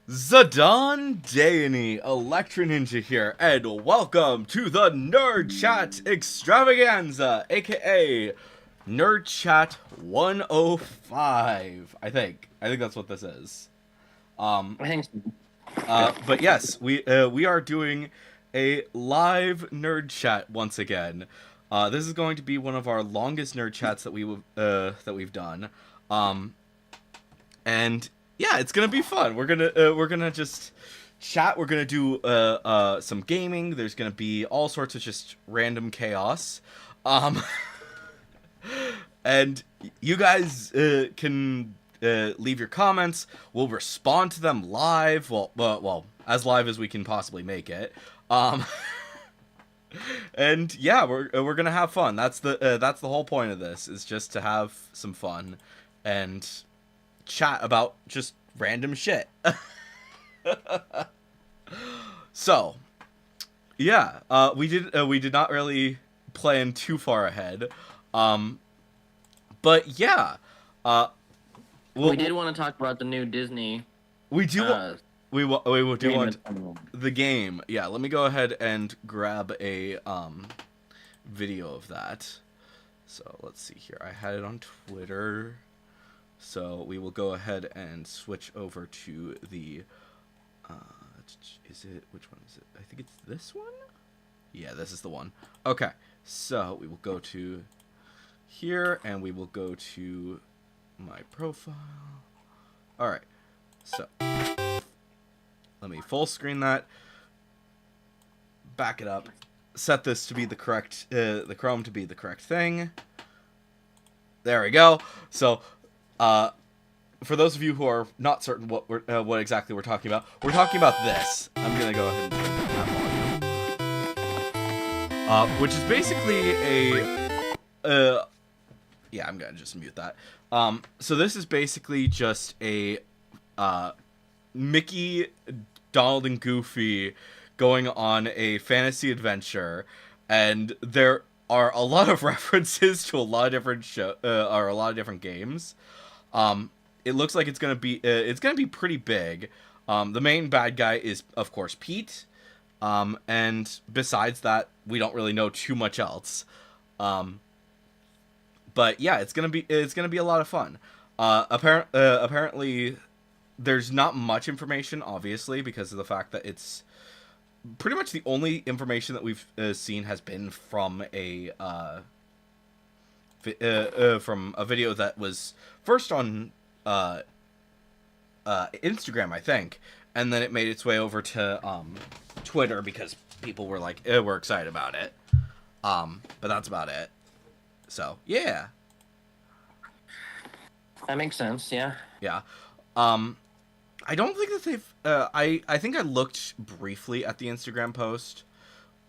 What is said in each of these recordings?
Zidane Deany, Electro Ninja here, and welcome to the Nerd Chat Extravaganza, aka Nerd Chat 105. I think that's what this is. Um, I think but yes, we are doing a live nerd chat once again. This is going to be one of our longest nerd chats that we've done. Um, and yeah, it's gonna be fun. We're gonna just chat. We're gonna do some gaming. There's gonna be all sorts of just random chaos. Um, and you guys can leave your comments. We'll respond to them live. Well, as live as we can possibly make it. Um, and yeah, we're gonna have fun. That's the whole point of this, is just to have some fun and chat about just random shit. So yeah, we did not really plan too far ahead. Um, but yeah, uh, we we'll, did want to talk about the new Disney we do uh we do game want that's coming out. the game. Yeah, let me go ahead and grab a video of that. So let's see here. I had it on Twitter. So we will go ahead and switch over to the. Uh, is it, which one is it? I think it's this one. Yeah, this is the one. Okay, so we will go to here, and we will go to my profile. All right, so let me full screen that. Back it up. Set this to be the correct, the Chrome to be the correct thing. There we go. So, for those of you who are not certain what exactly we're talking about this. I'm gonna go ahead and turn that volume, which is basically yeah, I'm gonna just mute that. So this is basically just a Mickey, Donald, and Goofy going on a fantasy adventure, and there are a lot of references to a lot of different or a lot of different games. It looks like it's gonna be pretty big. The main bad guy is, of course, Pete. And besides that, we don't really know too much else. But yeah, it's gonna be a lot of fun. Apparently, there's not much information, obviously, because of the fact that it's pretty much the only information that we've seen has been from from a video that was first on Instagram, I think, and then it made its way over to Twitter because people were like, we're excited about it. But that's about it. So yeah, That makes sense, yeah. yeah. I don't think that they've. I think I looked briefly at the Instagram post,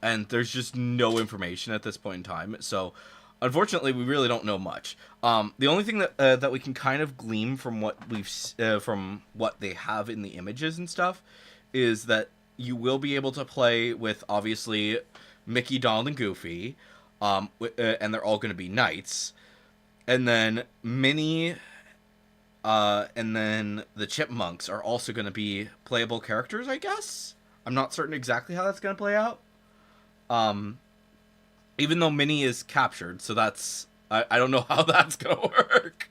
and there's just no information at this point in time. So, unfortunately, we really don't know much. The only thing that we can kind of glean from from what they have in the images and stuff is that you will be able to play with, obviously, Mickey, Donald, and Goofy, and they're all going to be knights, and then Minnie. And then the Chipmunks are also going to be playable characters, I guess. I'm not certain exactly how that's going to play out. Um, Even though Minnie is captured, so I don't know how that's going to work.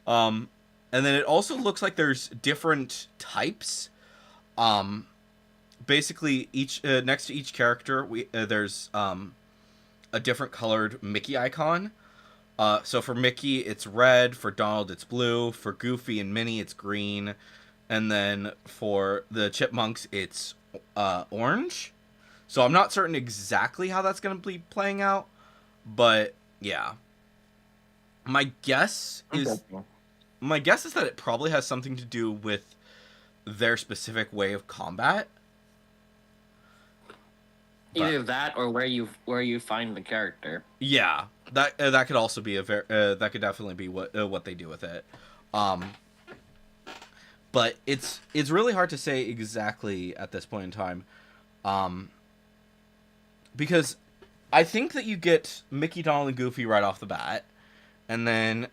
Um, and then it also looks like there's different types. Basically, each next to each character, there's a different colored Mickey icon. So for Mickey, it's red. For Donald, it's blue. For Goofy and Minnie, it's green. And then for the Chipmunks, it's orange. So I'm not certain exactly how that's going to be playing out. But yeah. My guess is Okay. my guess is that it probably has something to do with their specific way of combat. But Either that or where you find the character. yeah, that could also be that could definitely be what they do with it. Um, but it's really hard to say exactly at this point in time, um, because I think that you get Mickey, Donald, and Goofy right off the bat, and then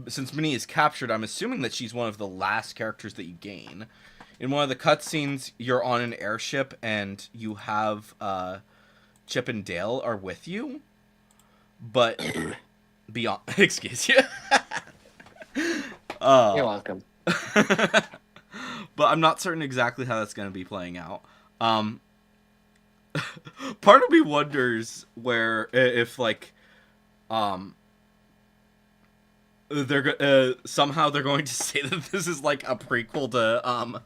since Minnie is captured, I'm assuming that she's one of the last characters that you gain. In one of the cutscenes, you're on an airship and you have Chip and Dale are with you, but beyond, excuse you. You're uh, welcome. but I'm not certain exactly how that's going to be playing out. Um, part of me wonders where if like um somehow they're going to say that this is like a prequel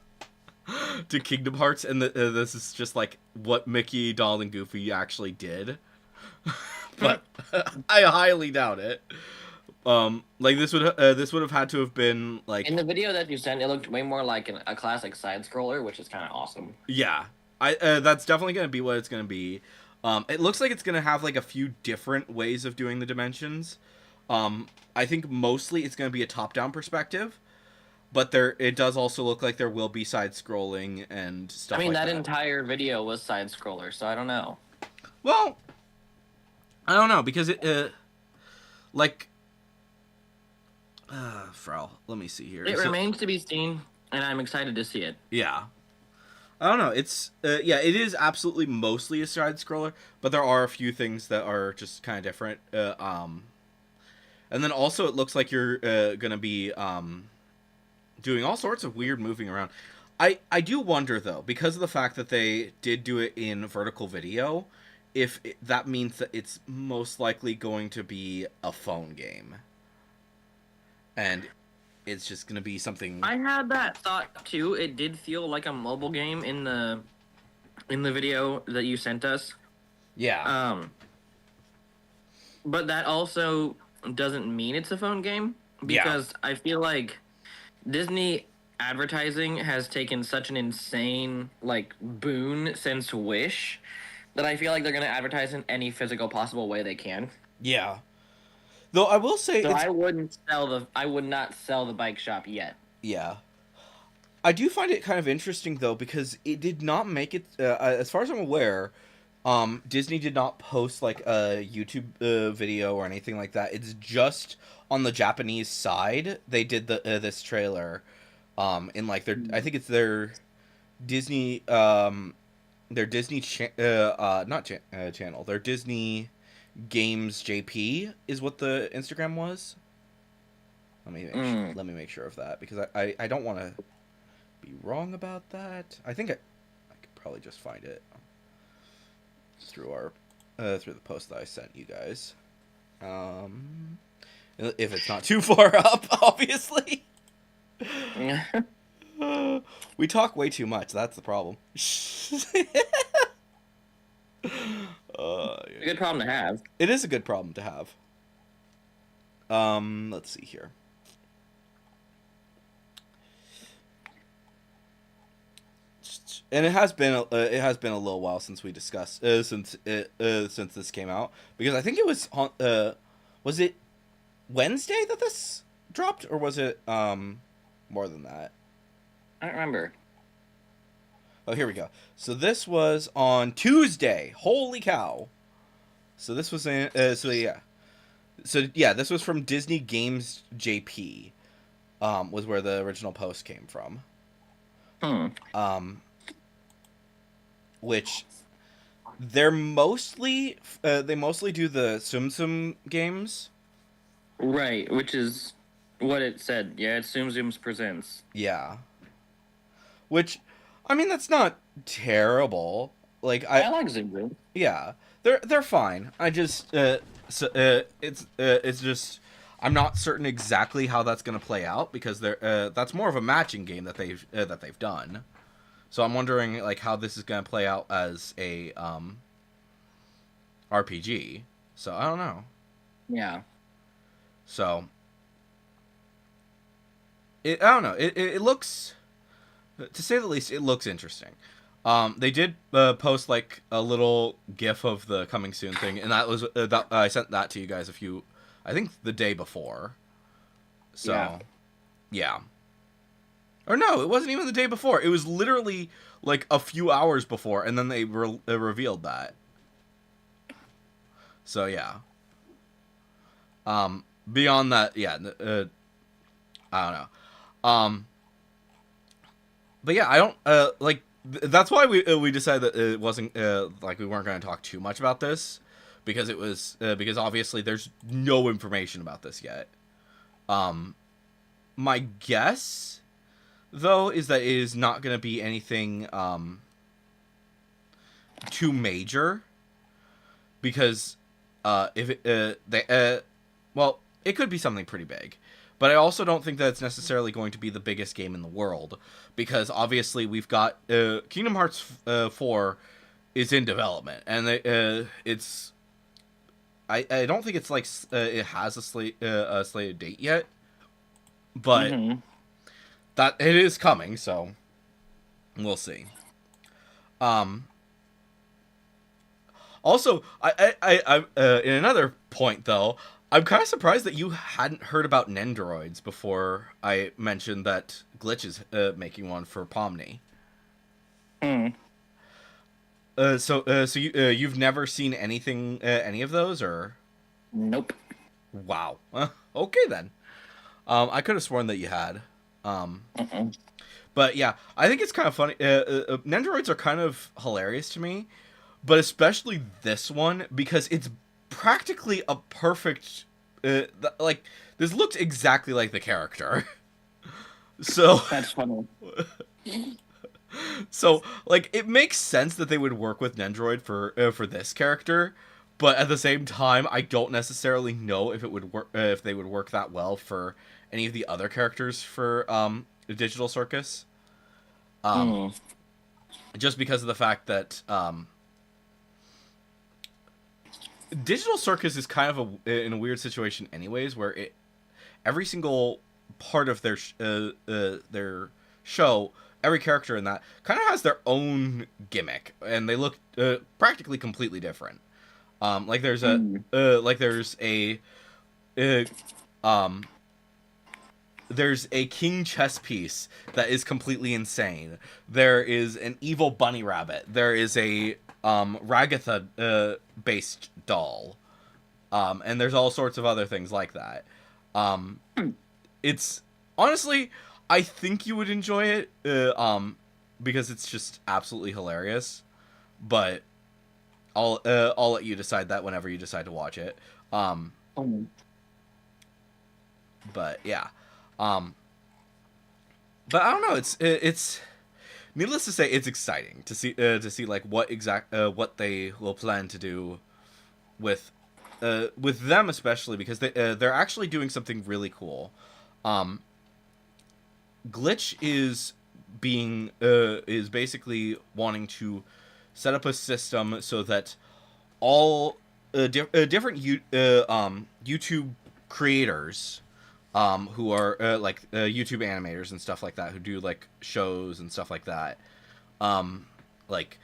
to Kingdom Hearts, and this is just like what Mickey, Donald, and Goofy actually did. But I highly doubt it. Like this would have had to have been like In the video that you sent, it looked way more like a classic side scroller, which is kind of awesome. yeah. I that's definitely gonna be what it's gonna be. It looks like it's gonna have like a few different ways of doing the dimensions. I think mostly it's gonna be a top-down perspective, but it does also look like there will be side scrolling and stuff. I mean, like that that entire video was side scroller, so I don't know. Well, I don't know because it like Frau. Let me see here. It remains to be seen, and I'm excited to see it. Yeah. I don't know. It's yeah, it is absolutely mostly a side scroller, but there are a few things that are just kind of different. And then also it looks like you're gonna be doing all sorts of weird moving around. I do wonder though, because of the fact that they did do it in vertical video, if that means that it's most likely going to be a phone game, and it's just gonna be something. I had that thought too. It did feel like a mobile game in the video that you sent us. Yeah. But that also doesn't mean it's a phone game, because I feel like Disney advertising has taken such an insane like boon since Wish that I feel like they're going to advertise in any physical possible way they can. Yeah. Though I will say, So I would not sell the bike shop yet. Yeah. I do find it kind of interesting though, because it did not make it. As far as I'm aware, Disney did not post like a YouTube video or anything like that. It's just on the Japanese side they did this trailer, in like I think it's their Disney channel, their Disney Games JP is what the Instagram was. Let me make sure of that, because I don't want to be wrong about that. I think I could probably just find it through through the post that I sent you guys. If it's not too far up, obviously. We talk way too much. That's the problem. A good problem to have. It is a good problem to have. Let's see here. And it has been a little while since we discussed since this came out, because I think it was it Wednesday that this dropped, or was it more than that? I don't remember. Oh, here we go. So this was on Tuesday. Holy cow! So this was this was from Disney Games JP. Was where the original post came from. Which they mostly do the Tsum Tsum games. Right, which is what it said. Yeah, it's Tsum Tsum's Presents. Yeah. Which, I mean, that's not terrible. Like I like Tsum Tsum. Yeah, they're fine. I just it's just I'm not certain exactly how that's gonna play out, because that's more of a matching game that they've done. So I'm wondering like how this is gonna play out as a RPG. So I don't know. Yeah. So I don't know. It looks, to say the least, it looks interesting. They did post like a little GIF of the coming soon thing, and that was I sent that to you guys I think the day before. So, yeah. Or no, it wasn't even the day before. It was literally like a few hours before, and then they revealed that. So yeah. Beyond that, yeah, I don't know. But yeah, I don't like. That's why we decided that it wasn't like we weren't going to talk too much about this because it was because obviously there's no information about this yet. Um, my guess though is that it is not going to be anything too major because if it well, it could be something pretty big. But I also don't think that it's necessarily going to be the biggest game in the world because obviously we've got Kingdom Hearts 4 is in development and it's I don't think it's like it has a slated date yet, but Mm-hmm. that it is coming, so we'll see. Um, Also, in another point though, I'm kind of surprised that you hadn't heard about Nendoroids before I mentioned that Glitch is making one for Pomni. Hmm. So you've never seen any of those, or Nope. wow? Okay then. I could have sworn that you had. Um, Mm-mm. but yeah, I think it's kind of funny. Nendoroids are kind of hilarious to me, but especially this one because it's practically a perfect like this looks exactly like the character. so That's funny. so like it makes sense that they would work with Nendroid for this character, but at the same time I don't necessarily know if it would work if they would work that well for any of the other characters for Digital Circus, um Mm. just because of the fact that Digital Circus is kind of in a weird situation, anyways, where every single part of their show, every character in that kind of has their own gimmick, and they look practically completely different. Like Mm. uh, um, there's a king chess piece that is completely insane. There is an evil bunny rabbit. There is a Ragatha based doll. And there's all sorts of other things like that. Um, it's honestly, I think you would enjoy it, because it's just absolutely hilarious. But I'll let you decide that whenever you decide to watch it. Um, Mm. but yeah, um, but I don't know. It's needless to say, it's exciting to see like what they will plan to do with with them, especially because they're actually doing something really cool. Um, Glitch is basically wanting to set up a system so that all different YouTube creators who are YouTube animators and stuff like that who do like shows and stuff like that, like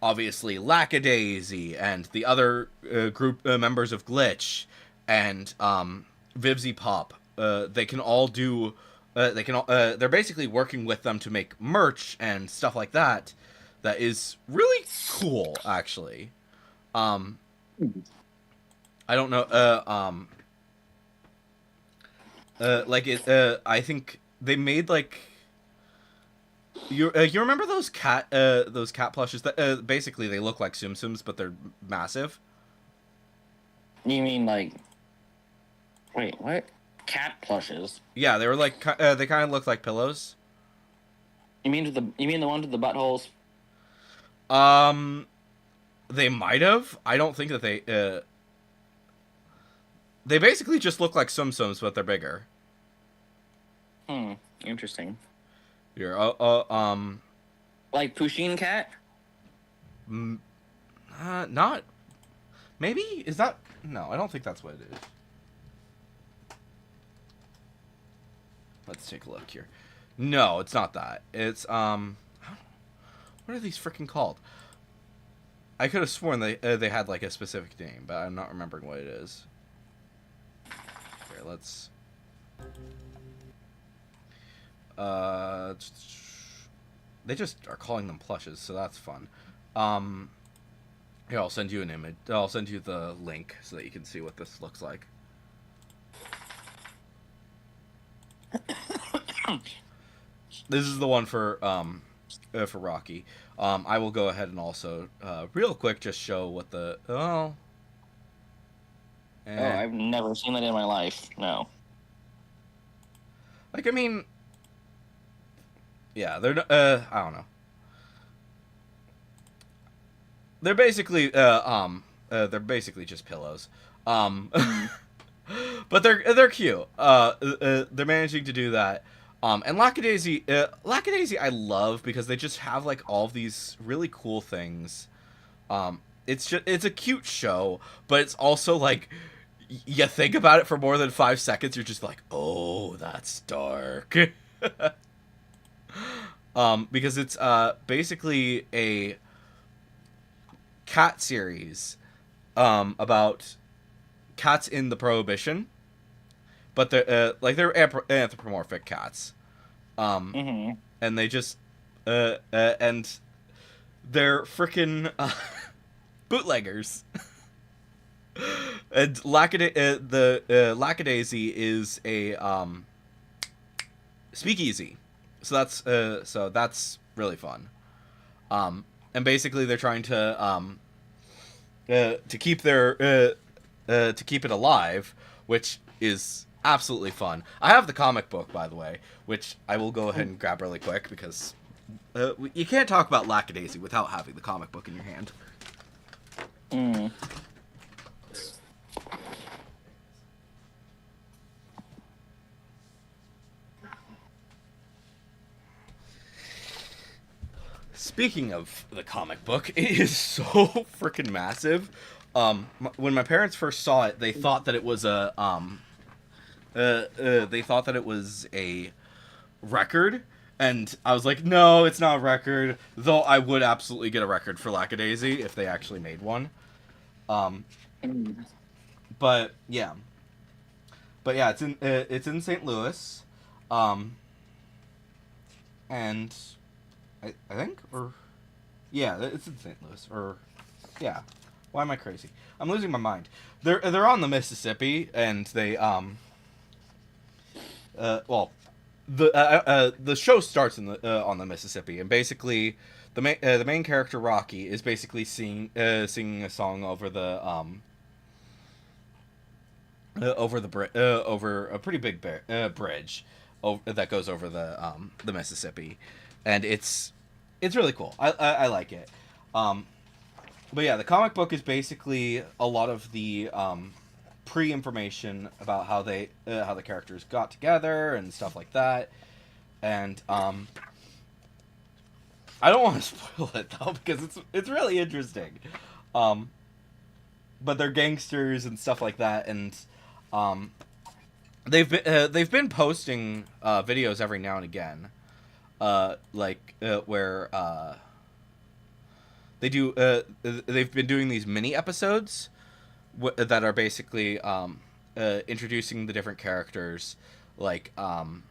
obviously Lackadaisy and the other group members of Glitch and Vivzy Pop. They can all do. They're basically working with them to make merch and stuff like that. That is really cool, actually. Um, I don't know. Like it. I think they made like you remember those cat plushes that basically they look like Tsum Tsums but they're massive. You mean like? Wait, what? Cat plushes? Yeah, they were like they kind of look like pillows. You mean the ones with the buttholes? Um, they might have. I don't think that they basically just look like Tsum Tsums but they're bigger. Hmm. Interesting. Here, Like Pusheen cat? mm, not maybe is that no? I don't think that's what it is. Let's take a look here. No, it's not that. It's what are these freaking called? I could have sworn they had like a specific name, but I'm not remembering what it is. Here, let's. Uh, they just are calling them plushes, so that's fun. Here, I'll send you an image. I'll send you the link so that you can see what this looks like. This is the one for Rocky. I will go ahead and also real quick just show what the Oh, I've never seen that in my life. No. like I mean, yeah, they're I don't know. They're basically just pillows. Um, but they're cute. They're managing to do that. And Lackadaisy, I love because they just have like all of these really cool things. It's a cute show, but it's also like you think about it for more than 5 seconds, you're just like, oh, that's dark. Because it's basically a cat series about cats in the Prohibition, but they're anthropomorphic cats, and they just and they're freaking bootleggers. And Lackadaisy is a speakeasy, so that's really fun. And basically they're trying to keep to keep it alive, which is absolutely fun. I have the comic book, by the way, which I will go ahead and grab really quick because you can't talk about Lackadaisy without having the comic book in your hand. Mm. Speaking of the comic book, it is so freaking massive. When my parents first saw it, they thought that it was they thought that it was a record, and I was like, no, it's not a record. Though I would absolutely get a record for Lackadaisy if they actually made one. Um, but yeah, it's in St. Louis, and I think yeah, it's in St. Louis or yeah. Why am I crazy? I'm losing my mind. They're on the Mississippi, and they well, the show starts in the on the Mississippi, and basically the main character Rocky is basically singing a song over the over a pretty big bridge that goes over the Mississippi, and it's really cool. I like it. But yeah, the comic book is basically a lot of the pre-information about how the characters got together and stuff like that, and I don't want to spoil it though because it's really interesting. But they're gangsters and stuff like that, and they've been posting videos every now and again, where they've been doing these mini episodes that are basically introducing the different characters, like I'm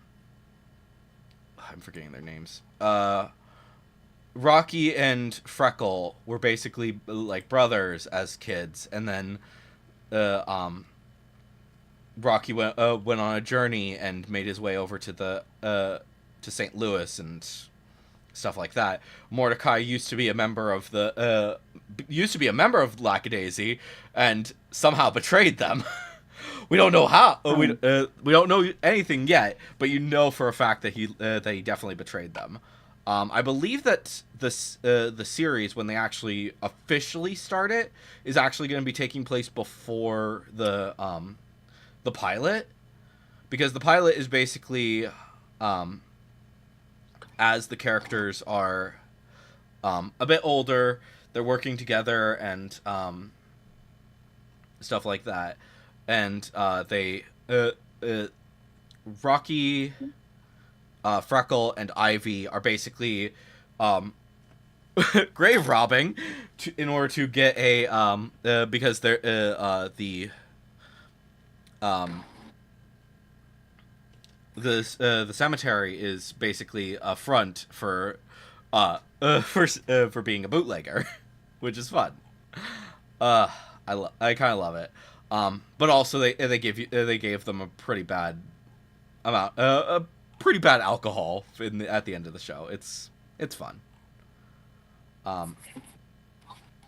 forgetting their names. Rocky and Freckle were basically like brothers as kids, and then Rocky went on a journey and made his way over to St. Louis and stuff like that. Mordecai used to be a member of Lackadaisy and somehow betrayed them. We don't know how. We don't know anything yet, but you know for a fact that he definitely betrayed them. I believe that the series, when they actually officially start it, is actually going to be taking place before the pilot, because the pilot is basically as the characters are a bit older, they're working together and stuff like that, and Rocky, Freckle, and Ivy are basically grave robbing in order to get a because they're the cemetery is basically a front for being a bootlegger, which is fun. I kind of love it. But also they gave them a pretty bad amount, a pretty bad alcohol at the end of the show. It's fun.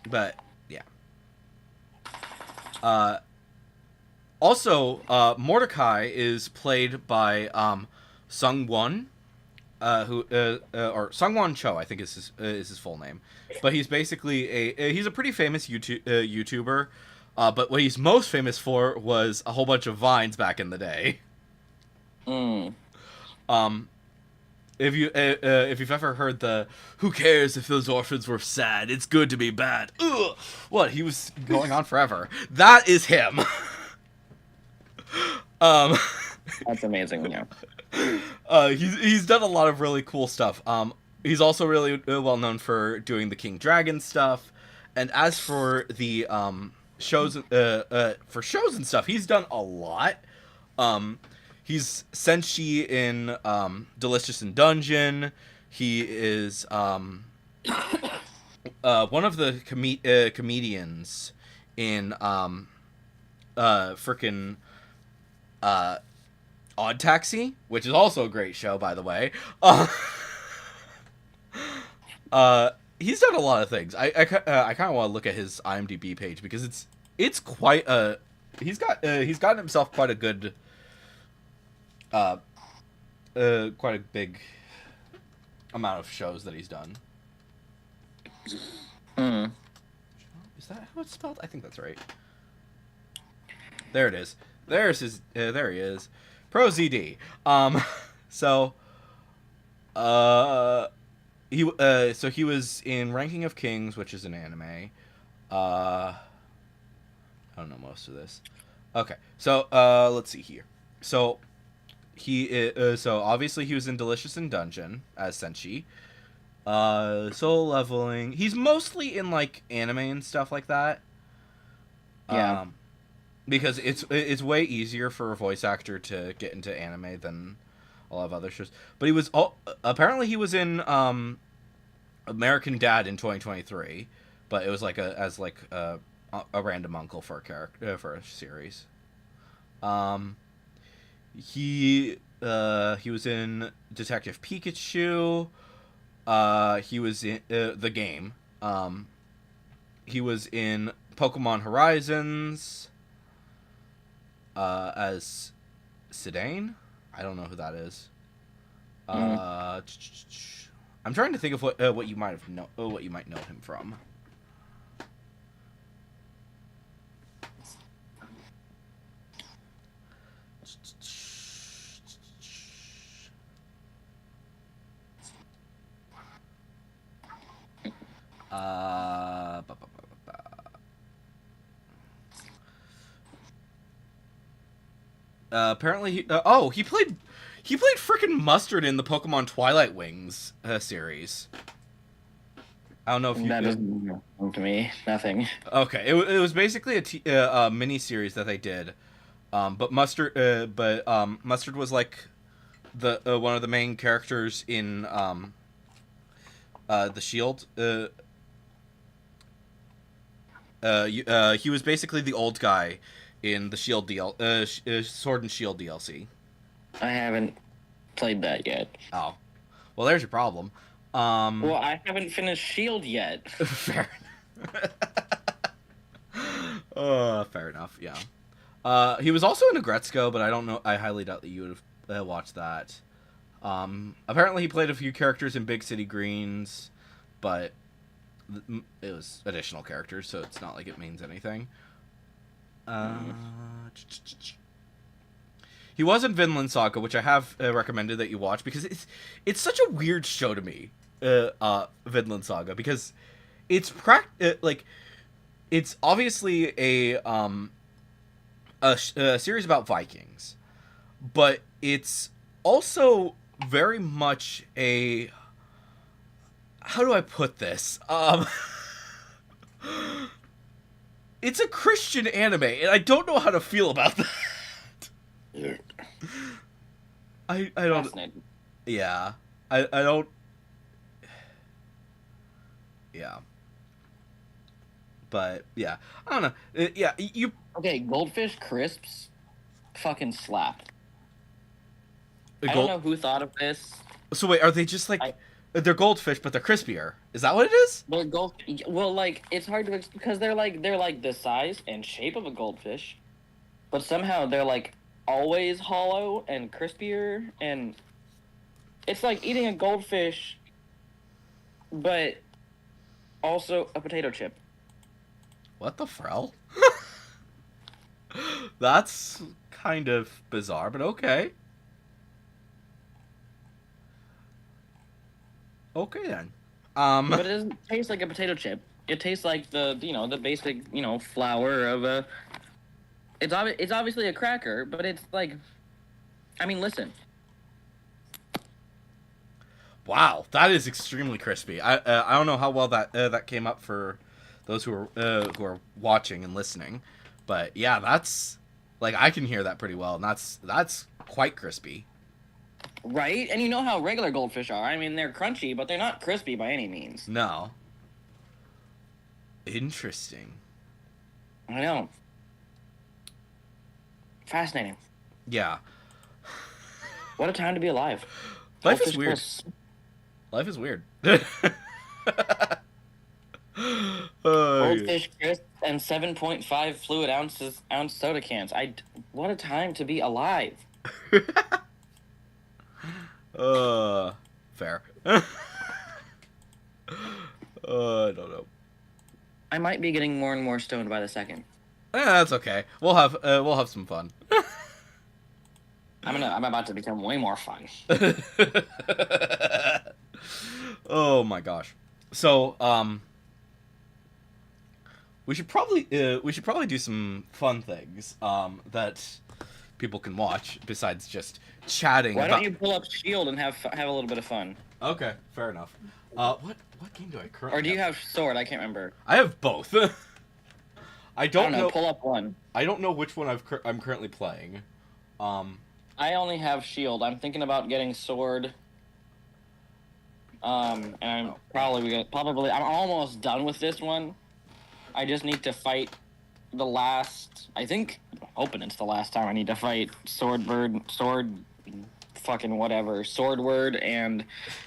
But yeah. Also, Mordecai is played by Sung Won, or Sung Won Cho, I think is his full name. But he's basically he's a pretty famous YouTuber. But what he's most famous for was a whole bunch of vines back in the day. Mm. If you've ever heard the "Who cares if those orphans were sad? It's good to be bad." Ugh! What, he was going on forever. That is him. That's amazing. Yeah. He's done a lot of really cool stuff. He's also really well known for doing the King Dragon stuff, and as for the shows and stuff, he's done a lot. He's Senshi in Delicious in Dungeon. He is one of the comedians in frickin' Odd Taxi, which is also a great show, by the way. He's done a lot of things. I kind of want to look at his IMDb page because it's quite a he's gotten himself quite a good quite a big amount of shows that he's done. Mm. Is that how it's spelled? I think that's right. There it is. There's his. There he is. Pro ZD. So. He was in Ranking of Kings, which is an anime. I don't know most of this. Okay. So let's see here. So. So obviously he was in Delicious in Dungeon as Senshi. Solo Leveling. He's mostly in like anime and stuff like that. Yeah. Because it's way easier for a voice actor to get into anime than a lot of other shows. But he was apparently he was in American Dad in 2023, but it was like a random uncle for a character for a series. He was in Detective Pikachu. He was in the game. He was in Pokemon Horizons as Sidane. I don't know who that is. I'm trying to think of what you might know him from. Apparently, he played freaking Mustard in the Pokemon Twilight Wings series. I don't know if you. That doesn't come to me. Nothing. Okay, it was basically a mini series that they did, but Mustard was like the one of the main characters in the Shield. He was basically the old guy in the Shield Sword and Shield DLC. I haven't played that yet. Oh, well, there's your problem. Well, I haven't finished Shield yet. Fair. Fair enough. Yeah. He was also in Agretzko, but I don't know. I highly doubt that you would have watched that. Apparently, he played a few characters in Big City Greens, but it was additional characters, so it's not like it means anything. He was in Vinland Saga, which I have recommended that you watch because it's such a weird show to me. Vinland Saga, because it's it's obviously a series about Vikings, but it's also very much a, how do I put this? It's a Christian anime, and I don't know how to feel about that. I don't. Yeah, I don't. Yeah. But yeah, I don't know. Yeah, you. Okay, Goldfish Crisps, fucking slap. A I don't gold. know who thought of this. So wait, are they just I like they're goldfish, but they're crispier? Is that what it is? they're gold. Well, like it's hard to because they're like the size and shape of a goldfish, but somehow they're like always hollow and crispier, and it's like eating a goldfish, but also a potato chip. What the frell? That's kind of bizarre, but okay. Okay then. But it doesn't taste like a potato chip. It tastes like the basic flour of a. It's obviously a cracker, but it's like, I mean, listen. Wow, that is extremely crispy. I don't know how well that came up for those who are watching and listening, but yeah, that's like I can hear that pretty well, and that's quite crispy. Right? And you know how regular goldfish are. I mean, they're crunchy, but they're not crispy by any means. No, interesting. I know. Fascinating. Yeah, What a time to be alive. life is Goldfish weird. plus. Life is weird. Oh, yeah. Goldfish crisp and 7.5 fluid ounce soda cans. What a time to be alive. Fair. I don't know. I might be getting more and more stoned by the second. That's okay. We'll have some fun. I'm about to become way more fun. Oh my gosh. So, we should probably do some fun things that people can watch besides just chatting Why about. don't you pull up Shield and have a little bit of fun? Okay, fair enough. What game do I currently Or do you have Sword? I can't remember. I have both. I don't know. Pull up one. I don't know which one I'm currently playing. I only have Shield. I'm thinking about getting Sword. And I'm probably I'm almost done with this one. I just need to fight the last. I'm hoping it's the last time I need to fight fucking whatever, Swordward and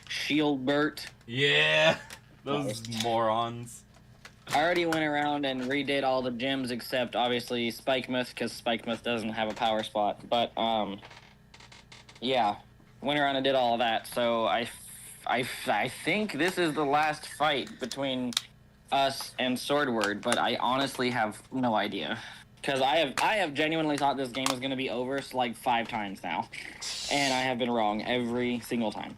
Shieldbert. Yeah, those morons. I already went around and redid all the gyms except obviously Spikemuth because Spikemuth doesn't have a power spot. But yeah, went around and did all of that. So I think this is the last fight between us and Swordward, but I honestly have no idea. Because I have genuinely thought this game was going to be over like 5 times now. And I have been wrong every single time.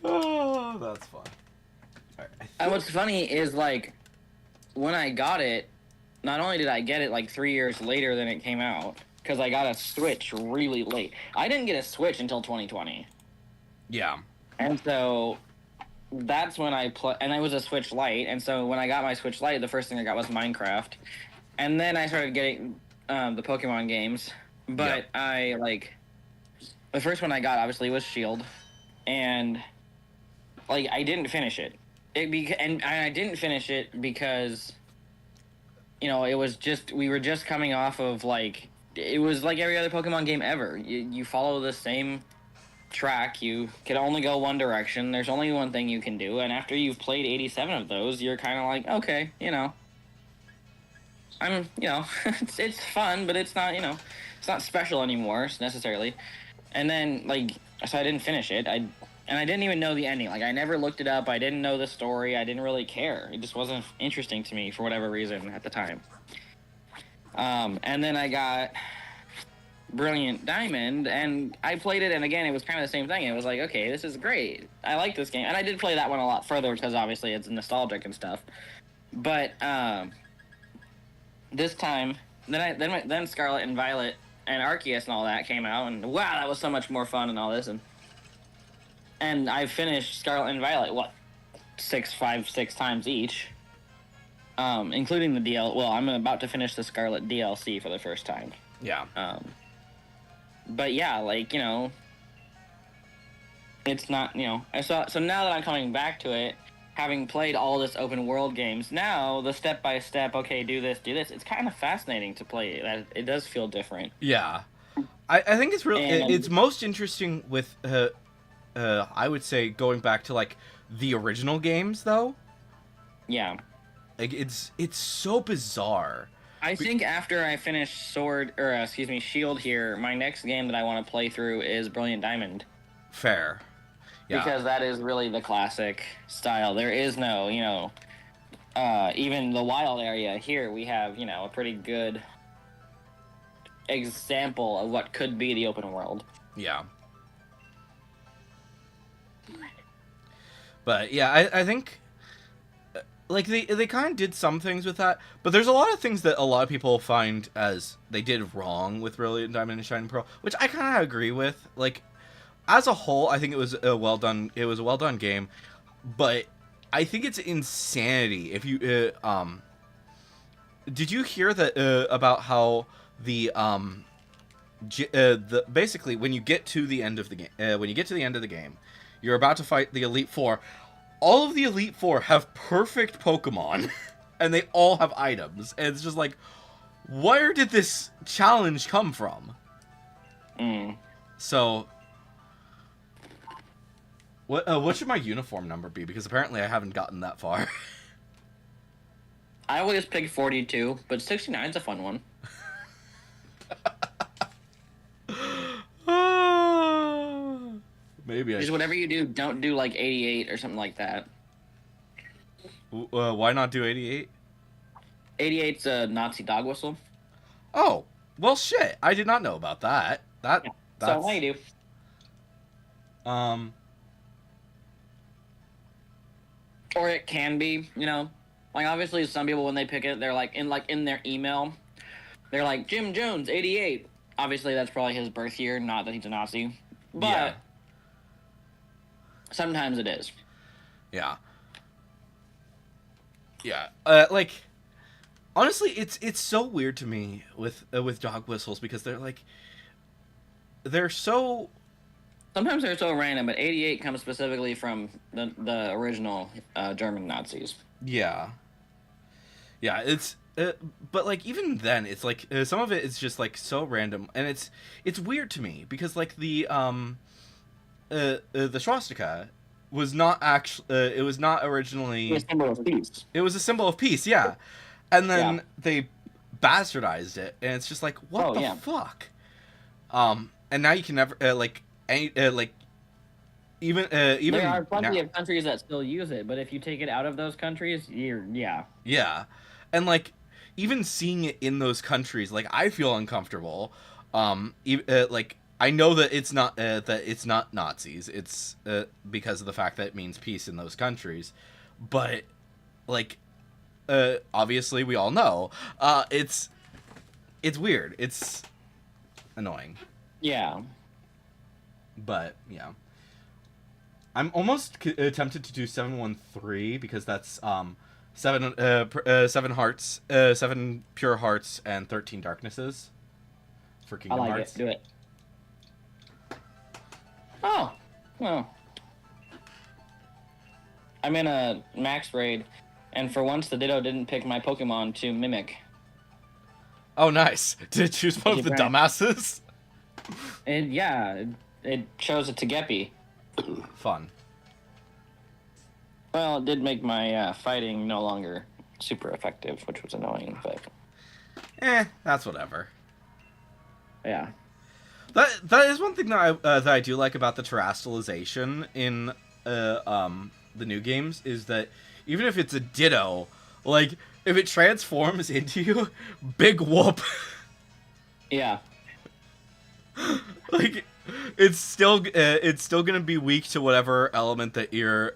Oh, that's fun. Right, And what's funny is, like, when I got it, not only did I get it like 3 years later than it came out, because I got a Switch really late. I didn't get a Switch until 2020. Yeah. And so that's when and I was a Switch Lite, and so when I got my Switch Lite, the first thing I got was Minecraft. And then I started getting the Pokemon games, but yeah. The first one I got obviously was Shield, and like I didn't finish it. And I didn't finish it because it was we were just coming off of it was like every other Pokemon game ever. You follow the same track. You can only go one direction. There's only one thing you can do, and after you've played 87 of those, you're kind of like, okay, I'm, it's fun, but it's not, it's not special anymore necessarily. And then so I didn't finish it. And I didn't even know the ending. Like, I never looked it up. I didn't know the story. I didn't really care. It just wasn't interesting to me for whatever reason at the time. And then I got Brilliant Diamond, and I played it, and again, it was kind of the same thing. It was like, okay, this is great. I like this game. And I did play that one a lot further because obviously it's nostalgic and stuff. But, this time, then Scarlet and Violet and Arceus and all that came out, and wow, that was so much more fun and all this, and I finished Scarlet and Violet 6 times each, including the DL. Well, I'm about to finish the Scarlet DLC for the first time. Yeah. But yeah, it's not so now that I'm coming back to it, having played all this open world games, now the step-by-step, okay, do this, it's kind of fascinating to play. It does feel different. Yeah. I think it's real. It's And most interesting with I would say going back to like the original games though. yeah, Like it's so bizarre. I think after I finish Sword, or excuse me, Shield here, my next game that I want to play through is Brilliant Diamond. Fair. Yeah. Because that is really the classic style. There is no, even the wild area here, we have, a pretty good example of what could be the open world. Yeah. But yeah, I think like they kind of did some things with that, but there's a lot of things that a lot of people find as they did wrong with Brilliant Diamond and Shining Pearl, which I kind of agree with. Like as a whole, I think it was a well done. It was a well done game, but I think it's insanity if you did you hear that about how the basically when you get to the end of the game you're about to fight the Elite Four. All of the Elite Four have perfect Pokemon, and they all have items. And it's just like, where did this challenge come from? So, what should my uniform number be? Because apparently I haven't gotten that far. I always pick 42, but 69 is a fun one. Maybe Just whatever you do, don't do like 88 or something like that. Why not do 88? 88's a Nazi dog whistle. Oh, well, shit. I did not know about that. That's... So how you do? Or it can be, like obviously some people when they pick it, they're like in their email, they're like Jim Jones 88. Obviously that's probably his birth year, not that he's a Nazi, but yeah. Sometimes it is. Yeah. Yeah. Like, honestly, it's so weird to me with dog whistles because they're so. Sometimes they're so random, but 88 comes specifically from the original German Nazis. Yeah. Yeah, it's. But like even then, it's like some of it is just like so random, and it's weird to me because like the swastika was not actually it was not originally It was a symbol of peace. It was a symbol of peace, yeah. And then they bastardized it, and it's just like what the fuck. And now you can never even there are plenty of countries that still use it, but if you take it out of those countries, yeah, and like even seeing it in those countries, like I feel uncomfortable. Like I know that it's not Nazis. It's because of the fact that it means peace in those countries, but like obviously we all know it's weird. It's annoying. Yeah. But yeah, I'm almost tempted to do 713 because that's seven hearts, 7 pure hearts, and 13 darknesses for Kingdom Hearts. Do it. Oh, well. I'm in a max raid, and for once the Ditto didn't pick my Pokemon to mimic. Oh, nice. Did it choose one of the dumbasses? It chose a Togepi. Fun. Well, it did make my fighting no longer super effective, which was annoying, but... that's whatever. Yeah. That is one thing that I do like about the terrestrialization in the new games is that even if it's a Ditto, like if it transforms into you, big whoop. Yeah. Like it's still gonna be weak to whatever element that you're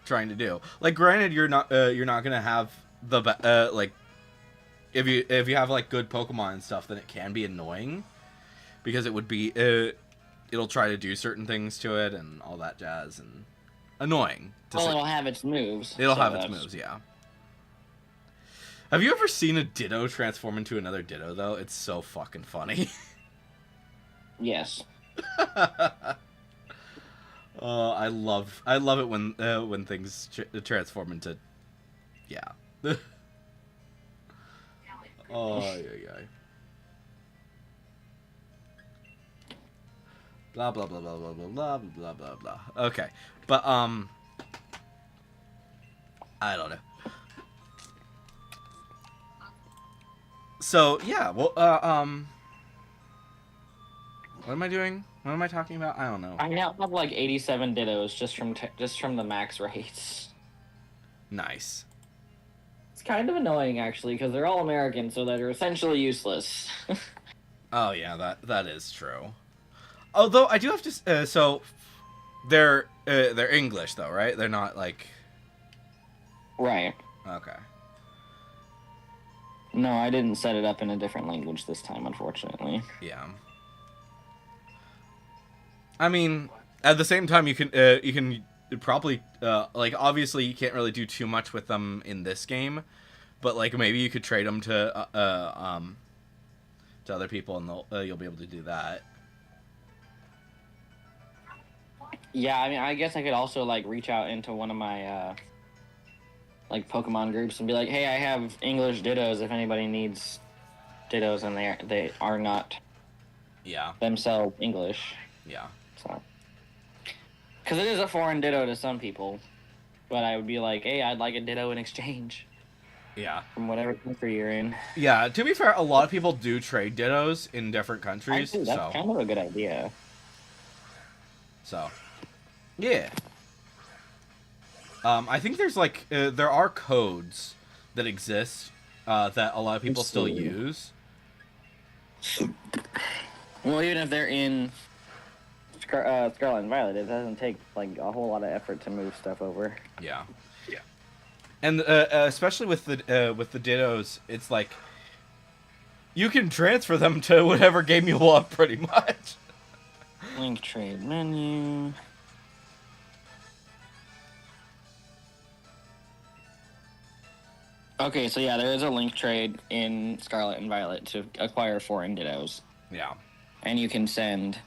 trying to do. Like granted, you're not gonna have the like if you have like good Pokemon and stuff, then it can be annoying. Because it would be, it'll try to do certain things to it and all that jazz and annoying. It'll have its moves. It'll have its moves, yeah. Have you ever seen a Ditto transform into another Ditto though? It's so fucking funny. Yes. I love it when things transform into, yeah. Oh yeah. Blah blah blah blah blah blah blah blah blah blah. Okay, but I don't know. So yeah, well, what am I doing? What am I talking about? I don't know. I now have like 87 dittos just from the max rates. Nice. It's kind of annoying actually because they're all American, so they're essentially useless. Oh yeah, that is true. Although I do have to, so they're English though, right? They're not like. Right. Okay. No, I didn't set it up in a different language this time, unfortunately. Yeah. I mean, at the same time, you can probably like obviously you can't really do too much with them in this game, but like maybe you could trade them to other people and you'll be able to do that. Yeah, I mean, I guess I could also like reach out into one of my like Pokemon groups and be like, "Hey, I have English Dittos. If anybody needs Dittos, and they are not Yeah. themselves English." Yeah. So, because it is a foreign Ditto to some people, but I would be like, "Hey, I'd like a Ditto in exchange." Yeah. From whatever country you're in. Yeah. To be fair, a lot of people do trade Dittos in different countries. Actually, that's kind of a good idea. So. Yeah. I think there's like there are codes that exist that a lot of people still use. Well, even if they're in Scarlet and Violet, it doesn't take like a whole lot of effort to move stuff over. Yeah. Yeah. And especially with the Dittos, it's like you can transfer them to whatever game you want, pretty much. Link trade menu. Okay, so yeah, there is a link trade in Scarlet and Violet to acquire foreign Dittos. Yeah. And you can send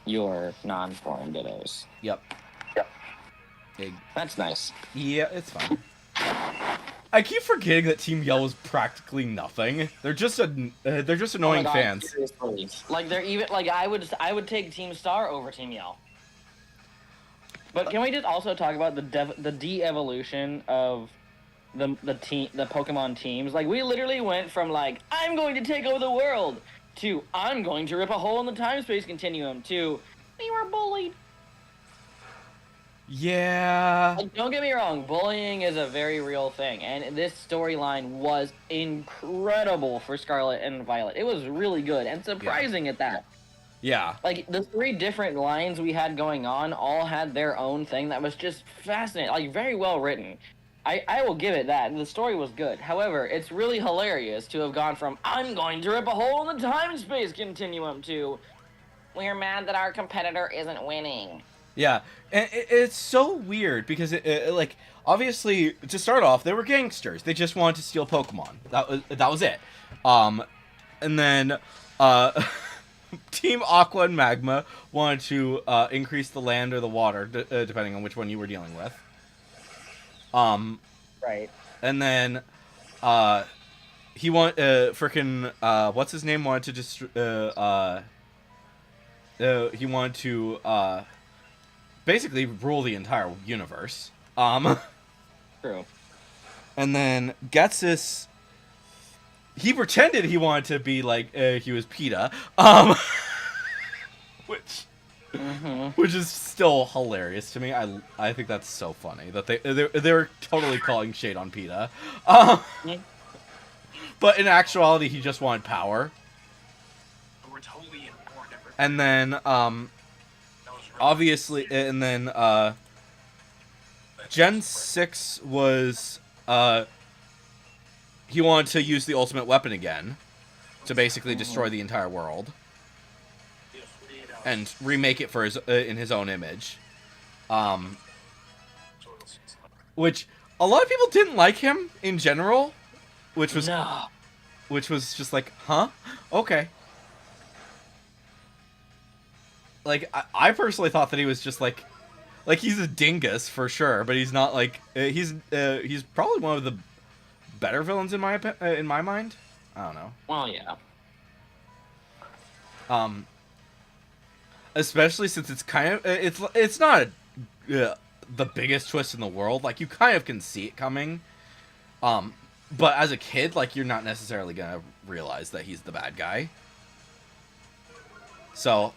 your non-foreign Dittos. Yep. That's nice. Yeah, it's fine. I keep forgetting that Team Yell is practically nothing. They're just annoying fans. Seriously. Like they're even like I would take Team Star over Team Yell. But can we just also talk about the de-evolution of the Pokemon teams? Like we literally went from like I'm going to take over the world to I'm going to rip a hole in the time-space continuum to we were bullied. Yeah. Like, don't get me wrong, bullying is a very real thing, and this storyline was incredible for Scarlet and Violet. It was really good and surprising at that. Yeah. Like, the 3 different lines we had going on all had their own thing that was just fascinating, like, very well written. I will give it that. The story was good. However, it's really hilarious to have gone from, I'm going to rip a hole in the time-space continuum to, we're mad that our competitor isn't winning. Yeah, and it's so weird because it like obviously to start off they were gangsters. They just wanted to steal Pokemon. That was it. And then Team Aqua and Magma wanted to increase the land or the water depending on which one you were dealing with. Right. And then he what's his name wanted to just he wanted to basically rule the entire universe. True. And then Getsus, he pretended he wanted to be like he was PETA, which is still hilarious to me. I think that's so funny that they were totally calling shade on PETA. But in actuality, he just wanted power. And then obviously, and then Gen 6 was he wanted to use the ultimate weapon again to basically destroy the entire world and remake it for his in his own image, which a lot of people didn't like him in general, which was just like, huh, okay. Like, I personally thought that he was just like he's a dingus for sure, but he's not like he's probably one of the better villains in my mind. I don't know. Well, yeah. especially since it's kind of it's not the biggest twist in the world. Like you kind of can see it coming, but as a kid, like you're not necessarily gonna realize that he's the bad guy. So,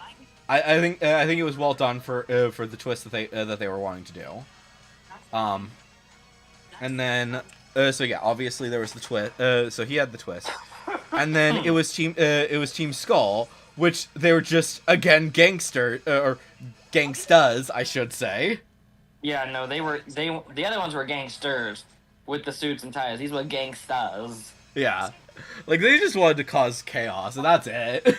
I think it was well done for the twist that they were wanting to do. And then so yeah, obviously there was the twist. So he had the twist, and then it was Team Skull, which they were just again gangster or gangstas, I should say. Yeah, no, the other ones were gangsters with the suits and ties. These were gangstas. Yeah, like they just wanted to cause chaos, and that's it.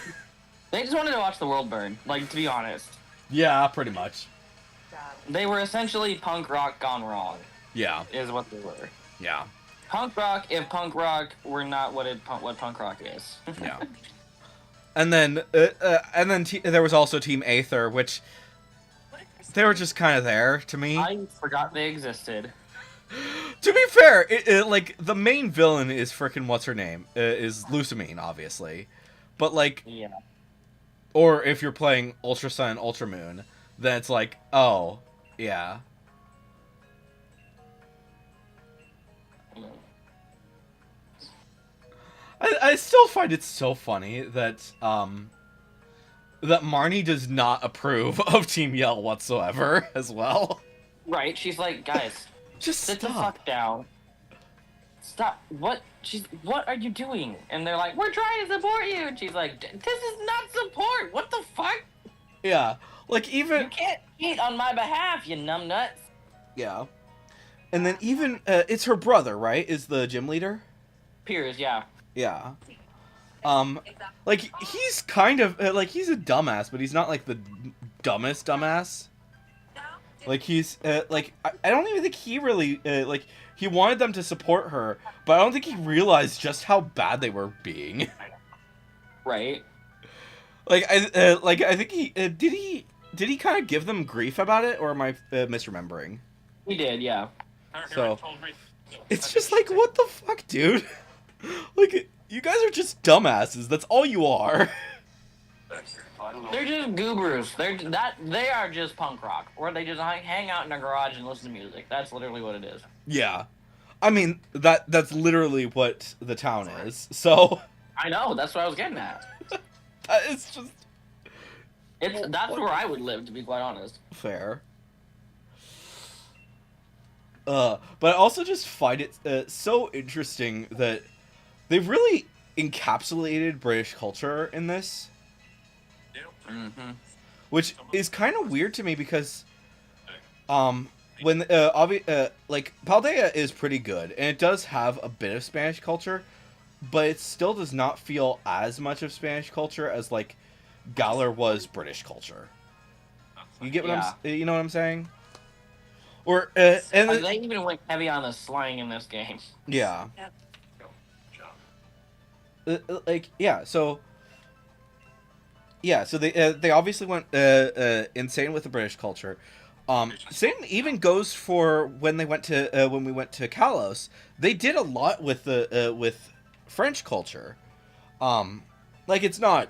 They just wanted to watch the world burn. Like, to be honest, Yeah, pretty much. they were essentially punk rock gone wrong. Yeah, Is what they were. yeah, Punk rock, if punk rock were not what punk rock is. yeah. And then there was also Team Aether, which they were just kind of there to me. I forgot they existed. To be fair, like the main villain is frickin' what's her name is Lucamine, obviously, but like, Yeah. or if you're playing Ultra Sun and Ultra Moon, then it's like, oh, yeah, I still find it so funny that that Marnie does not approve of Team Yell whatsoever as well. Right, she's like, guys, Just sit the stop. fuck down. Stop. What are you doing? And they're like, we're trying to support you. And she's like, this is not support. What the fuck? Yeah, like You even can't cheat on my behalf, you numbnuts. yeah, and then even it's her brother, right? Is the gym leader? Piers, yeah. Yeah. Like he's kind of like he's a dumbass, but he's not like the dumbest dumbass. Like he's like I don't even think he really like he wanted them to support her, but I don't think he realized just how bad they were being. Right. Like I think he did he kind of give them grief about it, or am I misremembering? We did, yeah. So it's just like what the fuck, dude? Like you guys are just dumbasses. That's all you are. They're just goobers. They are just punk rock, or they just hang out in a garage and listen to music. That's literally what it is. Yeah. I mean, that's literally what the town is. So I know. That's what I was getting at. it's just That's where I would live, to be quite honest. fair. But I also just find it so interesting that they've really encapsulated British culture in this, Mm-hmm. which is kind of weird to me because when like Paldea is pretty good and it does have a bit of Spanish culture, but it still does not feel as much of Spanish culture as like Galar was British culture. You get what you know what I'm saying? Or and They even went heavy on the slang in this game. yeah. Like so they obviously went insane with the British culture. Same even goes for when we went to Kalos. They did a lot with the with French culture. Like it's not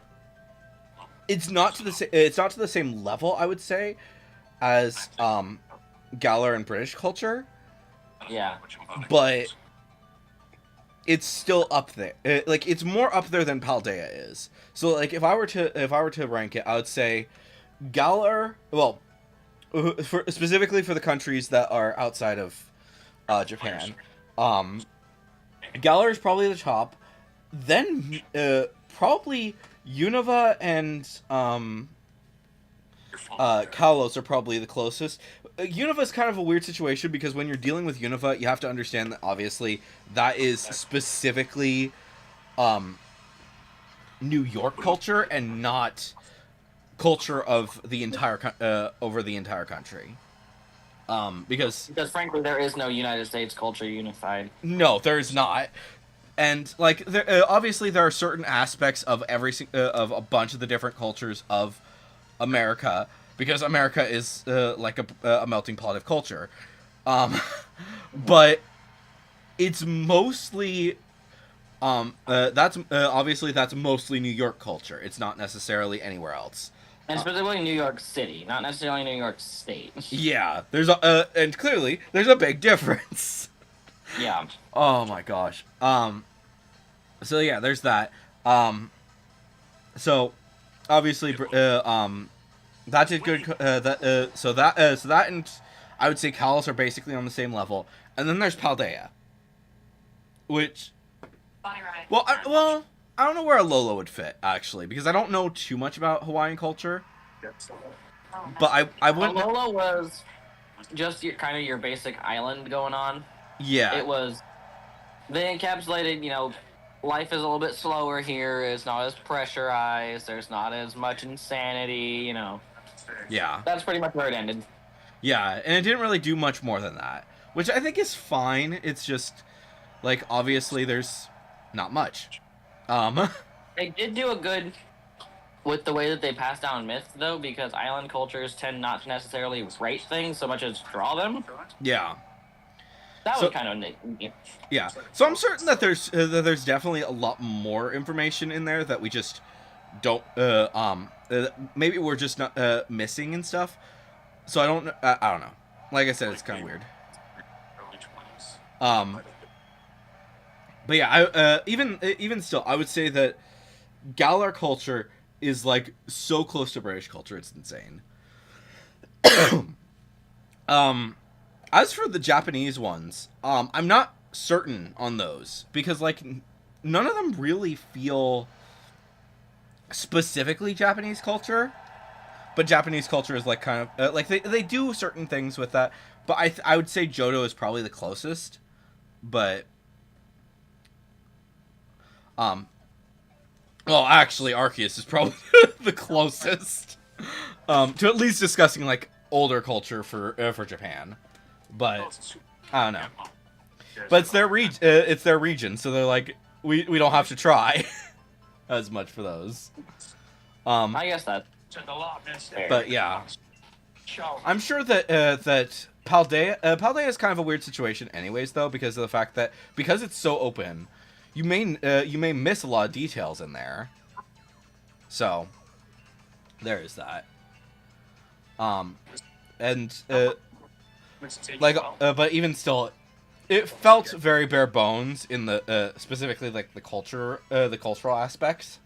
to the same level, I would say, as Galar and British culture. Yeah. But it's still up there. Like it's more up there than Paldea is. So like if I were to rank it, I would say Galar. Well, specifically for the countries that are outside of Japan, Galar is probably the top. Then probably Unova and Kalos are probably the closest. Unova is kind of a weird situation because when you're dealing with Unova, you have to understand that obviously that is specifically New York culture and not culture of the entire over the entire country. Because frankly, there is no United States culture unified. no, there's not. And like, obviously, there are certain aspects of of a bunch of the different cultures of America, because America is like a melting pot of culture. But it's mostly that's obviously that's mostly New York culture. It's not necessarily anywhere else. And specifically New York City, not necessarily New York State. Yeah, and clearly there's a big difference. Yeah. Oh my gosh. So yeah, there's that. So obviously, that did good. So that and I would say Kalos are basically on the same level, and then there's Paldea, which, I don't know where Alola would fit actually, because I don't know too much about Hawaiian culture. But I wouldn't. Alola was just kind of your basic island going on. Yeah. It was. They encapsulated, life is a little bit slower here. It's not as pressurized. There's not as much insanity. Yeah. That's pretty much where it ended. Yeah, and it didn't really do much more than that, which I think is fine. It's just like obviously there's not much. They did do a good with the way that they pass down myths, though, because island cultures tend not to necessarily write things so much as draw them. Yeah. That was kind of neat. Yeah. So I'm certain that there's definitely a lot more information in there that we just don't maybe we're just not missing and stuff. So I don't know. Like I said, it's kind of weird. But yeah, even still, I would say that Galar culture is like so close to British culture, it's insane. As for the Japanese ones, I'm not certain on those because like none of them really feel specifically Japanese culture, but Japanese culture is like kind of like they do certain things with that. But I would say Johto is probably the closest, but well, actually, Arceus is probably the closest to at least discussing like older culture for Japan. But I don't know. But it's their region, so they're like we don't have to try as much for those. I guess that. But yeah, I'm sure that that Paldea is kind of a weird situation, anyways, though, because of the fact that because it's so open, you may miss a lot of details in there. So there is that. And but even still, it felt very bare bones in the specifically like the cultural aspects.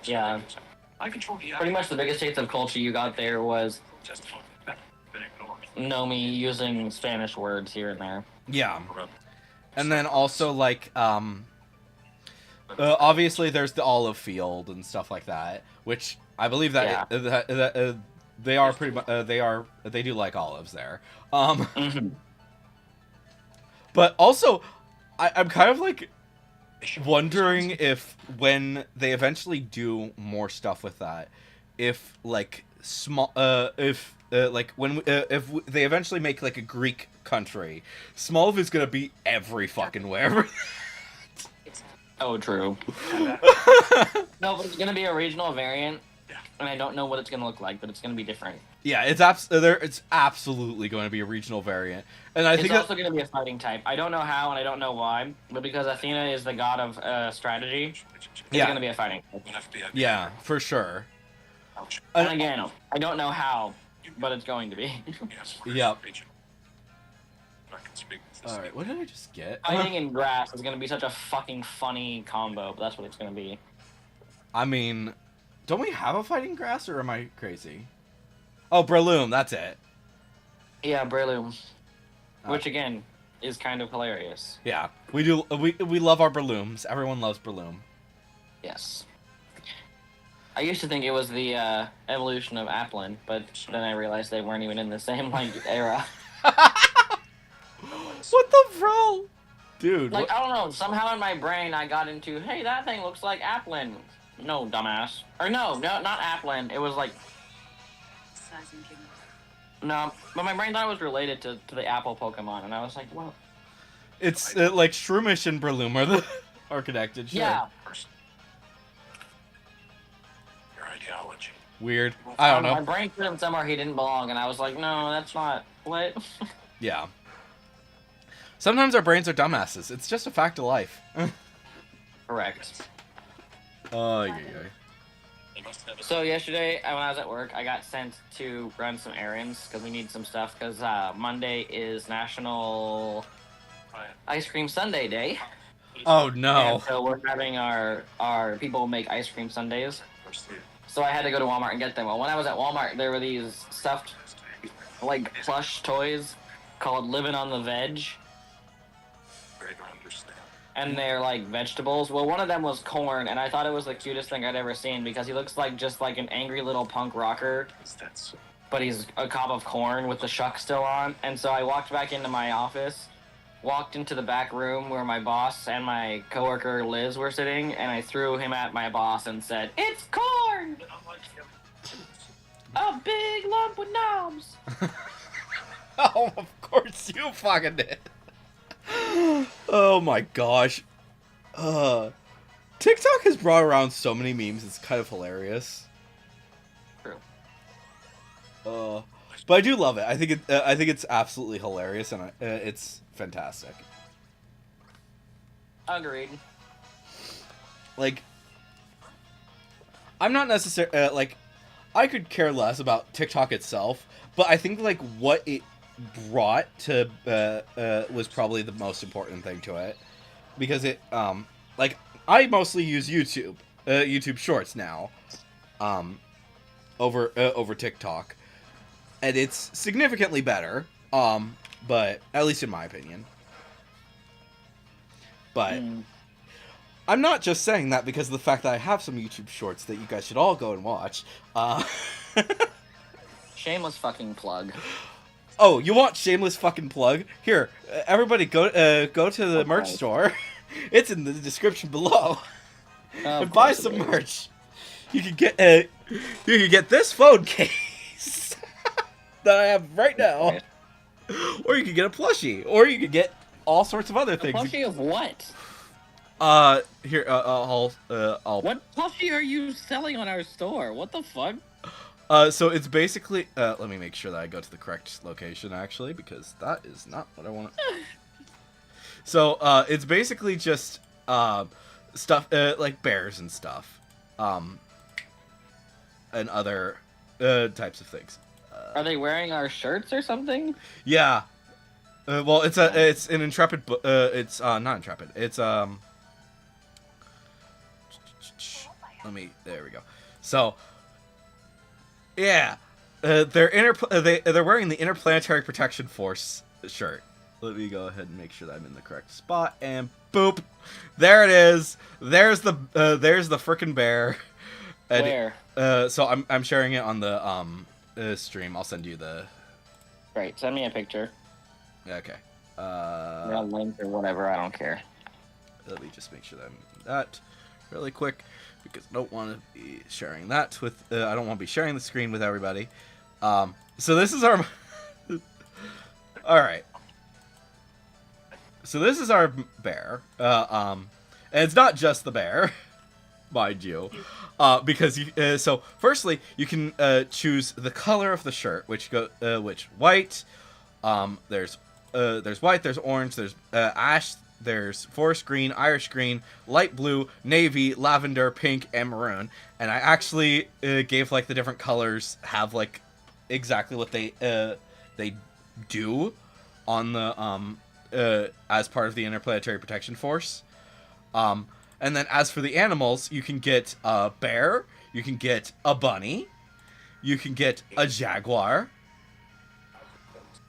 Yeah. Pretty much the biggest taste of culture you got there was Nomi using Spanish words here and there. Yeah. And then also like obviously there's the olive field and stuff like that, which I believe that, they are pretty much they do like olives there. But also I'm kind of like wondering if when they eventually do more stuff with that, if like if they eventually make like a Greek country, Smolv is gonna be every fucking wherever. Oh, true. No, but it's gonna be a regional variant, and I don't know what it's gonna look like, but it's gonna be different. Yeah, it's absolutely going to be a regional variant, and I think it's also gonna be a fighting type. I don't know how, and I don't know why, but because Athena is the god of strategy, it's gonna be a fighting type. Yeah, for sure. And again, I don't know how, but it's going to be. Yep. Alright, what did I just get? Fighting in grass is gonna be such a fucking funny combo, but that's what it's gonna be. I mean, don't we have a fighting grass, or am I crazy? Oh, Breloom, that's it. Yeah, Breloom. Which, again, is kind of hilarious. Yeah, we do. We love our Brelooms. Everyone loves Breloom. Yes. I used to think it was the evolution of Applin, but then I realized they weren't even in the same era. What the bro? Dude. Like, I don't know, somehow in my brain I got into, hey, that thing looks like Applin. No, dumbass. Or no, not Applin. It was like... No, but my brain thought it was related to the Apple Pokemon, and I was like, well... It's like Shroomish and Breloom are connected, sure. Yeah. Your ideology. Weird. I don't know. My brain put him somewhere he didn't belong, and I was like, no, that's not... What? Yeah. Sometimes our brains are dumbasses. It's just a fact of life. Correct. Oh, yeah. So yesterday, when I was at work, I got sent to run some errands because we need some stuff. Because Monday is National Ice Cream Sundae Day, Oh and no. so we're having our people make ice cream sundaes. So I had to go to Walmart and get them. Well, when I was at Walmart, there were these stuffed, like plush toys called "Living on the Veg," and they're like vegetables. Well, one of them was corn, and I thought it was the cutest thing I'd ever seen because he looks like just like an angry little punk rocker, but he's a cob of corn with the shuck still on. And so I walked back into my office, walked into the back room where my boss and my coworker Liz were sitting, and I threw him at my boss and said, "It's corn! A big lump with knobs!" Oh, of course you fucking did. Oh my gosh. TikTok has brought around so many memes, it's kind of hilarious. True. But I do love it. I think it's absolutely hilarious, and it's fantastic. Agreed. Like, I'm not necessarily like, I could care less about TikTok itself, but I think like what it brought to was probably the most important thing to it, because it like I mostly use YouTube Shorts now, over TikTok, and it's significantly better, but at least in my opinion. But I'm not just saying that because of the fact that I have some YouTube Shorts that you guys should all go and watch. Shameless fucking plug. Oh, you want shameless fucking plug? Here, everybody go to the merch store. It's in the description below. And buy some merch. You can get this phone case that I have right now, or you can get a plushie, or you can get all sorts of other things. Plushie of what? Here, I'll. What plushie are you selling on our store? What the fuck? So it's basically. Let me make sure that I go to the correct location, actually, because that is not what I want. So, it's basically just stuff like bears and stuff, and other types of things. Are they wearing our shirts or something? Yeah. Well, it's an Intrepid. It's not Intrepid. It's Let me. There we go. So. Yeah, they're wearing the Interplanetary Protection Force shirt. Let me go ahead and make sure that I'm in the correct spot, and boop, there it is. There's the frickin' bear. And Where? So I'm sharing it on the stream. I'll send you the. Right, send me a picture. Okay. Or a link or whatever. I don't care. Let me just make sure that I'm that really quick, because I don't want to be sharing that with. I don't want to be sharing the screen with everybody. So this is our. All right. So this is our bear. And it's not just the bear, mind you, because you. So firstly, you can choose the color of the shirt, which white. There's white. There's orange. There's ash. There's forest green, Irish green, light blue, navy, lavender, pink, and maroon. And I actually gave like the different colors have like exactly what they do on the as part of the Interplanetary Protection Force. And then as for the animals, you can get a bear, you can get a bunny, you can get a jaguar.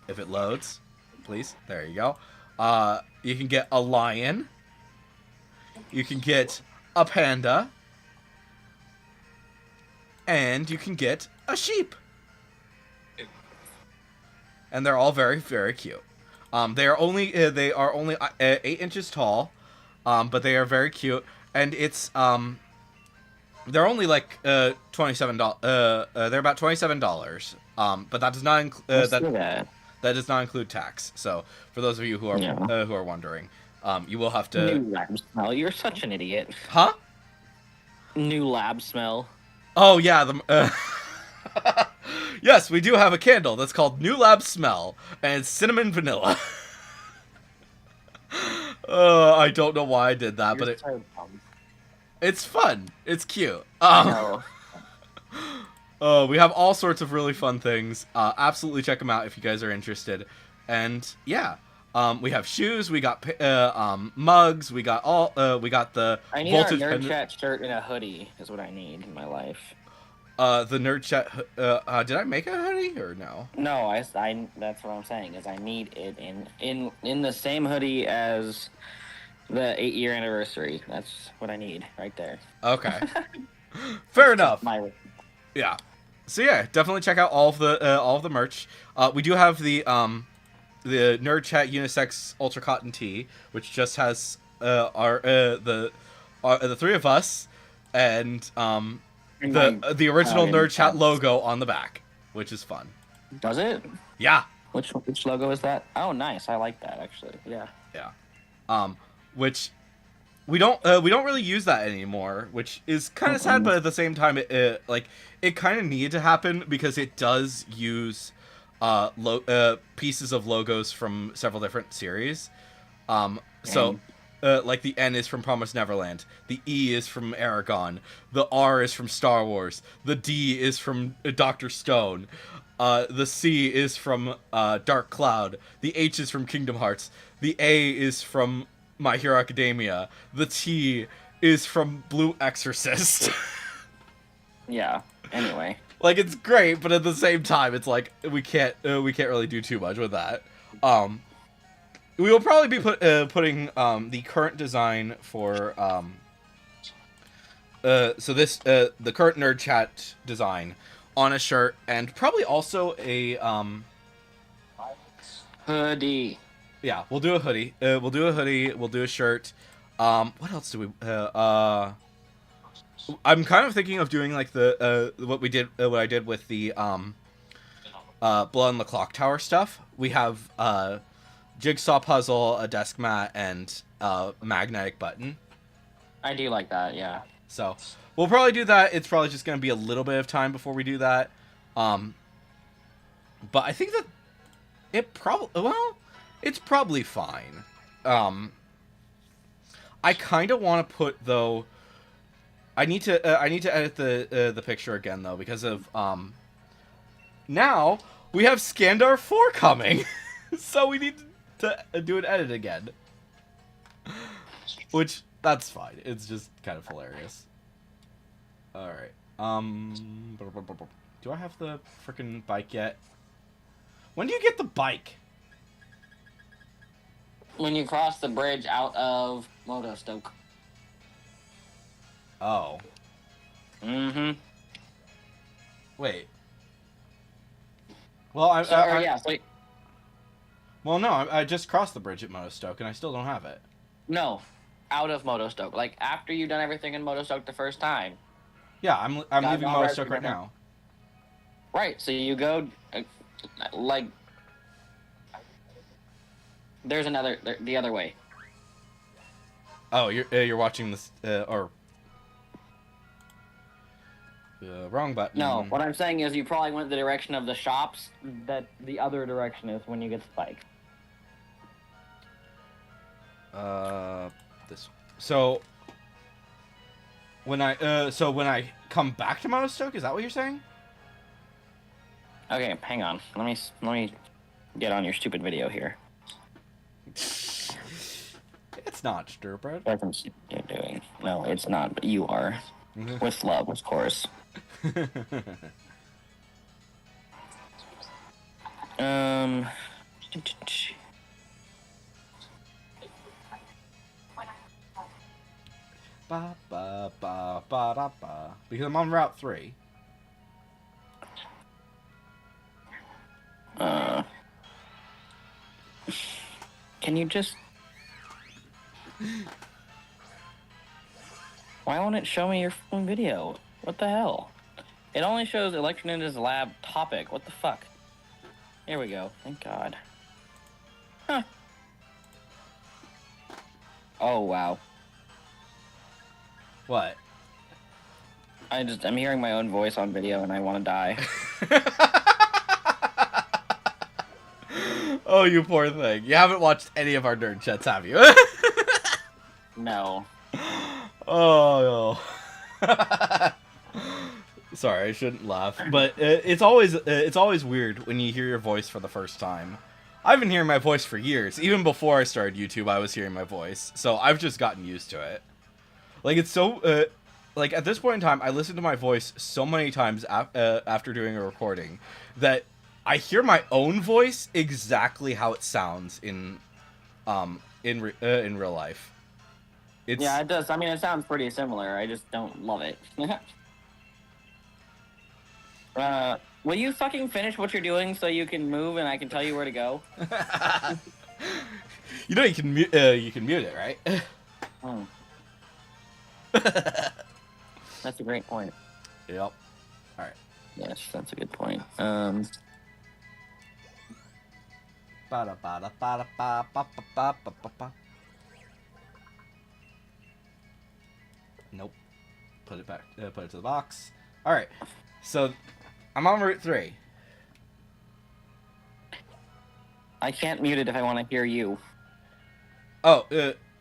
If it loads, please. There you go. You can get a lion. You can get a panda. And you can get a sheep. And they're all very, very cute. They are only 8 inches tall, but they are very cute. And it's they're only like $27. They're about $27. But that does not that does not include tax. So for those of you who are wondering, you will have to. New lab smell. You're such an idiot. Huh? New lab smell. Oh yeah, yes, we do have a candle that's called New Lab Smell, and it's cinnamon vanilla. I don't know why I did that, but it's fun. It's cute. No. We have all sorts of really fun things. Absolutely check them out if you guys are interested. And yeah, we have shoes. We got mugs. We got we got the I need voltage our nerd pendant. chat shirt and a hoodie is what I need in my life. The nerd chat. Did I make a hoodie or no? No, I that's what I'm saying is I need it in the same hoodie as the 8-year anniversary. That's what I need right there. Okay, fair enough. My Yeah. So yeah, definitely check out all of the merch. We do have the Nerd Chat Unisex Ultra Cotton Tee, which just has the three of us and the original Nerd Chat logo on the back, which is fun. Does it? Yeah. Which logo is that? Oh, nice. I like that actually. Yeah. Yeah. Which we don't really use that anymore, which is kind of sad, but at the same time, it kind of needed to happen because it does use pieces of logos from several different series. So like the N is from Promised Neverland, the E is from Aragon, the R is from Star Wars, the D is from Dr. Stone, the C is from Dark Cloud, the H is from Kingdom Hearts, the A is from My Hero Academia, the T is from Blue Exorcist. Yeah. Anyway. Like, it's great, but at the same time, it's like we can't really do too much with that. We will probably be putting the current design for the current Nerd Chat design on a shirt, and probably also a Hoodie. Yeah, we'll do a hoodie. We'll do a hoodie. We'll do a shirt. What else do we? I'm kind of thinking of doing like the what I did with the Blood on the Clock Tower stuff. We have jigsaw puzzle, a desk mat, and a magnetic button. I do like that. Yeah. So we'll probably do that. It's probably just going to be a little bit of time before we do that. But I think that it's probably fine. I kind of want to put though. I need to edit the picture again though because of now we have Skandar 4 coming, so we need to do an edit again. Which that's fine. It's just kind of hilarious. All right. Do I have the freaking bike yet? When do you get the bike? When you cross the bridge out of Motostoke. Oh. Mm-hmm. Wait. Well, Well, no, I just crossed the bridge at Motostoke, and I still don't have it. No, out of Motostoke. Like after you've done everything in Motostoke the first time. Yeah, I'm leaving Motostoke right now. Right. So you go, like. There's the other way. Oh, you're watching this wrong button. No, what I'm saying is you probably went the direction of the shops. That the other direction is when you get the bike. This. So when I come back to Motostoke, is that what you're saying? Okay, hang on. Let me get on your stupid video here. It's not stupid. That's what you're doing. No, it's not. But you are. Mm-hmm. With love, of course. Ba ba ba ba da ba. Because I'm on Route 3. Can you just... Why won't it show me your phone video? What the hell? It only shows Electroninja's lab topic. What the fuck? Here we go. Thank God. Huh. Oh, wow. What? I'm hearing my own voice on video and I want to die. Oh, you poor thing. You haven't watched any of our nerd chats, have you? No. Oh, no. Sorry, I shouldn't laugh, but it's always weird when you hear your voice for the first time. I've been hearing my voice for years. Even before I started YouTube, I was hearing my voice, so I've just gotten used to it. Like it's so like at this point in time, I listen to my voice so many times after doing a recording that I hear my own voice exactly how it sounds in real life. It's Yeah, it does. I mean, it sounds pretty similar. I just don't love it. Will you fucking finish what you're doing so you can move and I can tell you where to go? you know you can mute it, right? Hmm. That's a great point. Yep. All right. Yes, that's a good point. Nope. Put it back. Put it to the box. All right. So I'm on Route 3. I can't mute it if I want to hear you. Oh,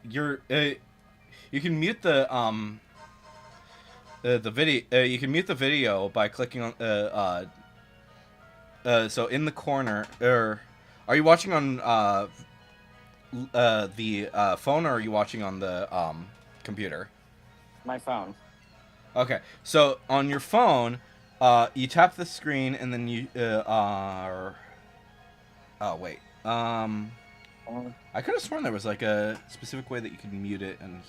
you're you can mute the video. You can mute the video by clicking on so in the corner. Are you watching on the phone, or are you watching on the computer? My phone. Okay, so on your phone, you tap the screen and then you oh wait, I could have sworn there was like a specific way that you could mute it, and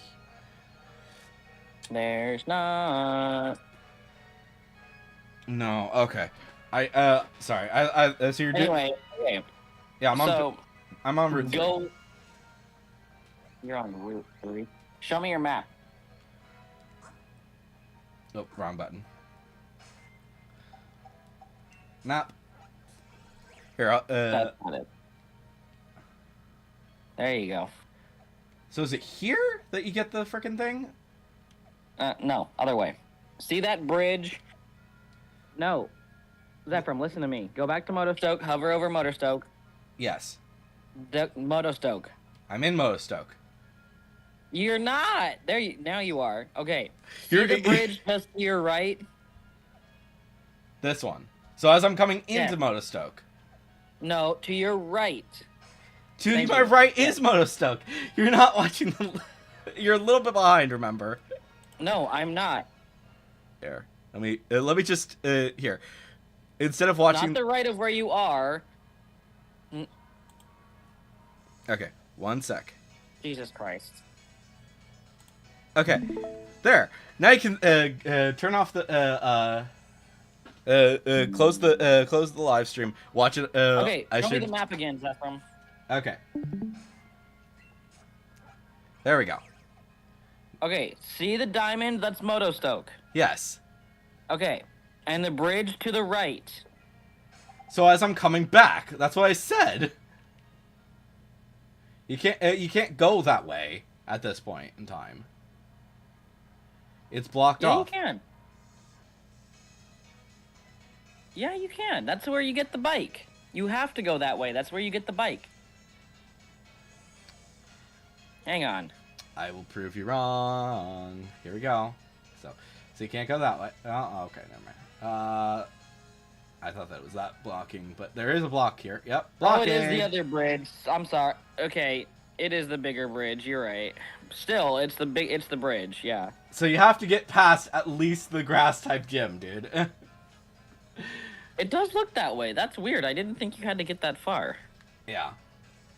There's not. no. Okay, sorry. So you're Anyway, okay. yeah. So I'm on Route 3. go. You're on Route 3. Show me your map. Oh, wrong button. Map. Here, That's not it. There you go. so is it here that you get the frickin' thing? No, other way. See that bridge? No. Zephram, listen to me. Go back to Motostoke, hover over Motostoke. Yes. Motostoke. I'm in Motostoke. You're not! Now you are. Okay. See You're the bridge just to your right? This one. So as I'm coming into Yeah. Motostoke. No, to your right. To Thank my you. right is Motostoke. You're not watching the... You're a little bit behind, remember? No, I'm not. Here. Let me just... here. Instead of watching... Not the right of where you are. Okay. 1 sec. Jesus Christ. Okay. There. Now you can turn off the... close the live stream. Watch it. Okay, I show me should... the map again, Zephram. Okay. There we go. Okay, see the diamond? That's Motostoke. Yes. Okay, and the bridge to the right. So as I'm coming back, that's what I said. You can't go that way at this point in time. It's blocked Yeah, off. you can. Yeah, you can. That's where you get the bike. You have to go that way. That's where you get the bike. Hang on. I will prove you wrong. Here we go. So you can't go that way. Oh, okay, never mind. I thought that was that blocking, but there is a block here. Yep, blocking. Oh, it is the other bridge. I'm sorry. Okay, it is the bigger bridge. You're right. Still, it's the bridge. Yeah. So you have to get past at least the grass type gym, dude. It does look that way. That's weird. I didn't think you had to get that far. Yeah.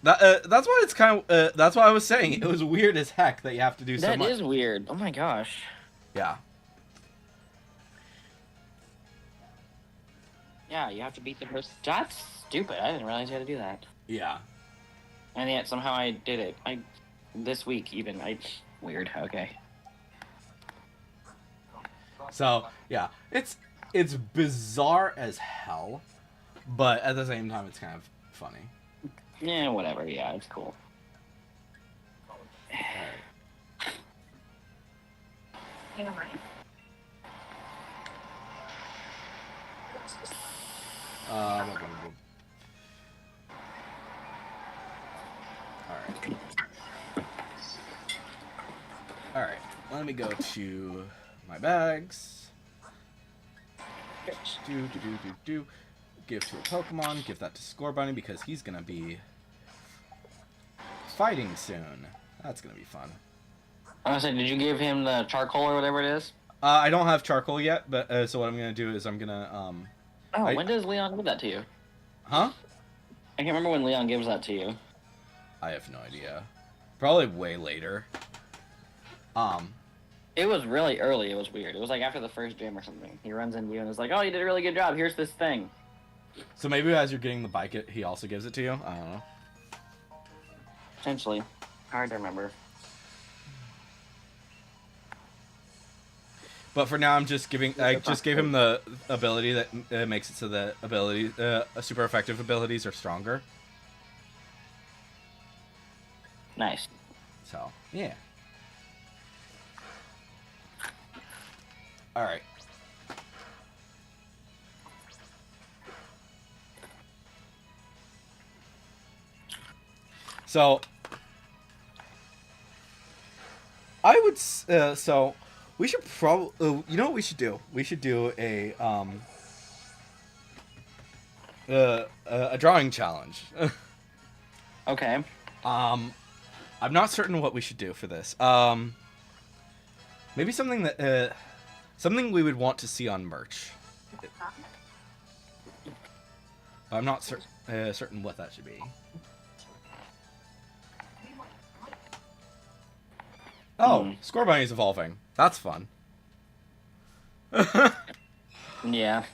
That's why it's kind of. That's why I was saying it was weird as heck that you have to do so much. That is weird. Oh my gosh. Yeah. Yeah, you have to beat the person. That's stupid. I didn't realize you had to do that. Yeah. And yet somehow I did it. This week even. Weird. Okay. So yeah, it's bizarre as hell, but at the same time, it's kind of funny. Yeah, whatever. Yeah, it's cool. Alright. Alright, let me go to my bags. Do. Give to a Pokemon. Give that to Score Bunny because he's gonna be fighting soon. That's gonna be fun. I was saying, did you give him the charcoal or whatever it is? I don't have charcoal yet, but so what I'm gonna do is I'm gonna When does Leon give that to you? Huh? I can't remember when Leon gives that to you. I have no idea. Probably way later. It was really early. It was weird. It was like after the first gym or something. He runs into you and is like, "Oh, you did a really good job. Here's this thing." So maybe as you're getting the bike, he also gives it to you. I don't know. Potentially. Hard to remember. But for now, I'm just giving. I just gave him the ability that makes it so that super effective abilities are stronger. Nice. So yeah. All right. So I would. So we should probably. You know what we should do? We should do a drawing challenge. Okay. I'm not certain what we should do for this. Maybe something that something we would want to see on merch. I'm not certain what that should be. Oh, Score Bunny's evolving. That's fun. Yeah.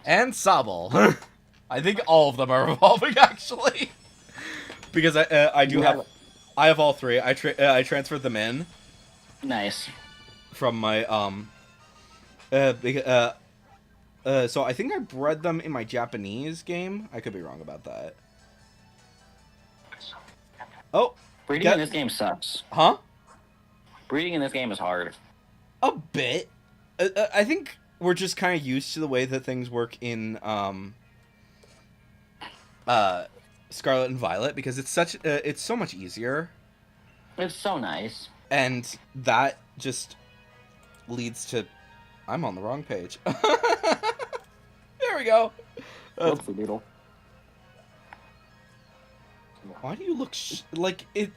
And Sobble. I think all of them are evolving actually, because I do have. I have all three. I transferred them in. Nice. From my so I think I bred them in my Japanese game. I could be wrong about that. Oh, Breeding in this game sucks. Huh? Breeding in this game is hard. A bit. I think we're just kind of used to the way that things work in Scarlet and Violet because it's it's so much easier. It's so nice. And that just leads to I'm on the wrong page. There we go. Whoopsie doodle. Why do you look like it?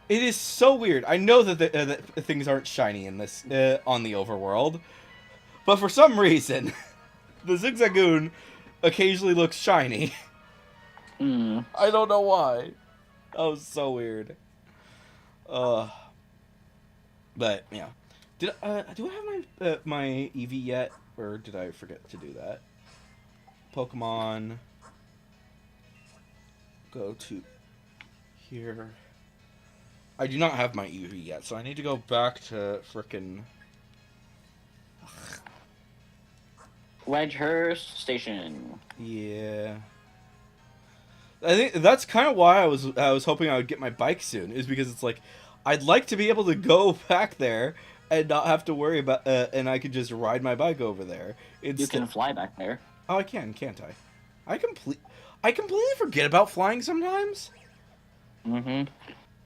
It is so weird. I know that that things aren't shiny in this on the overworld, but for some reason, the Zigzagoon occasionally looks shiny. I don't know why. That was so weird. But yeah, do I have my Eevee yet, or did I forget to do that? Pokemon. Go to here. I do not have my Eevee yet, so I need to go back to frickin' Wedgehurst Station. Yeah. I think that's kind of why I was hoping I would get my bike soon, is because it's like I'd like to be able to go back there and not have to worry about and I could just ride my bike over there. You can fly back there. Oh, I can, can't I? I completely forget about flying sometimes.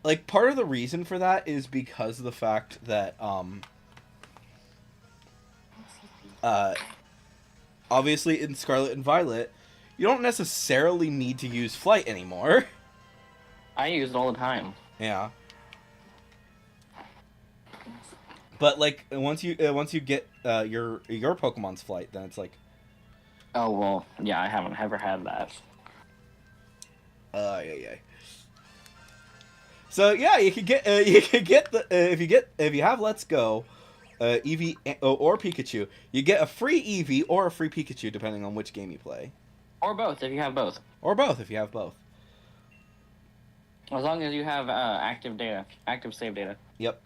Like, part of the reason for that is because of the fact that, obviously in Scarlet and Violet, you don't necessarily need to use flight anymore. I use it all the time. Yeah. But, like, once you get, your Pokemon's flight, then it's like... Oh, well, yeah, I haven't ever had that. Yeah. So yeah, you could get the if you have Let's Go, Eevee or Pikachu, you get a free Eevee or a free Pikachu depending on which game you play. Or both if you have both. Or both if you have both. As long as you have active save data. Yep.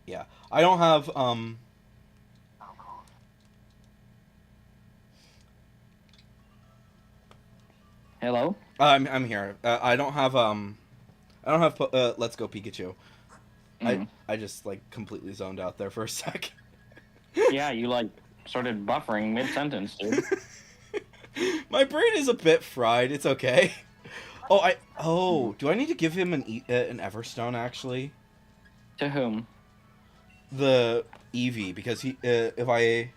Yeah, I don't have Hello. I'm here. I don't have Let's Go Pikachu. I just like completely zoned out there for a sec. Yeah, you like started buffering mid-sentence, dude. My brain is a bit fried. It's okay. Do I need to give him an Everstone actually? To whom? The Eevee, because if I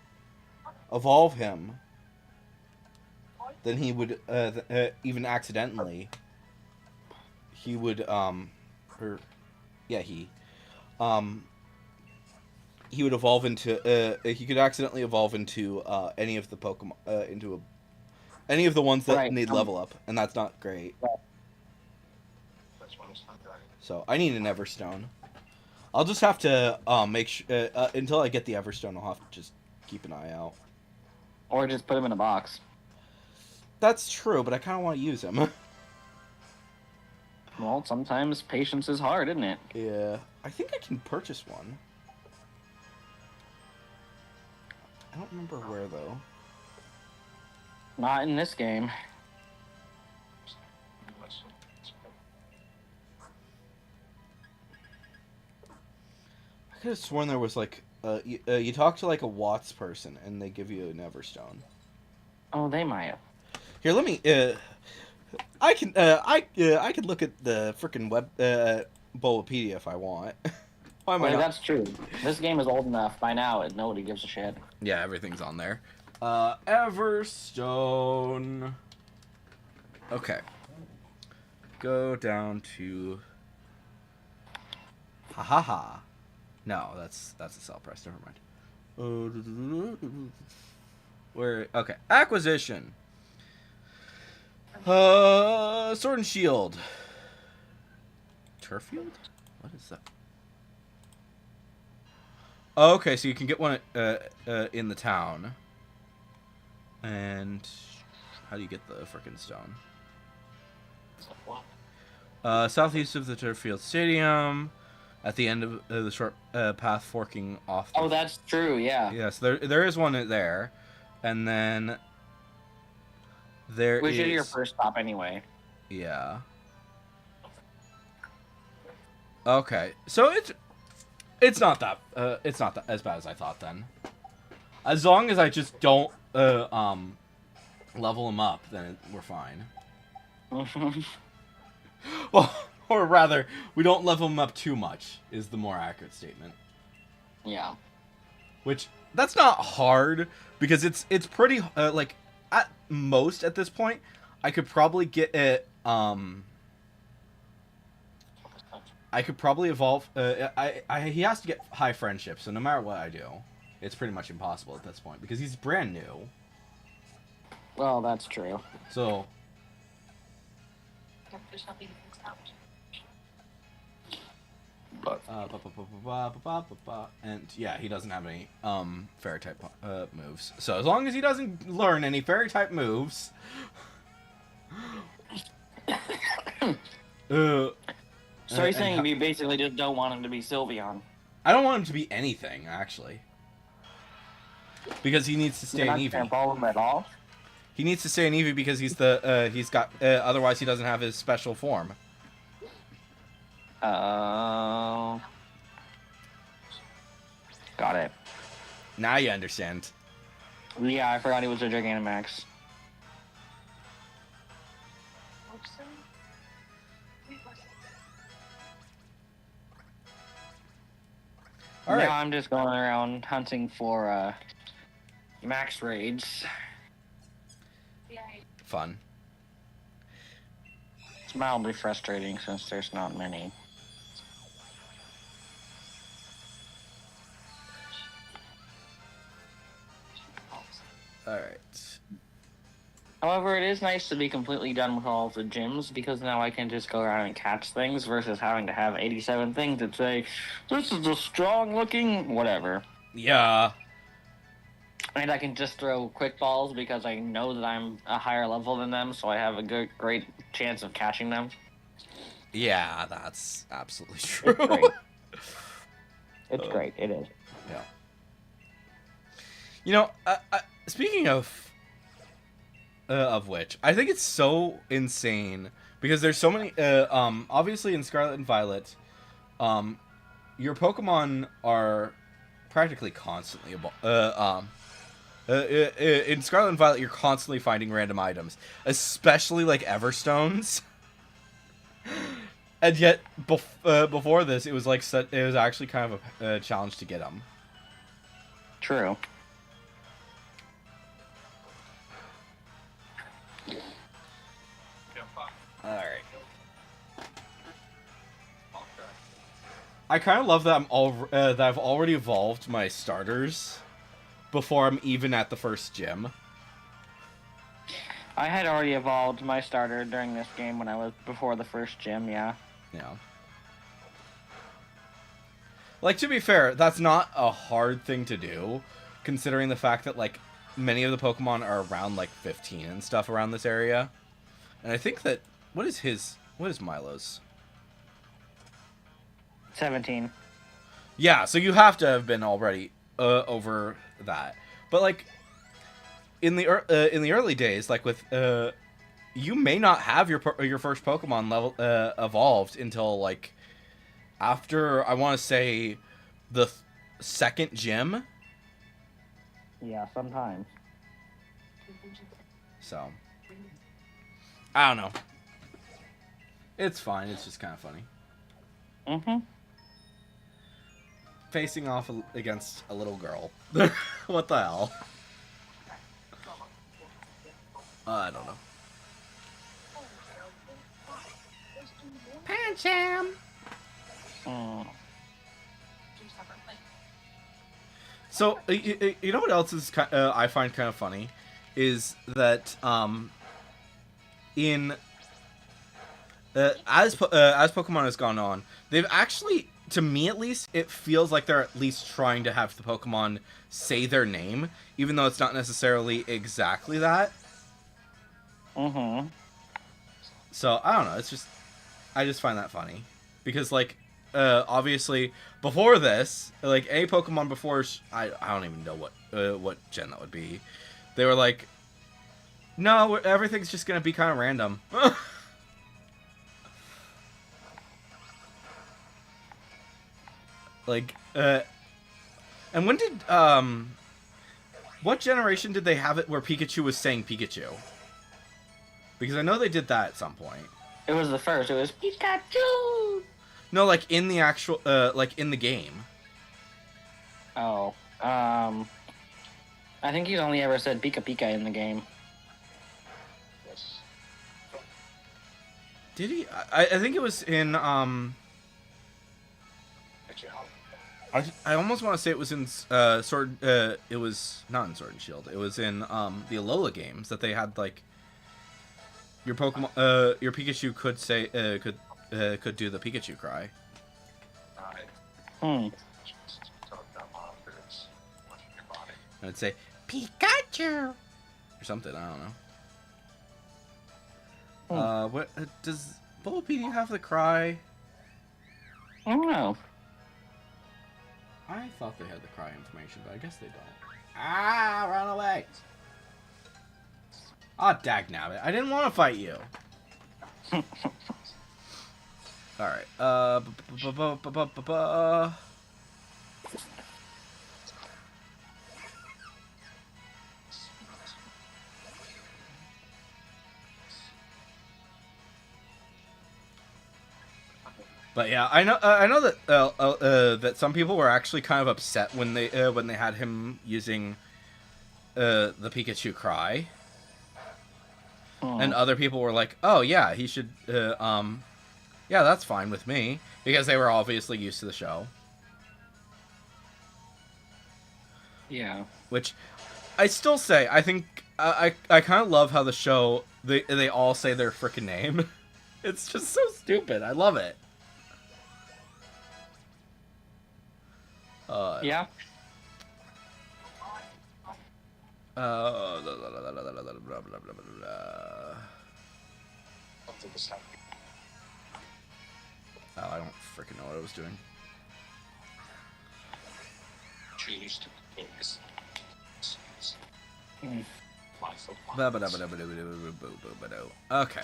evolve him, then he would even accidentally he would or yeah um he would evolve into he could accidentally evolve into any of the Pokemon any of the ones that Right, need level up, and that's not great. So I need an Everstone. I'll just have to make sure until I get the Everstone. I'll have to just keep an eye out. Or just put him in a box. That's true, but I kind of want to use him. Well, sometimes patience is hard, isn't it? Yeah, I think I can purchase one. I don't remember where though. Not in this game. I could have sworn there was like you talk to like a Watts person and they give you an Everstone. Oh, they might have. Here, let me. I can look at the freaking web Bulbapedia if I want. Why am I Well, not? that's true. This game is old enough by now. Nobody gives a shit. Yeah, everything's on there. Everstone. Okay. Go down to. Ha ha ha. No, that's a sell price. Never mind. Where? Okay. Acquisition. Sword and Shield. Turfield? What is that? Oh, okay, so you can get one in the town. And how do you get the frickin' stone? Southeast of the Turfield Stadium, at the end of the short path forking off. Oh, that's true. Yeah. Yes, there is one there, and then there Which is is your first stop anyway. Yeah. Okay, so it's not that as bad as I thought then. As long as I just don't level him up, then we're fine. Well, or rather, we don't level him up too much is the more accurate statement. Yeah. Which that's not hard because it's pretty like at most at this point I could probably get it I could probably evolve he has to get high friendship, so no matter what I do, it's pretty much impossible at this point because he's brand new. Well, that's true. So and yeah, he doesn't have any fairy type moves. So as long as he doesn't learn any fairy type moves, So you're saying you basically just don't want him to be Sylveon? I don't want him to be anything actually, because he needs to stay in You're not Eevee. follow him at all? He needs to stay in Eevee because he's the he's got otherwise he doesn't have his special form. Got it. Now you understand. Yeah, I forgot he was a Gigantamax. All right. Now I'm just going around hunting for max raids. Fun. It's mildly frustrating since there's not many. All right. However, it is nice to be completely done with all of the gyms because now I can just go around and catch things versus having to have 87 things that say, this is a strong looking whatever. Yeah. And I can just throw quick balls because I know that I'm a higher level than them, so I have a great chance of catching them. Yeah, that's absolutely true. It's great. It's great. It is. Yeah. You know, speaking of which, I think it's so insane because there's so many. Obviously in Scarlet and Violet, your Pokemon are practically constantly in Scarlet and Violet, you're constantly finding random items, especially like Everstones. And yet, before this, it was like it was actually kind of a challenge to get them. True. All right. I kind of love that that I've already evolved my starters before I'm even at the first gym. I had already evolved my starter during this game when I was before the first gym, yeah. Yeah. Like, to be fair, that's not a hard thing to do, considering the fact that, like, many of the Pokemon are around, like, 15 and stuff around this area. And I think that... What is Milo's? 17. Yeah, so you have to have been already over that. But, like, in the early days, like, with... you may not have your first Pokemon level evolved until, like... After, I want to say, the second gym. Yeah, sometimes. So, I don't know. It's fine. It's just kind of funny. Mm-hmm. Facing off against a little girl. What the hell? I don't know. Pancham! So, you know what else is I find kind of funny? Is that, in... as Pokemon has gone on, they've actually, to me at least, it feels like they're at least trying to have the Pokemon say their name, even though it's not necessarily exactly that. Mm-hmm. So, I don't know, it's just... I just find that funny. Because, like... obviously, before this, like, any Pokemon before, I don't even know what gen that would be. They were like, no, everything's just gonna be kind of random. Like, and when did, what generation did they have it where Pikachu was saying Pikachu? Because I know they did that at some point. It was the first. It was Pikachu! No, like, in the actual, like, in the game. Oh, I think he's only ever said Pika Pika in the game. Did he? I think it was in, I almost want to say it was in, it was not in Sword and Shield. It was in, the Alola games that they had, like, your Pokemon, your Pikachu could say, could do the Pikachu cry. Hmm. And it'd say, Pikachu! Or something, I don't know. What, does Bulbapedia have the cry? I don't know. I thought they had the cry information, but I guess they don't. Ah, run away! Ah, dagnabbit. I didn't want to fight you. Alright, But yeah, I know that that some people were actually kind of upset when they had him using the Pikachu cry, and other people were like, "Oh yeah, he should." Yeah, that's fine with me, because they were obviously used to the show. Yeah. Which I still say, I think I kind of love how the show they all say their freaking name. It's just so stupid. I love it. Yeah. Oh, I don't freaking know what I was doing. Okay.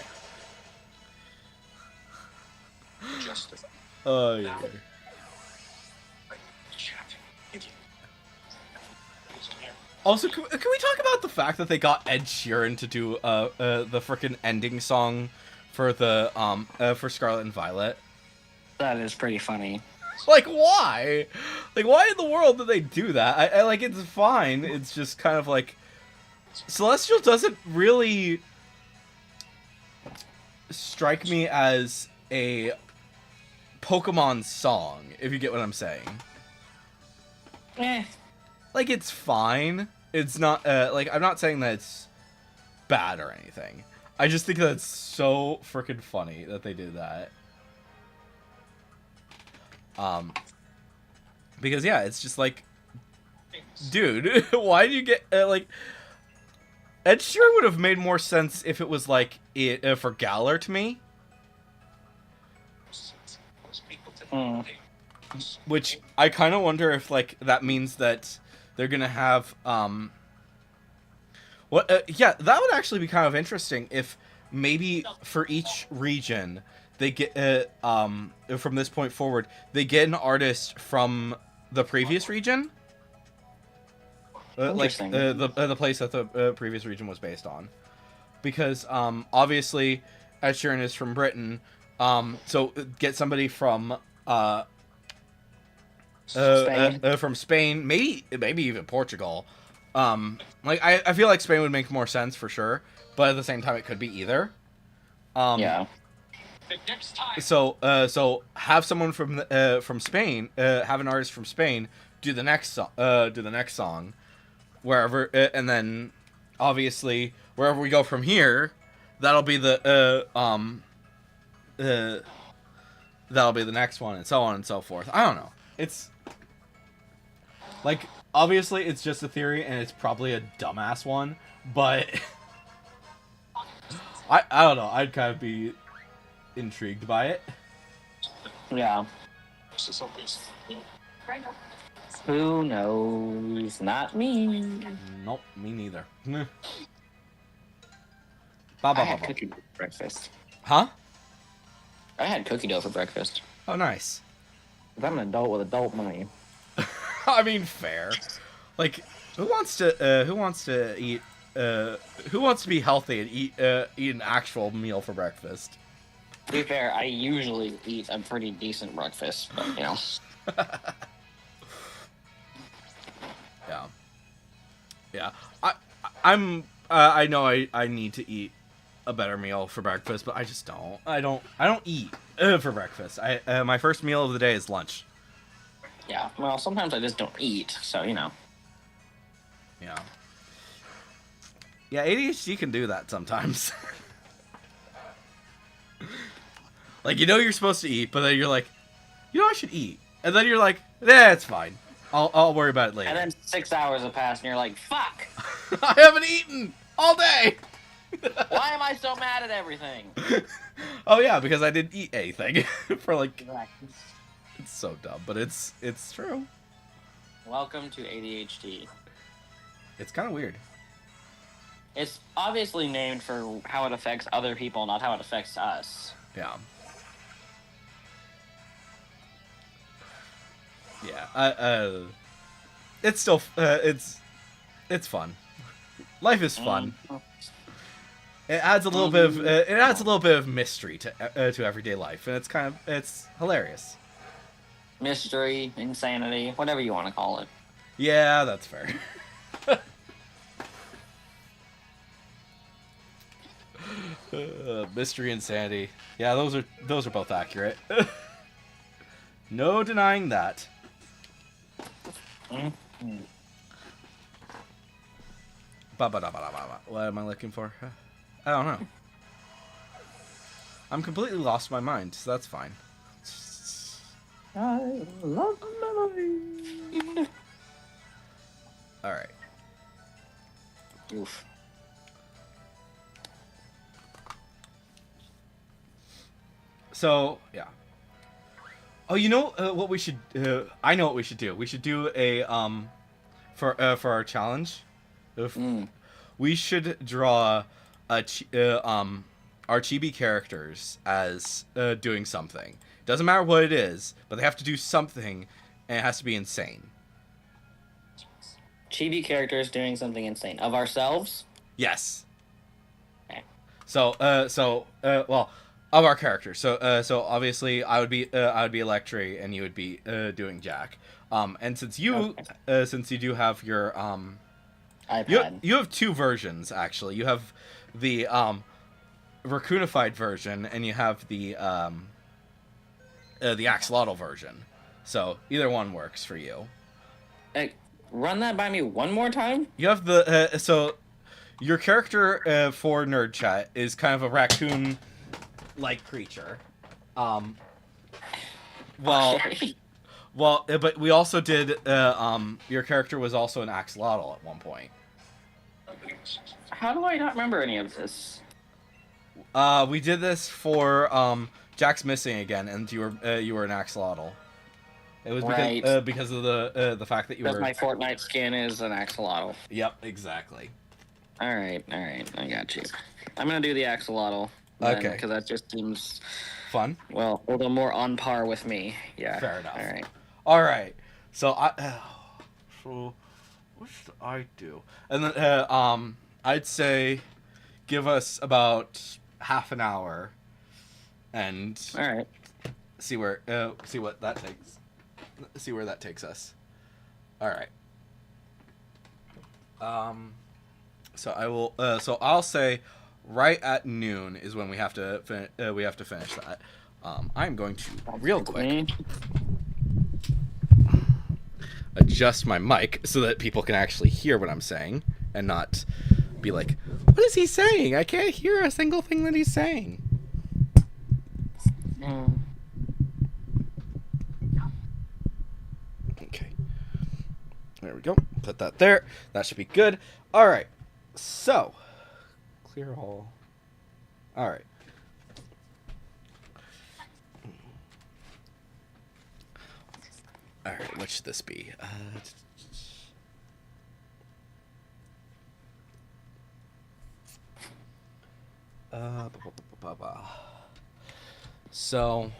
Oh yeah. Also, can we talk about the fact that they got Ed Sheeran to do the freaking ending song for the for Scarlet and Violet? That is pretty funny. Like, why? Like, why in the world did they do that? I like, it's fine. It's just kind of like Celestial doesn't really strike me as a Pokemon song, if you get what I'm saying. Like, it's fine. It's not, like, I'm not saying that it's bad or anything. I just think that it's so freaking funny that they did that. Because, yeah, it's just like, dude, why do you get, like, Ed Sheeran would have made more sense if it was, like, for Galar to me. Which, I kind of wonder if, like, that means that they're gonna have, yeah, that would actually be kind of interesting if maybe for each region they get, from this point forward, they get an artist from the previous region. Like, the place that the previous region was based on. Because, obviously, Ed Sheeran is from Britain, so get somebody from, from Spain, maybe even Portugal. Like, I feel like Spain would make more sense for sure, but at the same time, it could be either. Yeah. So have someone from Spain, have an artist from Spain do the next song, wherever, and then obviously wherever we go from here, that'll be the next one, and so on and so forth. I don't know. It's like, obviously it's just a theory, and it's probably a dumbass one, but I don't know. I'd kind of be intrigued by it. Yeah. Who knows? Not me. Nope, me neither. I had cookie dough for breakfast. Huh? I had cookie dough for breakfast. Oh, nice. 'Cause I'm an adult with adult money. I mean, fair. Like, who wants to eat? Who wants to be healthy and eat an actual meal for breakfast? To be fair, I usually eat a pretty decent breakfast, but you know. Yeah. I know I need to eat a better meal for breakfast, but I just don't. I don't eat for breakfast. My first meal of the day is lunch. Yeah. Well, sometimes I just don't eat, so you know. Yeah. Yeah, ADHD can do that sometimes. Like, you know you're supposed to eat, but then you're like, you know I should eat. And then you're like, it's fine. I'll worry about it later. And then 6 hours have passed, and you're like, fuck! I haven't eaten all day! Why am I so mad at everything? Oh yeah, because I didn't eat anything. For like... It's so dumb, but it's true. Welcome to ADHD. It's kind of weird. It's obviously named for how it affects other people, not how it affects us. Yeah. Yeah. It's still it's fun. Life is fun. It adds a little bit of mystery to everyday life, and it's hilarious. Mystery, insanity, whatever you want to call it. Yeah, that's fair. Mystery, insanity. Yeah, those are both accurate. No denying that. What am I looking for? I don't know. I'm completely lost my mind, so that's fine. I love memory. Alright. Oof. So, yeah. Oh, you know what we should... I know what we should do. We should do a, for our challenge. We should draw our chibi characters as doing something. Doesn't matter what it is, but they have to do something, and it has to be insane. chibi characters doing something insane. Of ourselves? Yes. Okay. So, well, of our characters. So obviously, I would be Electri, and you would be doing Jack. And since you do have your iPad. you have two versions actually. You have the Raccoonified version, and you have the axolotl version. So either one works for you. Hey, run that by me one more time? You have the so your character for Nerd Chat is kind of a raccoon-like creature. Well, Okay. but we also did. Your character was also an axolotl at one point. How do I not remember any of this? We did this for Jack's missing again, and you were an axolotl. It was because of the fact that you Because were. my Fortnite skin is an axolotl. Yep, exactly. All right, I got you. I'm gonna do the axolotl. Okay. Because that just seems Fun. well, a little more on par with me. Yeah. Fair enough. All right. All right. So so what should I do? And then I'd say give us about half an hour, and All right. see what that takes. See where that takes us. All right. So I will. So I'll say, right at noon is when we have to finish that. I'm going to real quick adjust my mic so that people can actually hear what I'm saying and not be like, "What is he saying? I can't hear a single thing that he's saying." Okay. There we go. Put that there. That should be good. All right. So, clear all. All right. All right. What should this be? So.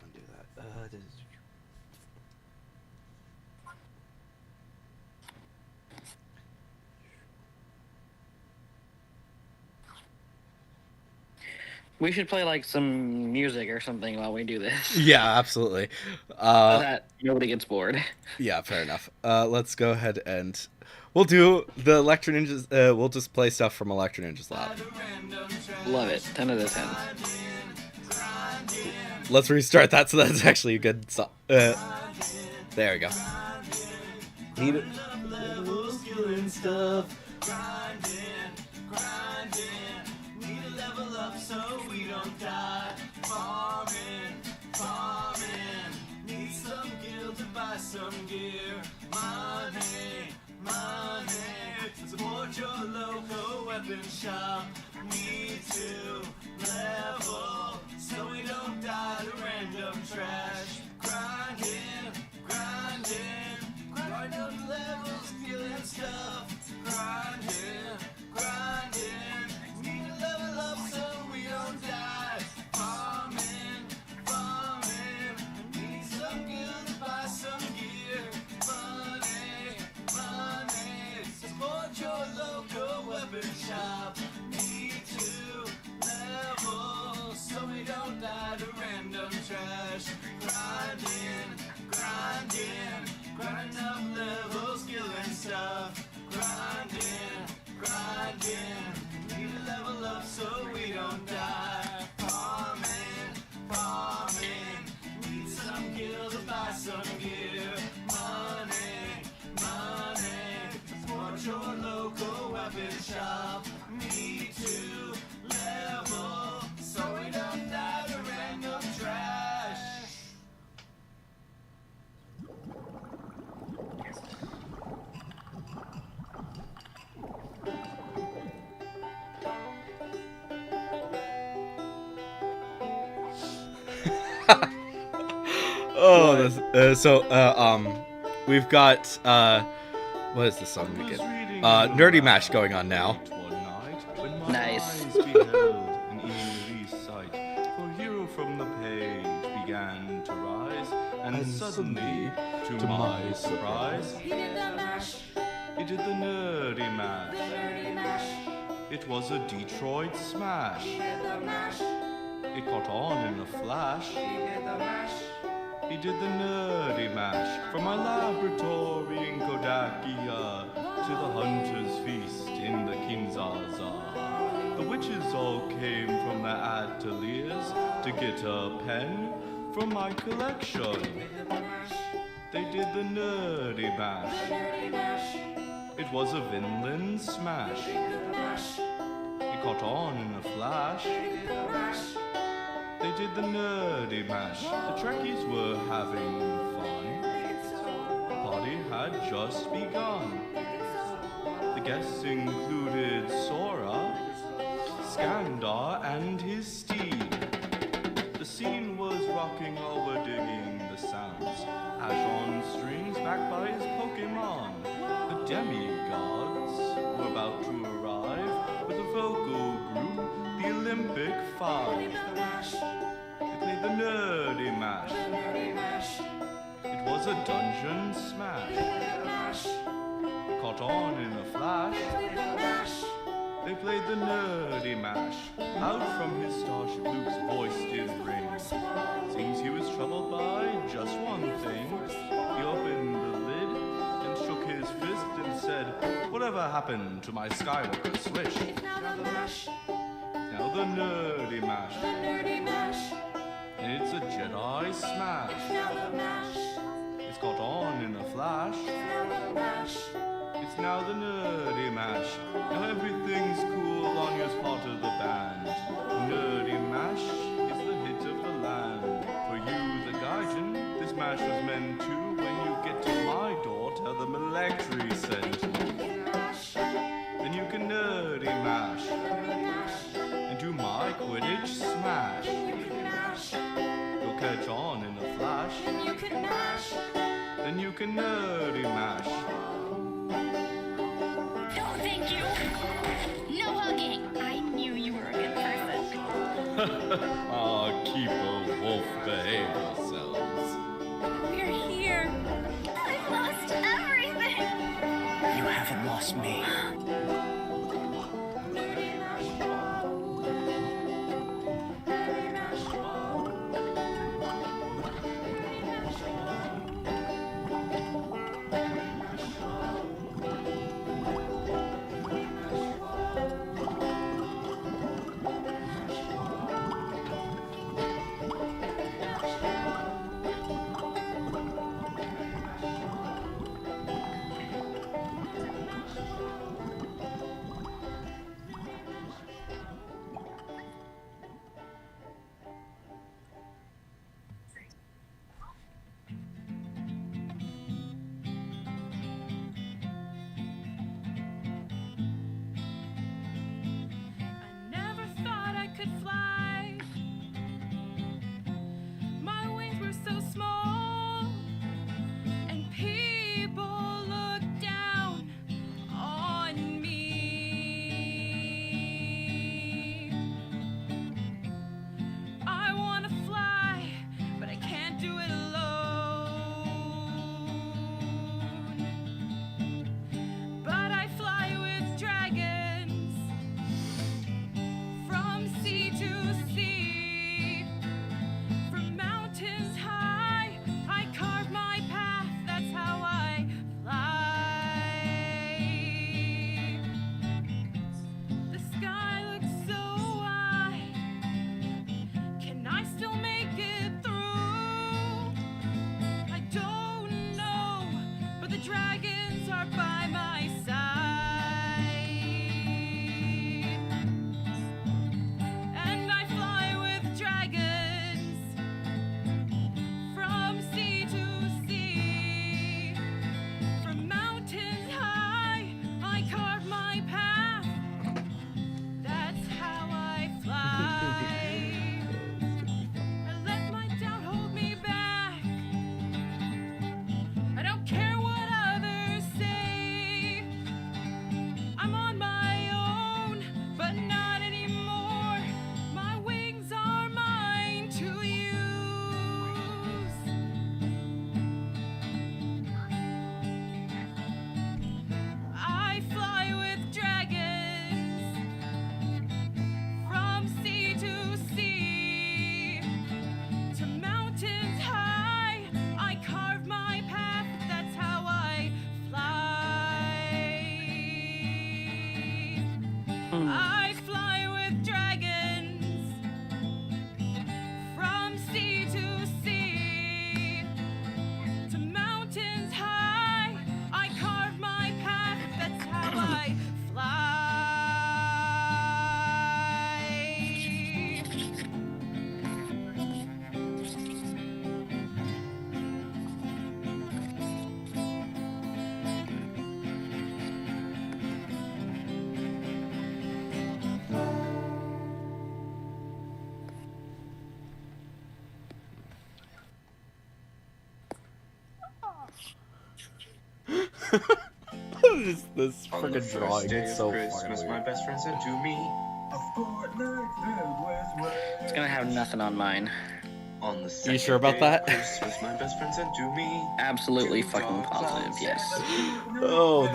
Undo that. We should play like some music or something while we do this. Yeah, absolutely. So that nobody gets bored. Yeah, fair enough. Let's go ahead and we'll do the Electro Ninjas. We'll just play stuff from Electro Ninjas Lab. Love it. 10 out of 10. Let's restart that so that's actually a good song. There we go. Need it. Some gear, money, support your local weapon shop. Need to level, so we don't die to random trash. Grinding, grind up levels, killing stuff. Grinding, need to level up so we don't die. Farming, need some gear to buy some gear. Money, support your local weapon shop. Need to level, so we don't die to random trash. Grinding up levels, killing stuff. Grinding, need to level up so we don't die. Farming, need some kills to buy some gear. Money, support your local weapon shop. Need to level, so we don't die to random trash. Oh, we've got what is the song again? Nerdy Mash going on now. Nice. Eyes beheld an eerie sight, for a hero from the page began to rise, and suddenly, to my surprise, He did the mash, he did the nerdy the mash. nerdy mash. It was a Detroit smash. He did the mash, It caught on in a flash. he did the mash. He did the nerdy mash from my laboratory in Kodakia to the hunter's feast in the Kinzaza. The witches all came from their ateliers to get a pen from my collection. They did the nerdy mash. Nerdy mash, It was a Vinland smash. he did the mash, It caught on in a flash. he did the mash. They did the nerdy mash. The Trekkies were having fun. The party had just begun. The guests included Sora, Skandar, and his steed. The scene was rocking while we're digging the sounds. Ash on strings backed by his Pokemon. The demigods were about to arrive with a vocal group, the Olympic Five. They played the nerdy mash. It was a dungeon smash. Caught on in a flash. They played the nerdy mash. Out from his starship, Luke's voice did ring. Seems he was troubled by just one thing. He opened the lid and shook his fist and said, "Whatever happened to my Skywalker Swish?" Now the nerdy mash. And it's a Jedi smash. It's caught on in a flash. It's now the nerdy mash. Now everything's cool on your part of the band. Nerdy mash is the hit of the land. For you, the Gaijin, this mash was meant to. When you get to my door, tell them Electri sent you. Then you can nerdy mash and do my Quidditch smash. You'll catch on in a flash. Then you can nerdy mash. No, thank you. No hugging. I knew you were a good person. Aw, keep a wolf, behave yourselves. We're here. I've lost everything. You haven't lost me. I fly with dragons from sea to sea, to mountains high. I carve my path, that's how I fly. this On the freaking first drawing day is of so Christmas, fucking my weird. best friend said to me, It's gonna have nothing on mine. on the second sure about day that? of Christmas, my best friend said to me, Absolutely fucking positive, yes. Oh,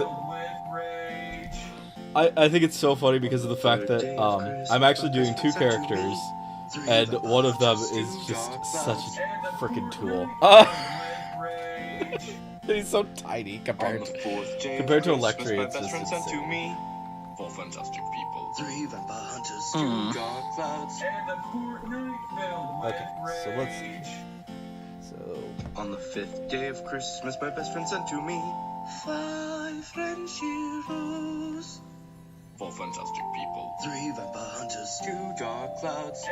I think it's so funny because of the fact that I'm actually doing two characters, and one of them is just such a freaking tool. He's so tiny on compared the to fourth day compared to of Christmas, Electri. my It's best just friend said to insane. me, 4 fantastic people, 3 vampire hunters, Hmm. 2 dark clouds, Okay, so let's see. So on the 5th day of Christmas, my best friend said to me, 5 French heroes, 4 fantastic people, 3 vampire hunters, 2 dark clouds,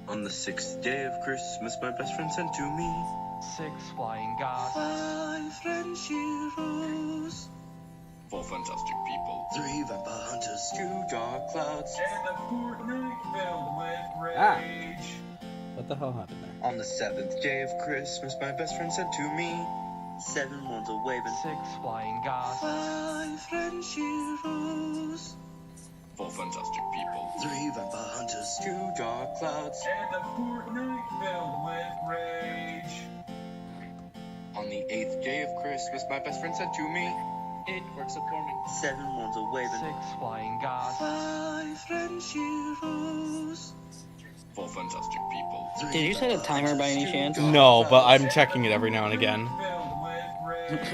on the 6th day of Christmas, my best friend said to me, 6 flying gods. 5 French heroes, 4 fantastic people, 3 vampire hunters, 2 dark clouds, what the hell happened there? on the 7th day of Christmas, my best friend said to me, 7 wands are waving, 6 flying gods. 5 French heroes, 4 fantastic people, 3 vampire hunters, 2 dark clouds, on the 8th day of Christmas, my best friend said to me, 8 works for me, 7 wands are waving, 6 flying gods. 5 French heroes, 4 fantastic people, Did you set a timer by any chance? No, but I'm checking it every now and again.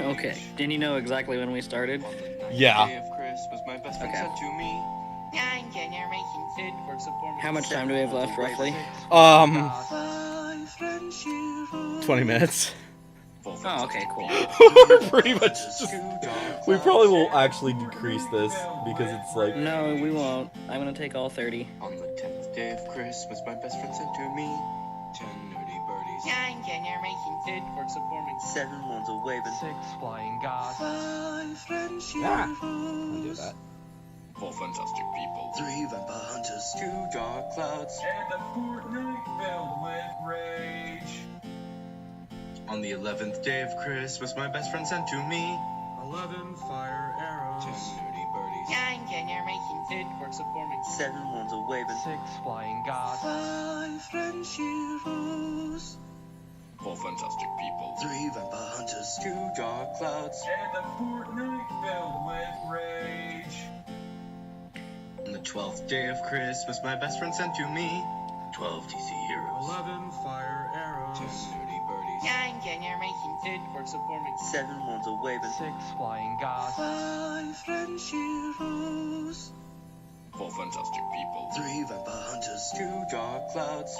Okay. Didn't you know exactly when we started? on the 9th Yeah. day of Christmas, my best friend Okay. said to me, 9 generations. 8 works for me, How much time do we have left, roughly? 6 flying Um, gods. 5 French heroes, 20 minutes. 4 Oh, okay, cool. We're pretty much just. We probably will actually decrease this because it's like. No, we won't. I'm gonna take all 30. On the 10th day of Christmas, my best friend said to me, 10 nerdy birdies, 9 generations. 8 works for me, 7 wands are waving, 6 flying gods. 5 French Ah, heroes, I'll do that. 4 fantastic people, 3 vampire hunters, 2 dark clouds, on the 11th day of Christmas, my best friend sent to me 11 fire 10 arrows. nerdy birdies, 9 generations. 8 works for me, 7 wands are waving, 6 flying gods. 5 French heroes, 4 fantastic people, 3 vampire hunters, 2 dark clouds, on the 12th day of Christmas, my best friend sent to me 12 DC heroes, 11 fire 10 arrows. nerdy birdies, 9 generations. 8 works for me, 7 wands are waving, 6 flying gods. 5 French heroes, 4 fantastic people, 3 vampire hunters, 2 dark clouds,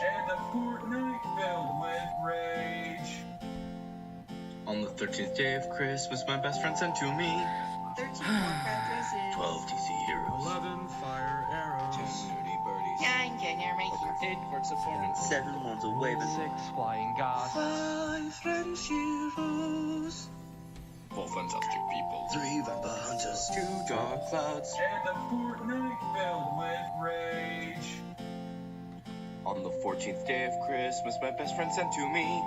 on the 13th day of Christmas, my best friend sent to me 13 Warcraft races. 12 DC heroes, 11 fire 10 arrows. nerdy birdies, 9 generations. 8 works for me, 7 wands are waving, 6 flying gods. 5 French heroes, 4 fantastic people, 3 vampire hunters, 2 dark clouds, on the 14th day of Christmas, my best friend sent to me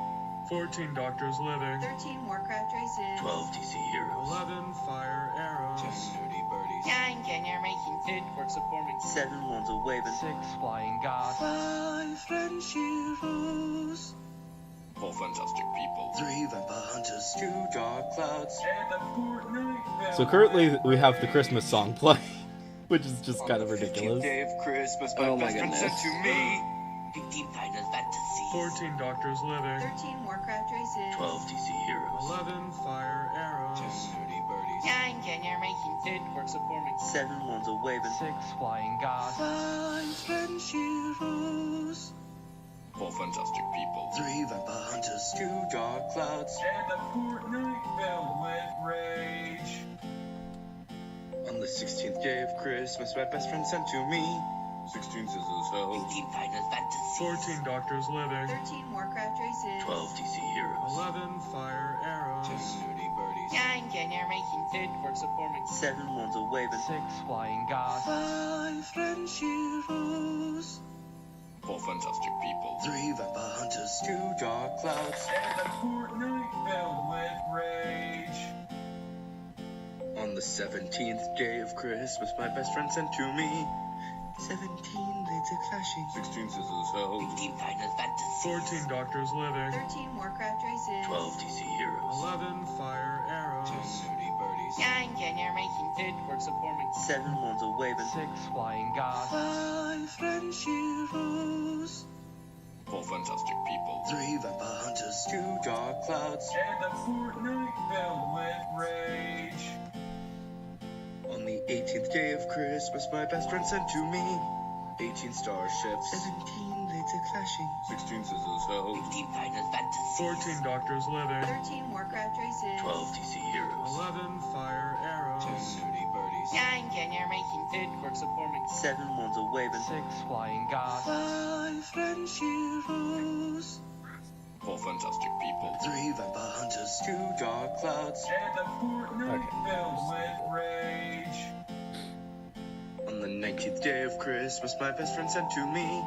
14 doctors living. 13 Warcraft races. 12 DC heroes, 11 fire 10 arrows. nerdy birdies, 9 generations. 8 works for me, 7 wands are waving, 6 flying gods. 5 French heroes, 4 fantastic people, 3 vampire hunters, 2 dark clouds, So currently we have the Christmas song playing, which is just on kind of the 15th ridiculous. day of Christmas, my Oh my best friend sent goodness. to me 15 Final Fantasy, 14 doctors living. 13 Warcraft races. 12 DC heroes, 11 fire 10 arrows. nerdy birdies, 9 8 quirks of forming. 7 wands of waving. 6 flying gods. 5 French heroes. 4 fantastic people. 3 vampire hunters. 2 dark clouds. And a fortnight filled with rage. On the 16th day of Christmas, my best friend sent to me 16 scissors held. 18 Final Fantasy. 14 doctors living. 13 Warcraft races. 12 DC heroes. 11 fire arrows. 10 nerdy birdies. 9 generations. 8 quirks of forming. 7 wands of waving. 6 flying gods. 5 French heroes. 4 fantastic people. 3 vampire hunters. 2 dark clouds. And a fortnight filled with rage. On the 17th day of Christmas, my best friend sent to me 17 blades a clashing. 16 scissors held. 15 Final Fantasy. 14 doctors living. 13 Warcraft races. 12 DC heroes. 11 fire arrows. 10 nerdy birdies. 9 generations. 8 quirks of forming. 7 wands of waving. 6 flying gods. 5 French heroes. 4 fantastic people. 3 vampire hunters. 2 dark clouds. And a fortnight filled with rage. On the 18th day of Christmas, my best friend sent to me 18 starships. 17 blades a clashing. 16 scissors held. 15 Final Fantasy. 14 doctors living. 13 Warcraft races. 12 DC heroes. 11 fire arrows. 10 nerdy birdies. 9 generations. 8 quirks of forming. 7 wands of waving. 6 flying gods. 5 French heroes. 4 fantastic people. 3 vampire hunters. 2 dark clouds. And a fortnight filled with rage. On the 19th day of Christmas, my best friend sent to me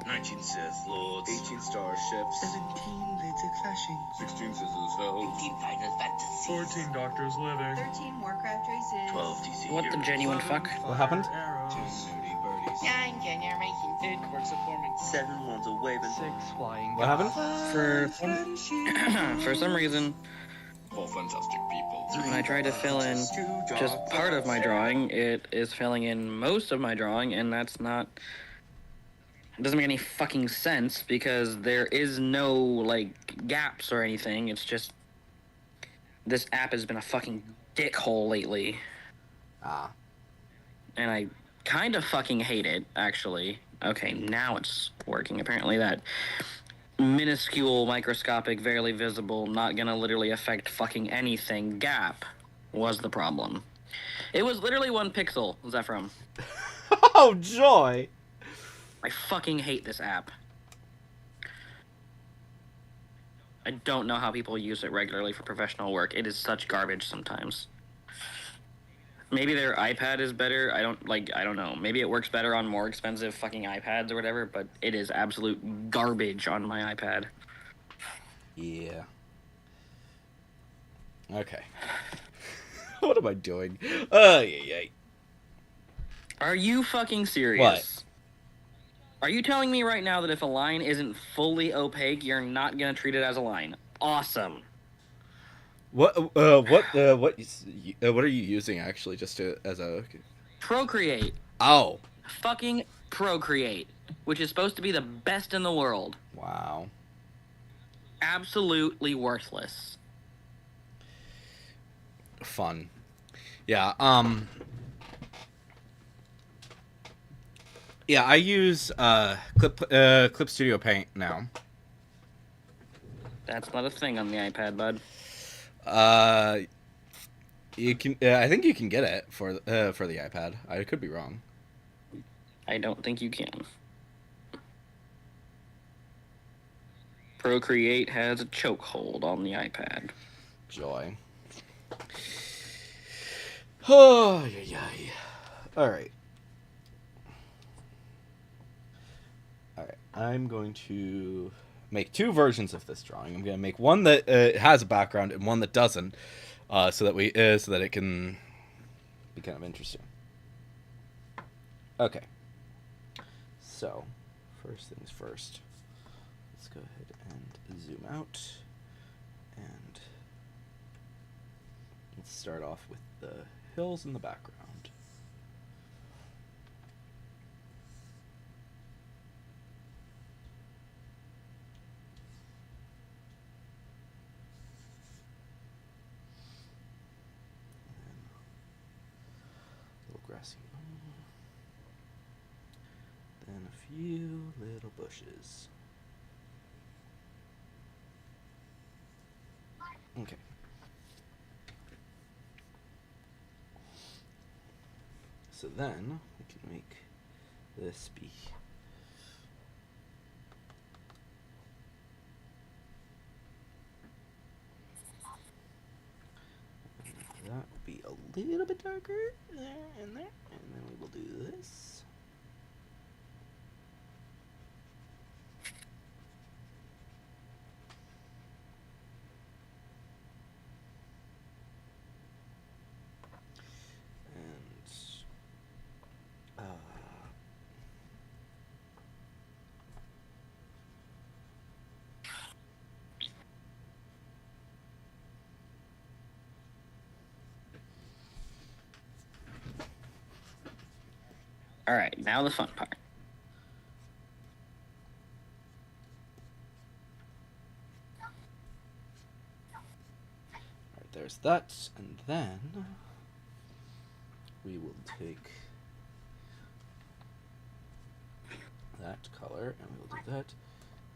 19 Sith Lords. 18 starships. 17 blades a clashing. 16 scissors held. 15 Final Fantasy. 14 doctors living. 13 Warcraft races. 12 DC What the heroes. genuine fuck? What happened? 10 Arrows. nerdy birdies. 9 generations. 8 quirks of forming. 7 wands of waving. 6 flying What happened? For French heroes. for some reason, 4 fantastic people. when I try to fill in just part of my drawing, it is filling in most of my drawing, and that's not. It doesn't make any fucking sense because there is no like gaps or anything. It's just this app has been a fucking dickhole lately, Ah. and I kind of fucking hate it. Actually, okay, now it's working. Apparently, that minuscule, microscopic, barely visible, not gonna literally affect fucking anything gap was the problem. It was literally 1 pixel, Zephram. Oh, joy! I fucking hate this app. I don't know how people use it regularly for professional work. It is such garbage sometimes. Maybe their iPad is better. I don't know. Maybe it works better on more expensive fucking iPads or whatever, but it is absolute garbage on my iPad. Yeah. Okay. What am I doing? Yeah. Are you fucking serious? What? Are you telling me right now that if a line isn't fully opaque, you're not gonna treat it as a line? Awesome. What are you using actually, just as a? Procreate. Oh. Fucking Procreate, which is supposed to be the best in the world. Wow. Absolutely worthless. Fun. Yeah. Yeah, I use Clip Studio Paint now. That's not a thing on the iPad, bud. You can. I think you can get it for the iPad. I could be wrong. I don't think you can. Procreate has a chokehold on the iPad. Joy. Oh, yeah. All right. I'm going to make 2 versions of this drawing. I'm going to make one that has a background and one that doesn't, so that it can be kind of interesting. Okay. So, first things first. Let's go ahead and zoom out, and let's start off with the hills in the background. grassy knoll. Then a few little bushes. Okay. So then we can make this be that will be a little bit darker there and there, and then we will do this. And All right, now the fun part. Alright, there's that, and then we will take that color and we will do that,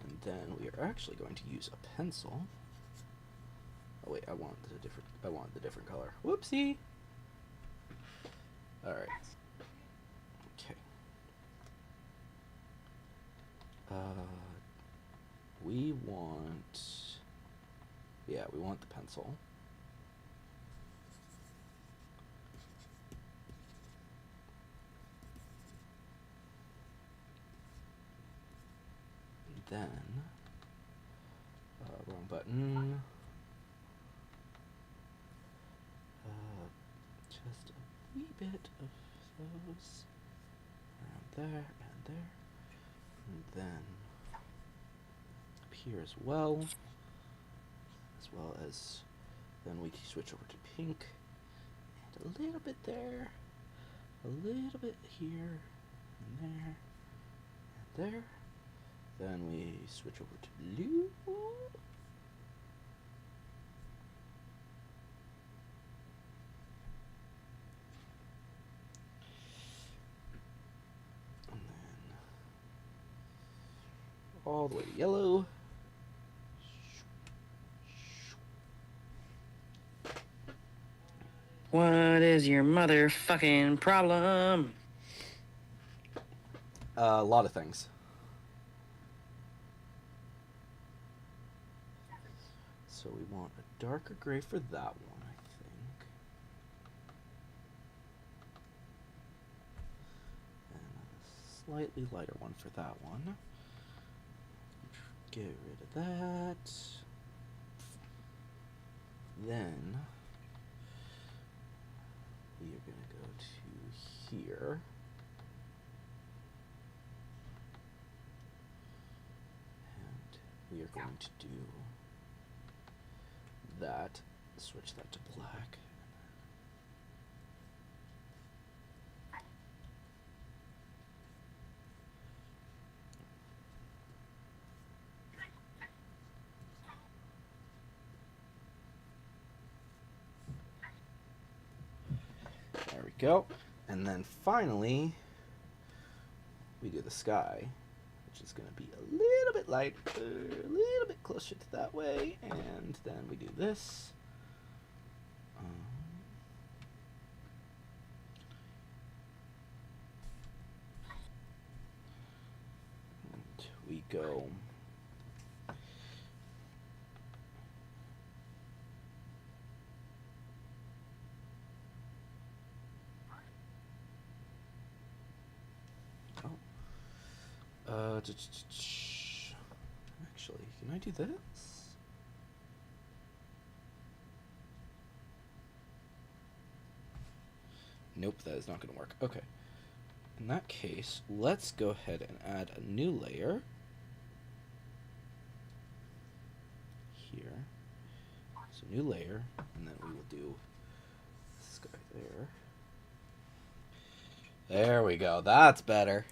and then we are actually going to use a pencil. Oh wait, I want the different color. Whoopsie. All right. Okay. We want the pencil. And then wrong button. Just a wee bit of those around there and there, and then up here as well as then we can switch over to pink, and a little bit there, a little bit here, and there, and there. Then we switch over to blue. All the way to yellow. What is your motherfucking problem? A lot of things. So we want a darker gray for that one, I think. And a slightly lighter one for that one. Get rid of that. Then we are going to go to here. And we are going to do that. Switch that to black. There we go. And then finally, we do the sky, which is going to be a little bit lighter, a little bit closer to that way. And then we do this. And we go. Actually, can I do this? Nope, that is not going to work. Okay. In that case, let's go ahead and add a new layer. Here. So new layer, and then we will do this guy there. There we go. That's better.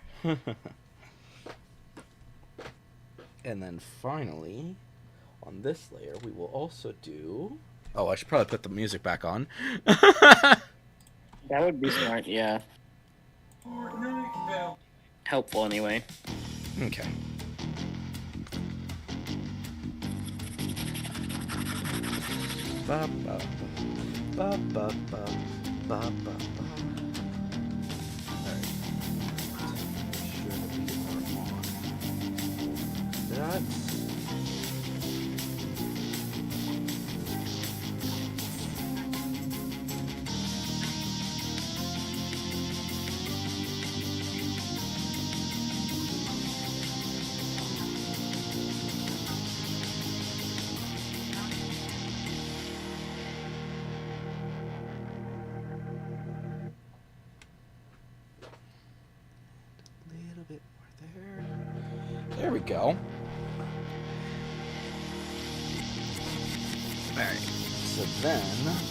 And then finally, on this layer, we will also do... Oh, I should probably put the music back on. That That would be smart, yeah. Helpful anyway. Okay. Ba, ba, ba, ba, ba, ba, ba, ba. Alright. Make sure that we are on that. Little bit more there. There we go. Alright, so then that.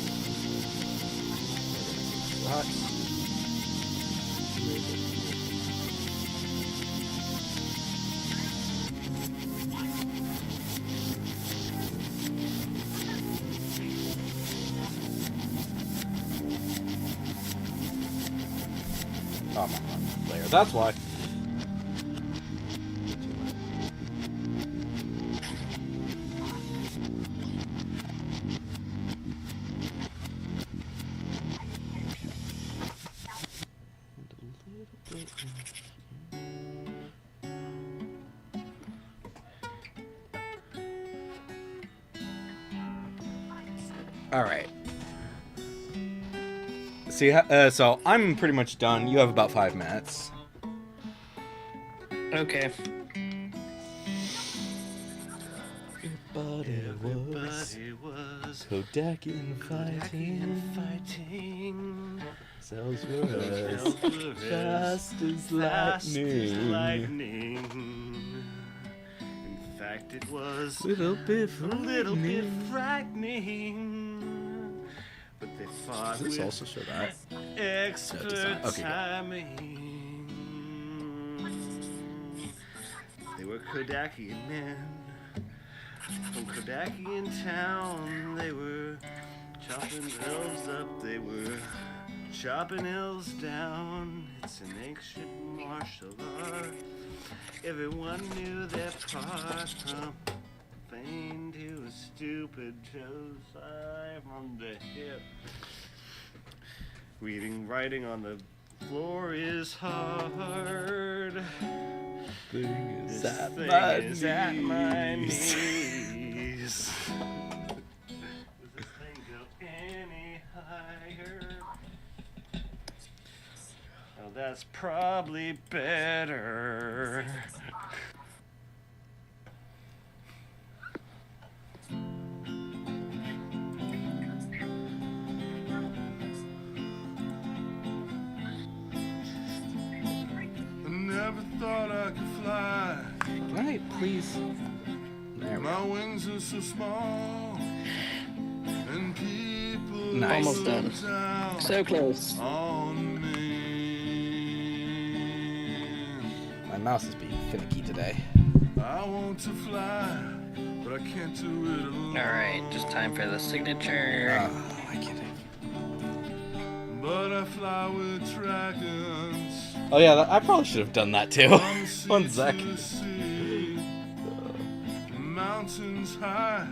Oh, I'm on layer. That's why. All right. See, so I'm pretty much done. You have about 5 minutes. Okay. Everybody was Kodakian fighting. Cells were Cells were fast as fast as lightning. lightning. In fact, it was Little bit a little bit frightening. But they fought Does this with also show that? expert No, it does not. Okay, good. timing. They were Kodakian men from Kodakian town. They were chopping elves up. They were chopping elves down. It's an ancient martial art. Everyone knew their part from vain to stupid to side from the hip. Reading, writing on the floor is hard. Thing This is at thing my is at my knees. knees. Does this thing go any higher? Oh, that's probably better. I never thought I could fly. Can I please? There we My go. wings are so small, and people Nice. Almost done. look down So close. on me. My mouse is being finicky today. I want to fly, but I can't do it alone. Alright, just time for the signature. I can't. But I fly with dragons. Oh yeah, I probably should have done that too. From sea One to sec. sea. Mountains high,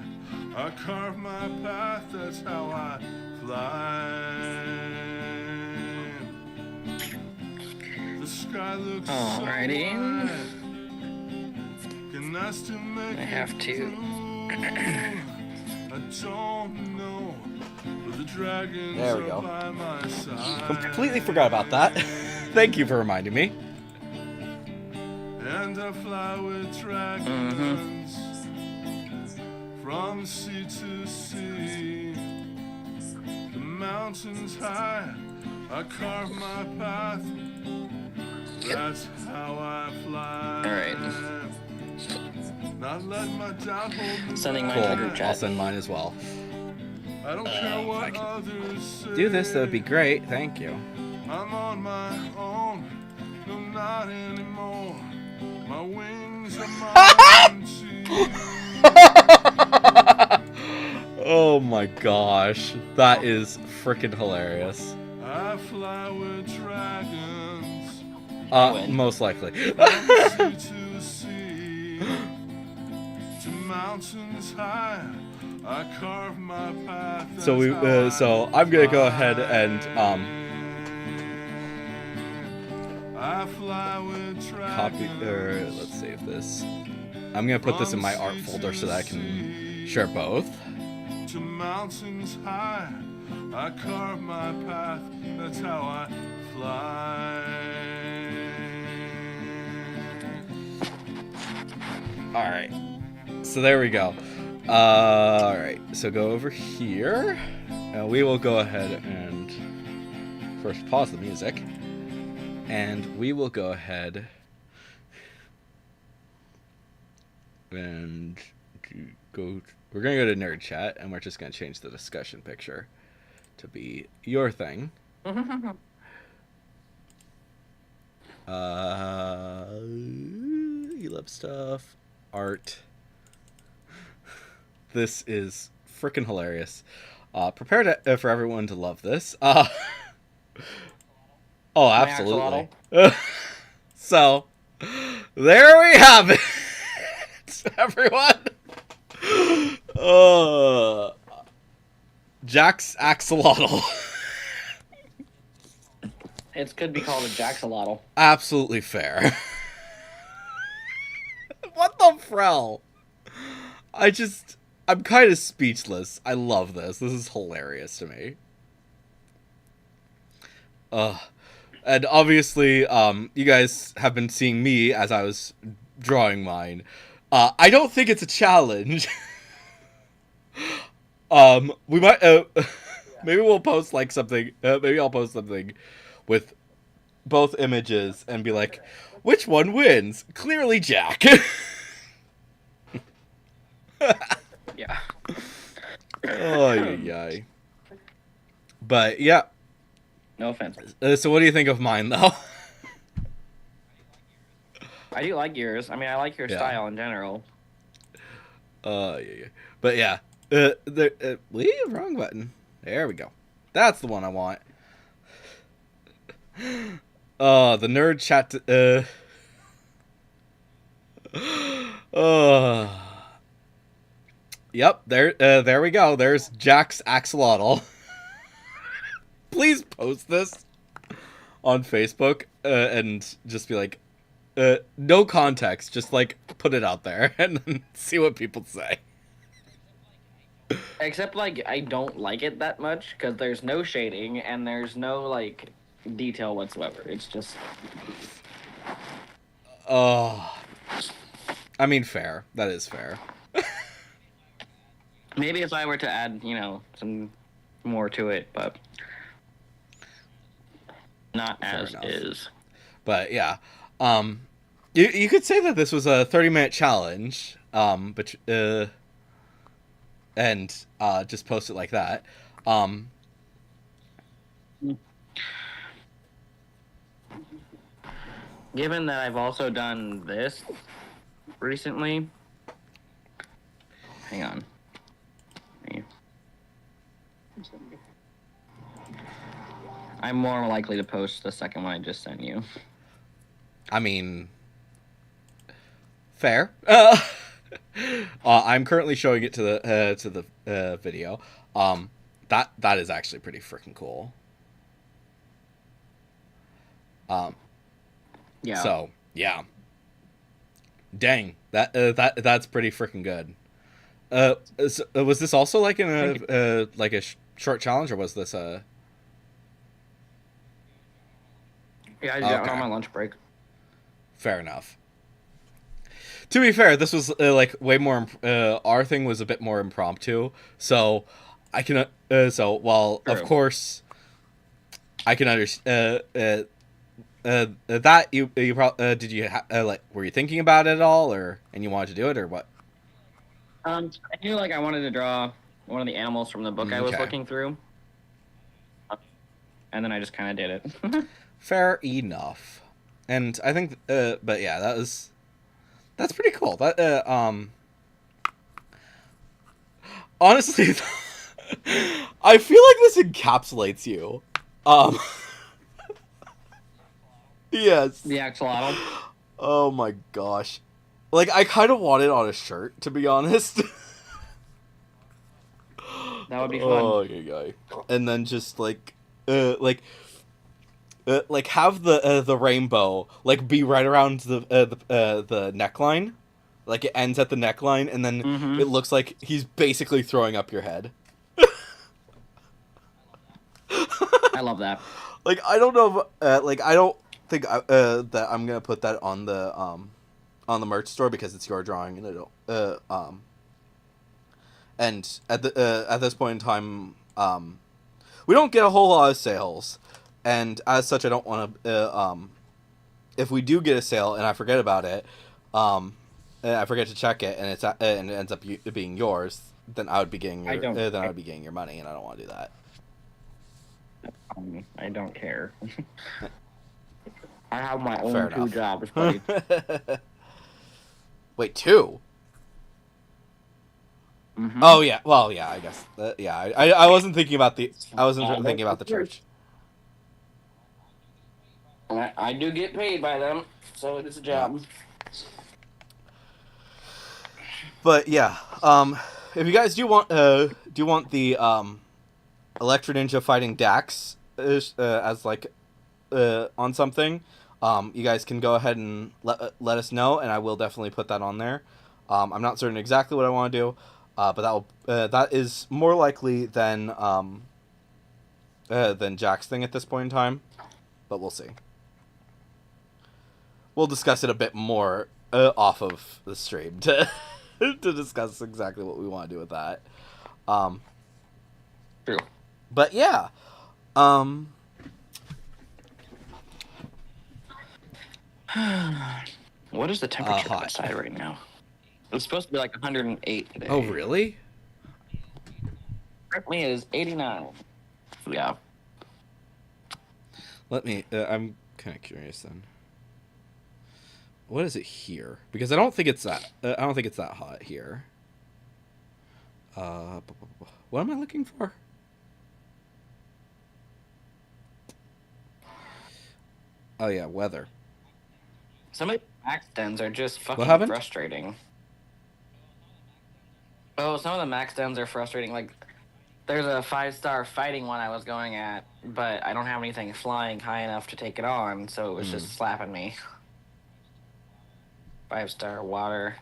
I carve my path. That's how I fly. The sky looks Alrighty. so wide. Can I still make I have it to. through? I don't know, but the dragons There we are go. by my side. Completely forgot about that. Thank you for reminding me. And I fly with dragons from sea to sea. The mountains high, I carve my path. That's how I fly. Alright. Not let my doubt hold me Sending back. mine to Cool. group I'll chat. send mine as well. I don't care if I what can others say. Do this, that would be great. Thank you. I'm on my own, no, not anymore. My wings are mine too. Oh my gosh, that is freaking hilarious. I I fly with dragons. Most likely. From sea to sea, to mountains high, I carve my path. So we, That's how so I'm gonna go ahead and I fly with copy. dragons. Let's save this. I'm gonna put this in my art folder so that I can share both. To mountains high, I carve my path. That's how I fly. All right. So there we go. All right. So go over here, and we will go ahead and first pause the music, and we will go ahead and go. We're gonna go to nerd chat, and we're just gonna change the discussion picture to be your thing. You love stuff, art. This is freaking hilarious. Prepare to, for everyone to love this. Oh, absolutely. So, there we have it, everyone. Jack's axolotl. It could be called a jaxolotl. Absolutely fair. What the frell? I'm kind of speechless. I love this. This is hilarious to me. And obviously, you guys have been seeing me as I was drawing mine. I don't think it's a challenge. We might, maybe we'll post like something, maybe I'll post something with both images and be like, which one wins? Clearly Jack. Yeah. Oh, yeah. But yeah. No offense. So what do you think of mine though? I do like yours. I mean, I like your style in general. Yeah. But yeah. Wrong button. There we go. That's the one I want. The nerd chat. Yep. There we go. There's Jack's axolotl. Please post this on Facebook and just be like, no context. Just like put it out there and then see what people say. Except, like, I don't like it that much because there's no shading and there's no, like, detail whatsoever. It's just... I mean, fair. That is fair. Maybe if I were to add, you know, some more to it, but not as is. But, yeah. You could say that this was a 30-minute challenge, but... and just post it like that. Given that I've also done this recently, hang on. I'm more likely to post the second one I just sent you. I mean, fair. I'm currently showing it to the video. That is actually pretty freaking cool. Yeah. So yeah. Dang, that's pretty freaking good. Was this also like in a like a short challenge, or was this a? Yeah, I did it on my lunch break. Fair enough. To be fair, this was like way more. Our thing was a bit more impromptu, so I can. So while True. Of course, I can understand. That you probably did you like were you thinking about it at all, or and you wanted to do it, or what? I knew like I wanted to draw one of the animals from the book I was looking through, and then I just kind of did it. Fair enough, and I think, but yeah, that's pretty cool. That honestly, I feel like this encapsulates you. Um. Yes. The axolotl. Oh my gosh. Like, I kind of want it on a shirt, to be honest. That would be fun. Oh, yeah. And then just like have the rainbow like be right around the neckline, like it ends at the neckline, and then it looks like he's basically throwing up your head. I love that. Like, I don't know if, like, I don't think that I'm gonna put that on the merch store because it's your drawing, and I don't and at this point in time, we don't get a whole lot of sales, and as such, I don't want to. If we do get a sale and I forget about it, and I forget to check it, and and it ends up being yours, then I would be getting your money, and I don't want to do that. I don't care. I have my own Fair 2 enough. jobs, buddy. Wait, 2? Oh yeah, well yeah, I guess. Yeah, I wasn't thinking about thinking about the church. I do get paid by them, so it is a job. But yeah, if you guys do want the Electro Ninja fighting Dax as like on something, you guys can go ahead and let us know, and I will definitely put that on there. I'm not certain exactly what I want to do, but that is more likely than Jack's thing at this point in time, but we'll see. We'll discuss it a bit more off of the stream to discuss exactly what we want to do with that. True. But yeah, What is the temperature outside right now? It's supposed to be like 108 today. Oh really? Currently it is 89. Yeah. Let me. I'm kind of curious then. What is it here? Because I don't think it's that. I don't think it's that hot here. What am I looking for? Oh yeah, weather. Some of the max dens are just fucking happened? frustrating. Oh, some of the max dens are frustrating. Like, there's a 5-star fighting one I was going at, but I don't have anything flying high enough to take it on, so it was just slapping me. 5-star water.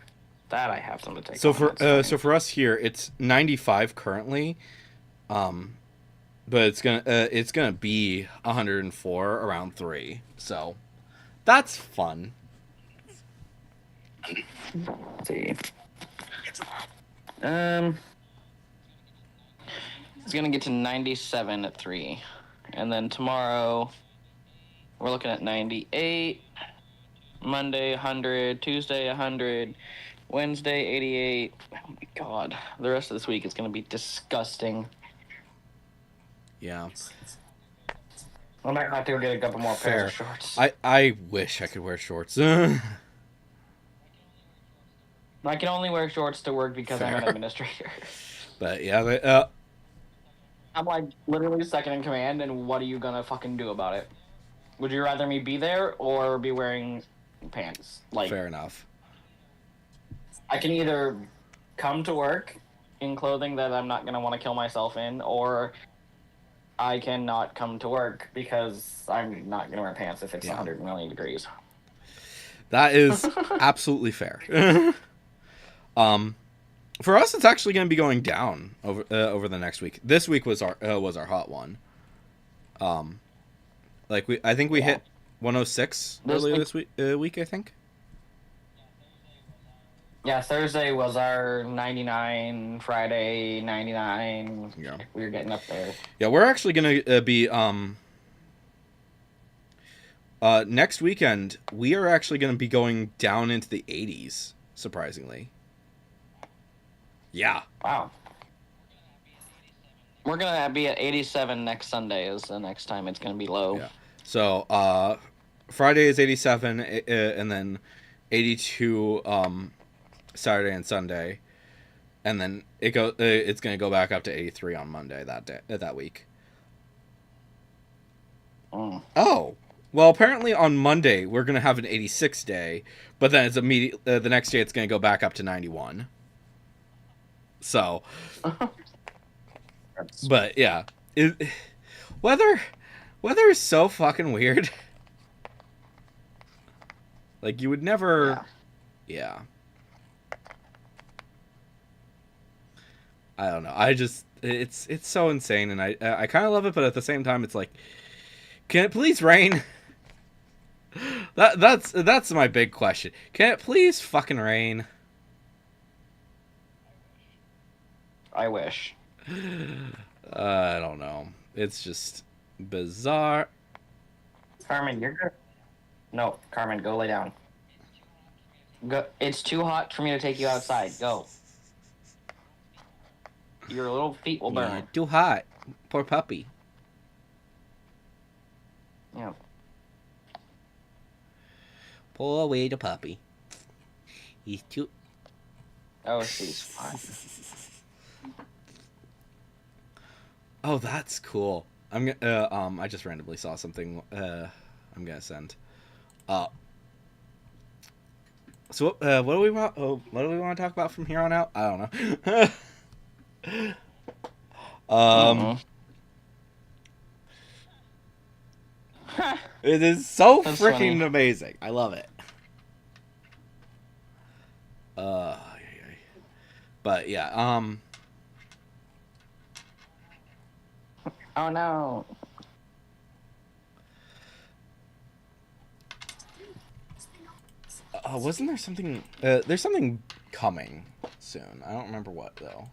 That I have some to take So on. for us here, it's 95 currently, but it's gonna be 104 around 3. So that's fun. Let's see. It's gonna get to 97 at 3, and then tomorrow we're looking at 98. Monday 100, Tuesday 100, Wednesday 88. Oh my god, the rest of this week is gonna be disgusting. Yeah. I might have to go get a couple more pairs of shorts. I wish I could wear shorts. I can only wear shorts to work because I'm an Fair. administrator. But yeah, I'm like literally second in command, and what are you gonna fucking do about it? Would you rather me be there or be wearing pants? Like, fair enough. I can either come to work in clothing that I'm not gonna want to kill myself in, or I cannot come to work because I'm not gonna wear pants if it's 100 million degrees. That is absolutely fair. For us, it's actually going to be going down over the next week. This week was our hot one. I think we hit 106 earlier this week. I think. Yeah, Thursday was our 99. Friday 99. Yeah, we were getting up there. Yeah, we're actually going to be next weekend. We are actually going to be going down into the 80s. Surprisingly. Yeah. Wow. We're gonna be at 87 next Sunday. Is the next time it's gonna be low. Yeah. So Friday is 87, and then 82 Saturday and Sunday, and then it's gonna go back up to 83 on Monday that week. Oh. Well, apparently on Monday we're gonna have an 86 day, but then it's the next day it's gonna go back up to 91. So, but yeah, weather is so fucking weird. Like you would never, yeah. I don't know. It's so insane, and I kind of love it, but at the same time, it's like, can it please rain? That's my big question. Can it please fucking rain? I wish. I don't know. It's just bizarre. Carmen, you're good. No, Carmen, go lay down. Go. It's too hot for me to take you outside. Go. Your little feet will burn. Yeah, too hot. Poor puppy. Yeah. Poor away the puppy. He's too. Oh, she's fine. Oh, that's cool. I just randomly saw something. I'm gonna send. So what do we want? Oh, what do we want to talk about from here on out? I don't know. It is so That's freaking funny. amazing. I love it. But yeah, Oh no. wasn't there something? There's something coming soon. I don't remember what though.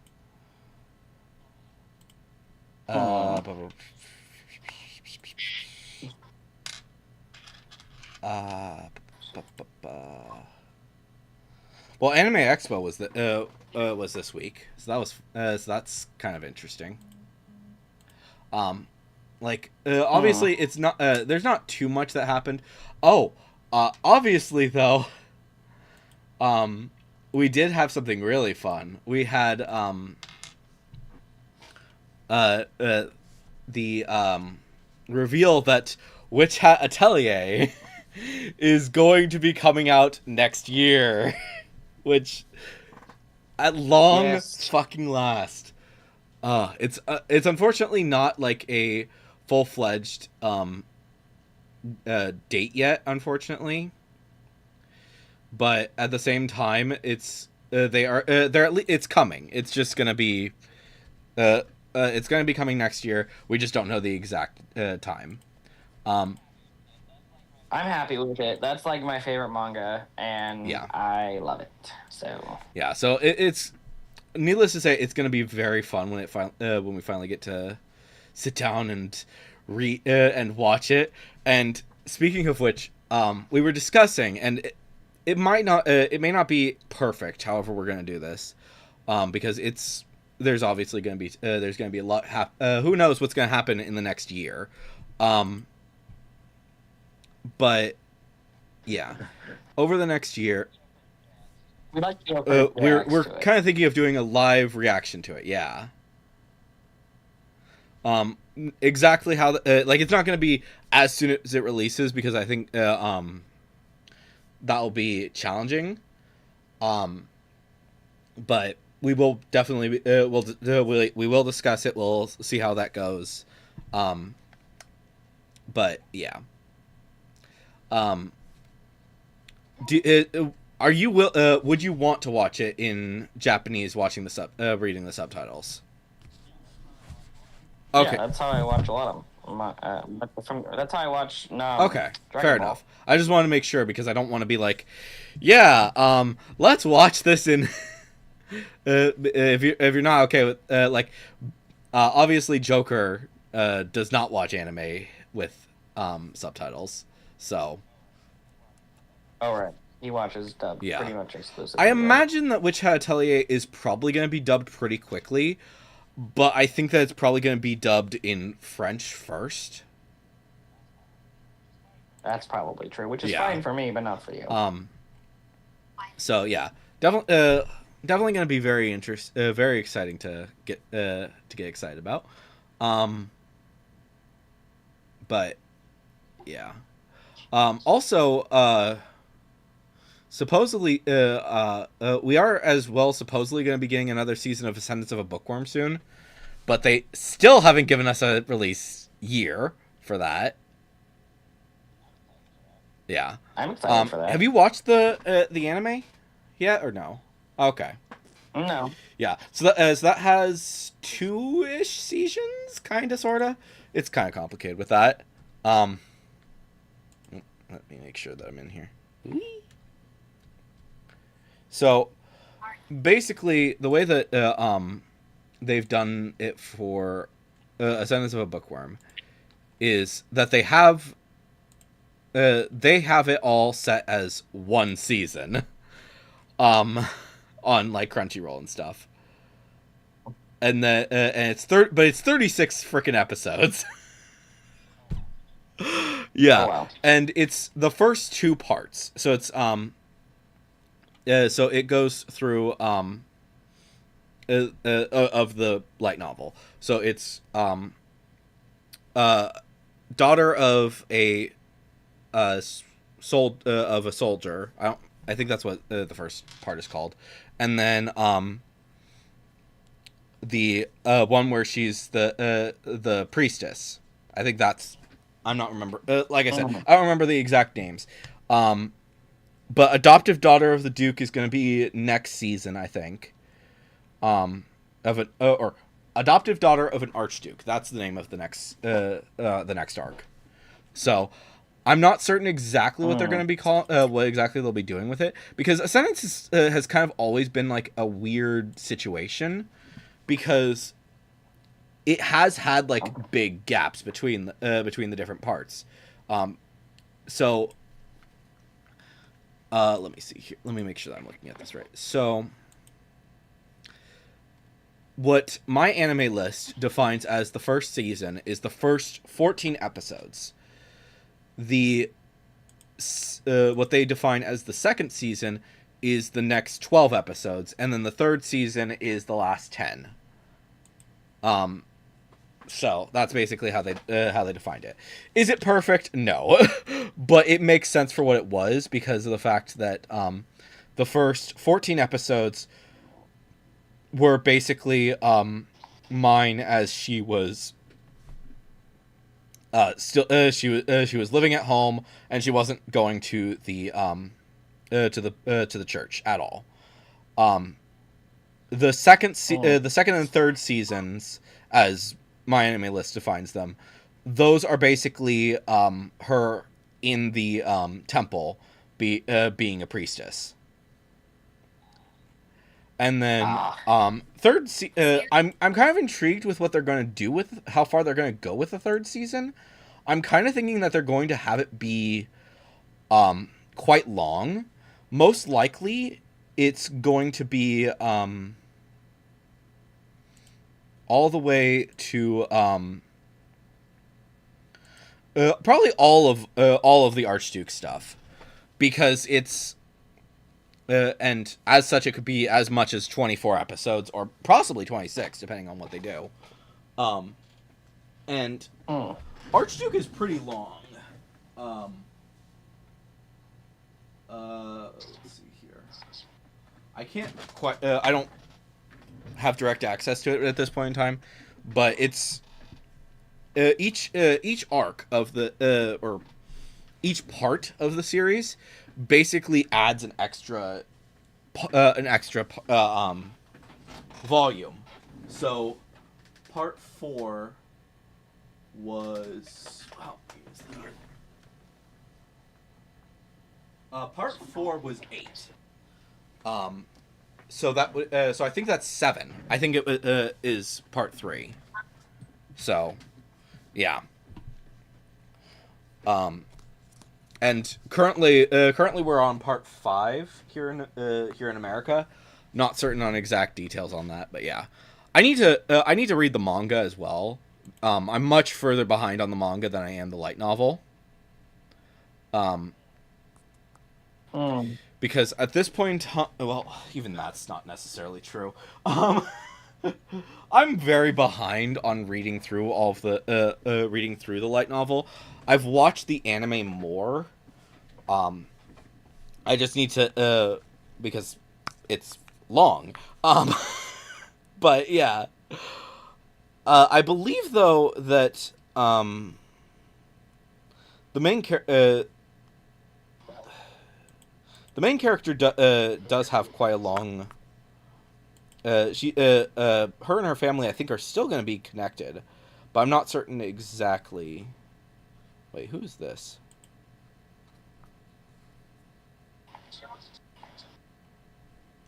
Well, Anime Expo was this week, so that's kind of interesting. Obviously it's not there's not too much that happened. Obviously though, we did have something really fun. We had the reveal that Witch Hat Atelier is going to be coming out next year, which at long fucking last. It's unfortunately not like a full-fledged date yet, unfortunately. But at the same time, it's it's coming. It's just gonna be it's gonna be coming next year. We just don't know the exact time. I'm happy with it. That's like my favorite manga, and I love it. So yeah, so it's needless to say, it's gonna be very fun when when we finally get to sit down and read and watch it. And speaking of which, we were discussing, and it may not be perfect. However, we're gonna do this because there's obviously gonna be a lot. Who knows what's gonna happen in the next year? But yeah, over the next year, we'd like to do we're kind of thinking of doing a live reaction to it. Yeah. Exactly how like it's not going to be as soon as it releases because I think that'll be challenging. But we will definitely we will discuss it. We'll see how that goes. But yeah. Are you would you want to watch it in Japanese, watching the reading the subtitles? Okay. Yeah, that's how I watch a lot of them. That's how I watch. Okay, Dragon fair Ball. enough. I just want to make sure because I don't want to be like, yeah, let's watch this in. If you're not okay with obviously Joker does not watch anime with subtitles, so. Oh right, he watches dubbed Yeah. pretty much exclusively. I imagine that Witch Hat Atelier is probably going to be dubbed pretty quickly, but I think that it's probably going to be dubbed in French first. That's probably true, which is Yeah. fine for me, but not for you. So yeah, definitely going to be very exciting to get excited about. But Yeah. Also, supposedly, we are as well supposedly going to be getting another season of Ascendance of a Bookworm soon, but they still haven't given us a release year for that. Yeah. I'm excited for that. Have you watched the anime yet or no? Okay. No. Yeah. So that has 2-ish seasons, kind of, sort of. It's kind of complicated with that. Let me make sure that I'm in here. So, basically, the way that they've done it for Ascendance of a Bookworm is that they have it all set as one season, on like Crunchyroll and stuff, and then and it's but it's 36 freaking episodes. Yeah. Oh, wow. And it's the first 2 parts, so it's so it goes through of the light novel. So it's daughter of a soldier. I think that's what the first part is called, and then the one where she's the priestess. I think that's. I'm not remember. Like I said, I don't remember the exact names. But adoptive daughter of the Duke is going to be next season, I think. Of an or adoptive daughter of an Archduke. That's the name of the next arc. So, I'm not certain exactly what they're going to be what exactly they'll be doing with it, because Ascendance has kind of always been like a weird situation, because it has had like big gaps between the different parts. So let me see here. Let me make sure that I'm looking at this right. So what my anime list defines as the first season is the first 14 episodes. The what they define as the second season is the next 12 episodes, and then the third season is the last 10. So that's basically how they defined it. Is it perfect? No, but it makes sense for what it was, because of the fact that the first 14 episodes were basically mine as she was she was living at home, and she wasn't going to the church at all. The second and third seasons, as my anime list defines them, those are basically her in the being a priestess. And then I'm kind of intrigued with what they're going to do with how far they're going to go with the third season. I'm kind of thinking that they're going to have it be quite long. Most likely it's going to be all the way to probably all of the Archduke stuff, because it's and as such it could be as much as 24 episodes, or possibly 26 depending on what they do. And Archduke is pretty long. Let's see here. I can't quite I don't have direct access to it at this point in time, but it's each arc of the or each part of the series basically adds an extra volume. So part 4 was part 4 was 8. So that so I think that's 7. I think it is part 3. So, yeah. And currently we're on part 5 here in America. Not certain on exact details on that, but yeah. I need to read the manga as well. I'm much further behind on the manga than I am the light novel. Because at this point in time, well, even that's not necessarily true. I'm very behind on reading through all of the reading through the light novel. I've watched the anime more. I just need to because it's long. But yeah. I believe though that the main character does have quite a long. Her and her family, I think, are still going to be connected, but I'm not certain exactly. Wait, who's this?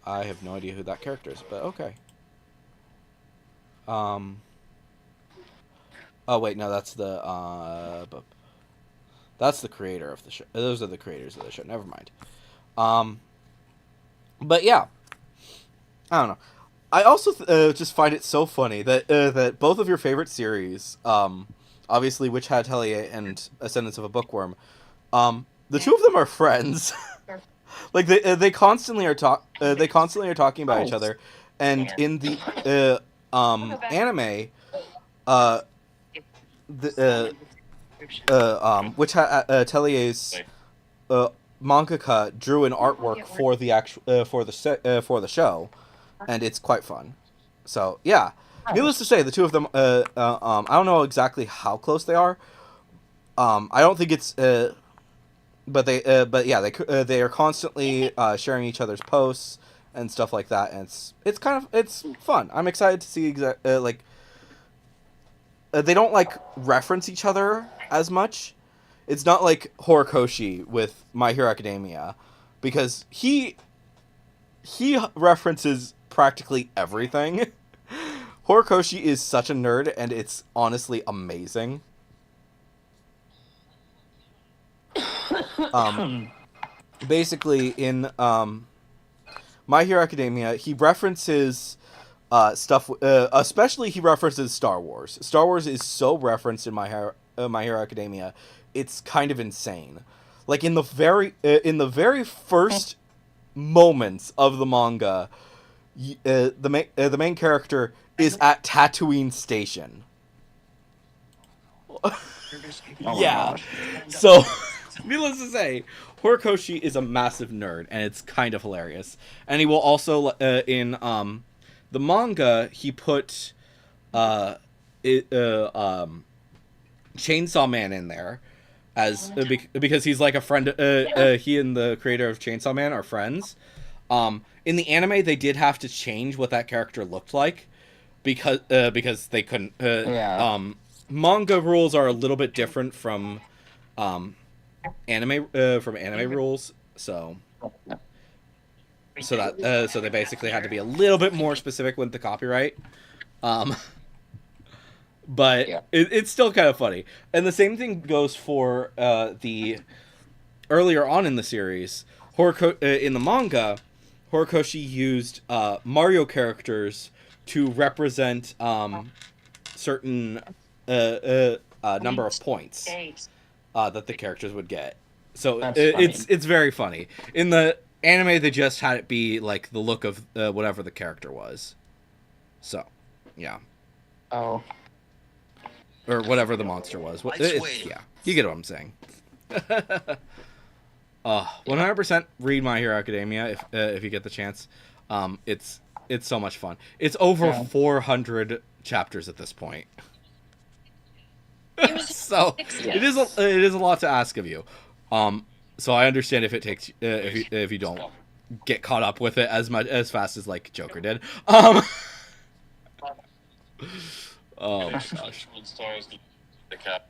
I have no idea who that character is, but okay. Oh wait, no, that's the creator of the show. Those are the creators of the show. Never mind. But yeah, I don't know. I also just find it so funny that that both of your favorite series, obviously Witch Hat Atelier and Ascendance of a Bookworm, the two of them are friends. Like they constantly are talking about each other, and in the anime, Witch Hat Atelier's mangaka drew an artwork for the actual for the show, and it's quite fun. So yeah, needless to say, the two of them. I don't know exactly how close they are. I don't think it's. But yeah, they are constantly sharing each other's posts and stuff like that, and it's fun. I'm excited to see they don't like reference each other as much. It's not like Horikoshi with My Hero Academia, because he references practically everything. Horikoshi is such a nerd, and it's honestly amazing. Basically, in My Hero Academia, he references stuff. Especially, he references Star Wars. Star Wars is so referenced in My Hero Academia, it's kind of insane. Like in the very first moments of the manga, the main character is at Tatooine Station. Yeah, so. Needless to say, Horikoshi is a massive nerd, and it's kind of hilarious. And he will also, in the manga, he put Chainsaw Man in there, as because he's like a friend. He and the creator of Chainsaw Man are friends. In the anime, they did have to change what that character looked like, because they couldn't. Manga rules are a little bit different from anime rules, so they basically had to be a little bit more specific with the copyright, but it's still kind of funny. And the same thing goes for the earlier on in the series, in the manga, Horikoshi used Mario characters to represent certain number of points that the characters would get. So it's very funny. In the anime, they just had it be like the look of whatever the character was. So, yeah. Oh. Or whatever the monster was. Yeah, you get what I'm saying. 100% read My Hero Academia if you get the chance. It's so much fun. It's over 400 chapters at this point. So it is a lot to ask of you. So I understand if it takes if you don't get caught up with it as fast as like Joker did. Oh my gosh. The cat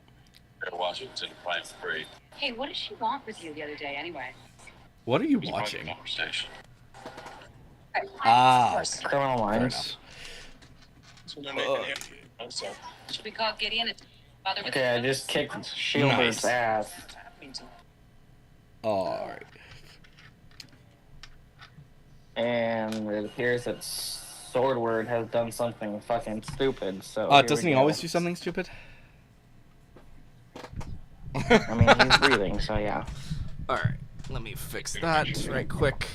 Washington prime free. Hey, what did she want with you the other day anyway? What are you watching? Conversation. Criminal Minds. Should we call Gideon and bother with Okay, I just kicked Shielder's ass. Alright. And it appears that Swordward has done something fucking stupid, so... Doesn't he always do something stupid? I mean, he's breathing, so yeah. Alright, let me fix that right quick.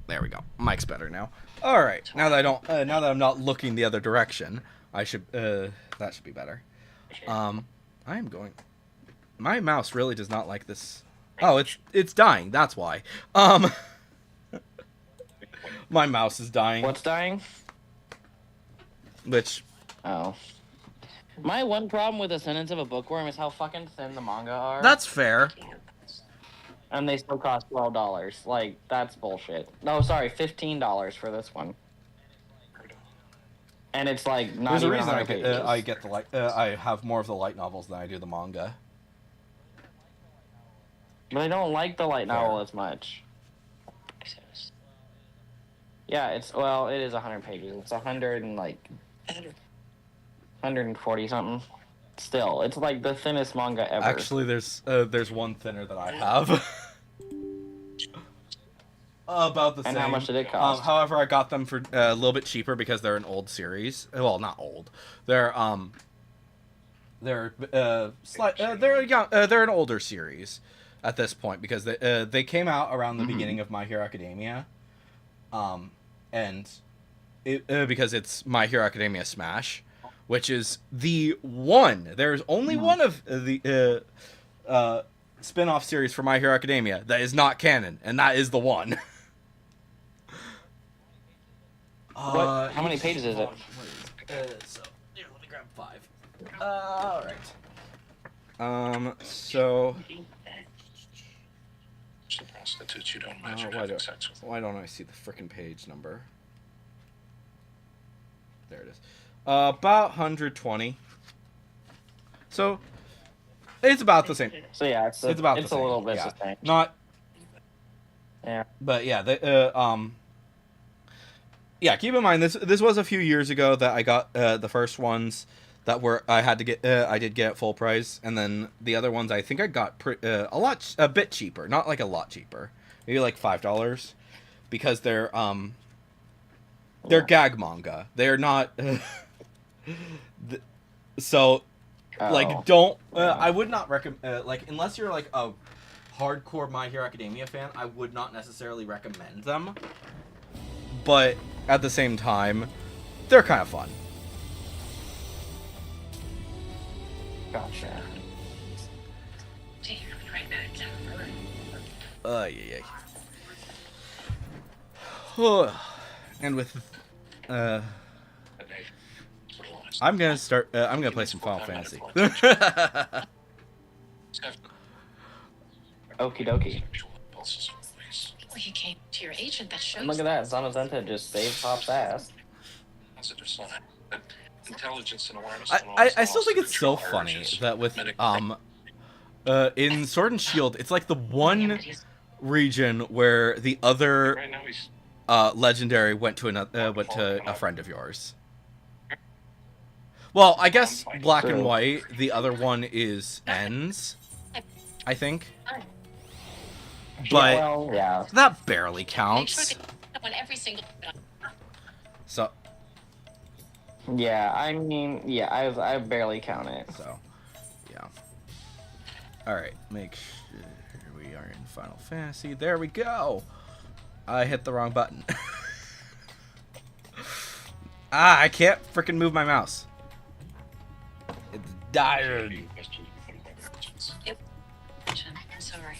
There we go. Mic's better now. All right. Now that I'm not looking the other direction, I should. That should be better. I am going. My mouse really does not like this. Oh, it's dying. That's why. My mouse is dying. What's dying? Which. Oh. My one problem with the sentence of a bookworm is how fucking thin the manga are. That's fair. And they still cost $12. Like, that's bullshit. No, sorry, $15 for this one. And it's like not There's a even reason 100 pages. I get the light. I have more of the light novels than I do the manga. But I don't like the light novel as much. Yeah, it is 100 pages. It's 140 something. Still, it's like the thinnest manga ever. Actually, there's one thinner that I have. About the same. And how much did it cost? However, I got them for a little bit cheaper because they're an old series. Well, not old. They're an older series at this point because they came out around the beginning of My Hero Academia. And because it's My Hero Academia Smash, which is the one. There's only one of the spin-off series for My Hero Academia that is not canon, and that is the one. How many pages is it? So, here, let me grab 5. All right. So. Prostitutes you don't imagine having sex with. Why don't I see the frickin' page number? There it is. About 120. So, it's about the same. So yeah, it's about the a same. little bit Yeah. the same. Not. Yeah. But yeah, yeah. Keep in mind this was a few years ago that I got the first ones that were I did get at full price, and then the other ones I think I got a bit cheaper, not like a lot cheaper, maybe like $5, because they're gag manga. They're not. So, like, don't. I would not recommend. Like, unless you're like a hardcore My Hero Academia fan, I would not necessarily recommend them. But at the same time, they're kind of fun. Gotcha. Yeah. And with I'm gonna start. I'm gonna play some Final Fantasy. Okie dokie. Well, you came to your agent. That shows. And look at that, Zanazenta just saved Pop's ass. Intelligence and awareness. I still think it's so funny that with in Sword and Shield, it's like the one region where the other legendary went to a friend of yours. Well, I guess Black and White. The other one is Ends, I think. But yeah, that barely counts. So. Yeah, I mean, yeah, I barely count it. So, yeah. All right, make sure we are in Final Fantasy. There we go. I hit the wrong button. I can't freaking move my mouse. It's dying. Sorry.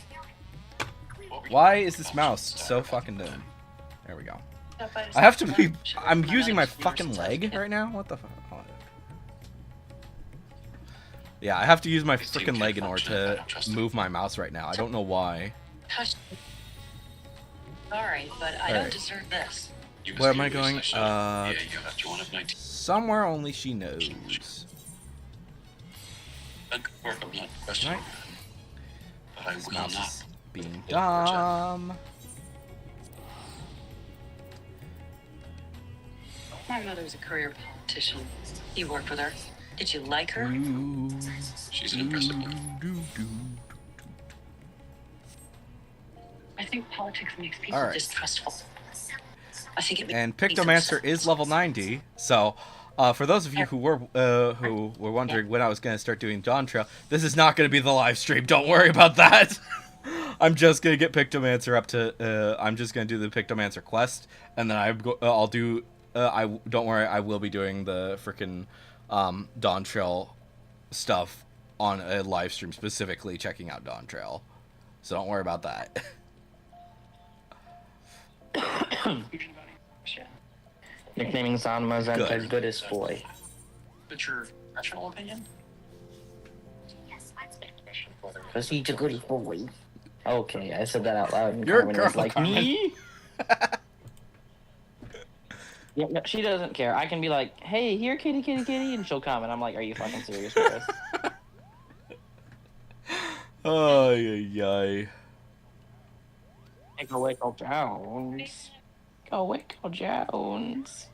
Why is this mouse so fucking dumb? There we go. I have to be. I'm using my fucking leg right now. What the fuck? Yeah, I have to use my freaking leg in order to move my mouse right now. I don't know why. Sorry, but I don't deserve this. Where am I going? Somewhere only she knows. Right. This mouse is being dumb. My mother was a career politician. You worked with her. Did you like her? She's an impressive woman. I think politics makes people distrustful. I think it. And Pictomancer is level 90, so for those of you who were wondering when I was going to start doing Dawn Trail, this is not going to be the live stream. Don't worry about that. I'm just gonna get Pictomancer up to. I'm just gonna do the Pictomancer quest, and then I'll do. Don't worry. I will be doing the freaking Dawn Trail stuff on a live stream, specifically checking out Dawn Trail. So don't worry about that. Nicknaming Zanma Zentai goodest boy. But your professional opinion? Because he's a goodest boy. Okay, I said that out loud, and You're a Carmen was girl, like, Carmen. me? Yeah, no, she doesn't care. I can be like, hey, here, kitty, kitty, kitty, and she'll come, and I'm like, are you fucking serious with this? Oh, yay. Pickle Wickle Jones. Pickle Wickle Jones.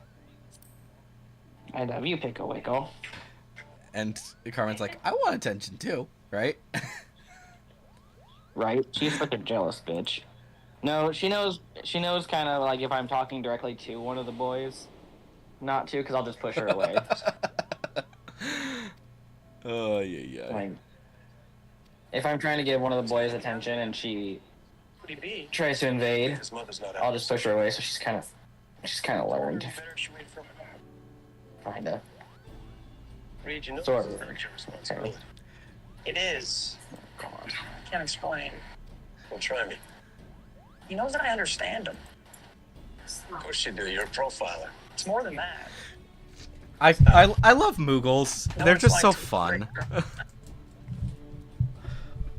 I love you, Pickle Wickle. And Carmen's like, I want attention too, right? Right? She's such a jealous bitch. No, she knows kind of like if I'm talking directly to one of the boys. Not to, because I'll just push her away. Oh, yeah. Like, if I'm trying to give one of the boys attention and she tries to invade, His mother's not I'll just push her away. So she's kind of learned. Kinda. Regional. Sort of. Responsibility. It is. Come on. I can't explain. Well, try me. He knows that I understand him. Of course you do. You're a profiler. It's more than that. I love Moogles. No, They're it's just like so to be fun.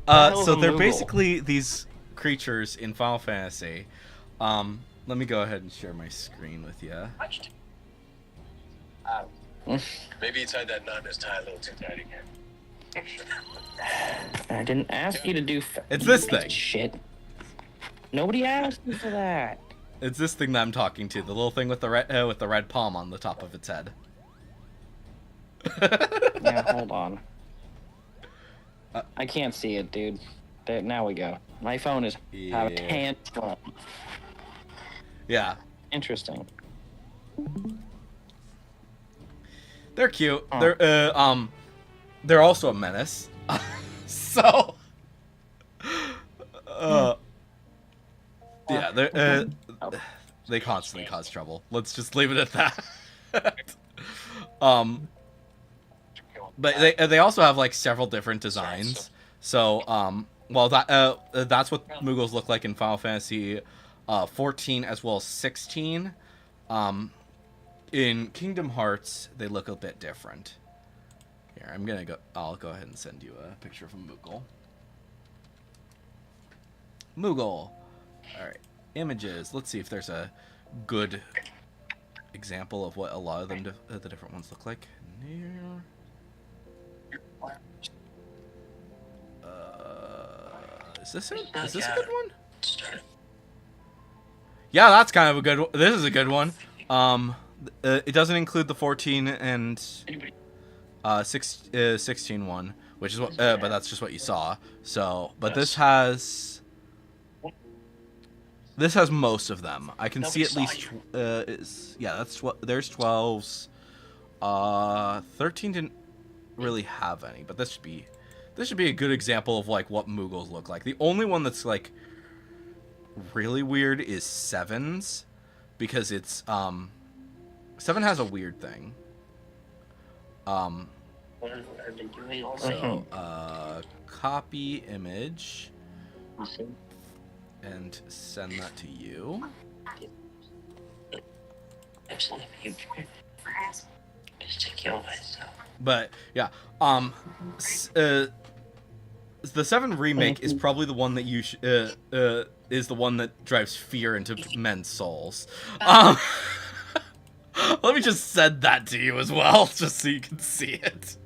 hell is So a they're Moogle? basically these creatures in Final Fantasy. Let me go ahead and share my screen with you. Maybe he tied that knot in his tie a little too tight again. I didn't ask you to do. It's this thing. Shit. Nobody asked you for that. It's this thing that I'm talking to, the little thing with the red palm on the top of its head. Yeah, hold on. I can't see it, dude. There, now we go. My phone is having Yeah. tantrum. Yeah, Interesting. they're cute. Huh. They're also a menace. So, yeah, they constantly cause trouble. Let's just leave it at that. But they also have like several different designs. So, well, that's what Moogles look like in Final Fantasy 14 as well as 16. In Kingdom Hearts, they look a bit different. Here, I'll go ahead and send you a picture of a Moogle. Moogle. All right, images. Let's see if there's a good example of what a lot of them, the different ones look like. Is this it? Is this a good one? Yeah, that's kind of a good one. This is a good one. It doesn't include the 14 and 16 one, which is what, but that's just what you saw. So, but this has most of them. I can see at least. That's there's 12s. 13 didn't really have any, but this should be a good example of like what Moogles look like. The only one that's like really weird is 7's, because it's 7 has a weird thing. So copy image and send that to you. But yeah, the 7 remake is probably the one that is the one that drives fear into men's souls. Let me just send that to you as well, just so you can see it.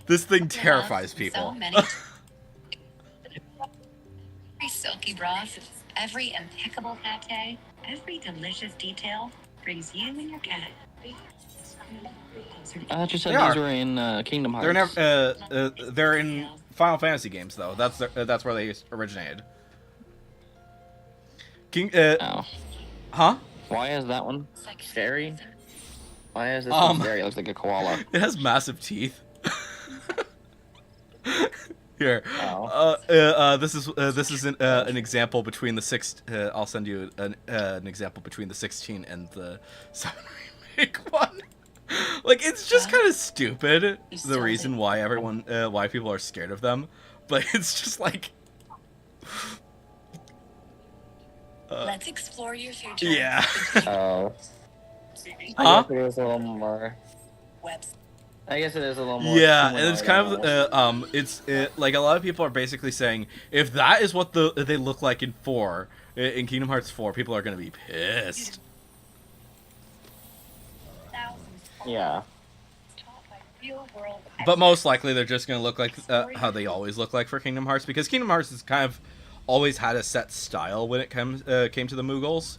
This thing terrifies people. So many. Every silky broth, every impeccable pate, every delicious detail brings you and your cat. I thought you said They these are. were in Kingdom Hearts. They're in Final Fantasy games though. That's where they originated. Oh. Huh? Why is that one scary? Why is this one scary? It looks like a koala. It has massive teeth. Here. Oh. This is an example between the six. I'll send you an example between the 16 and the 7 remake one. Like, it's just kind of stupid, the reason why why people are scared of them, but it's just like, Let's explore your future. yeah. Oh. Huh? I guess it is a little more. Webs. I guess it is a little more. Yeah, and it's humanoid kind almost. of like a lot of people are basically saying if that is what they look like in Kingdom Hearts 4, people are gonna be pissed. Yeah. But most likely they're just gonna look like how they always look like for Kingdom Hearts, because Kingdom Hearts has kind of always had a set style when it came to the Moogles.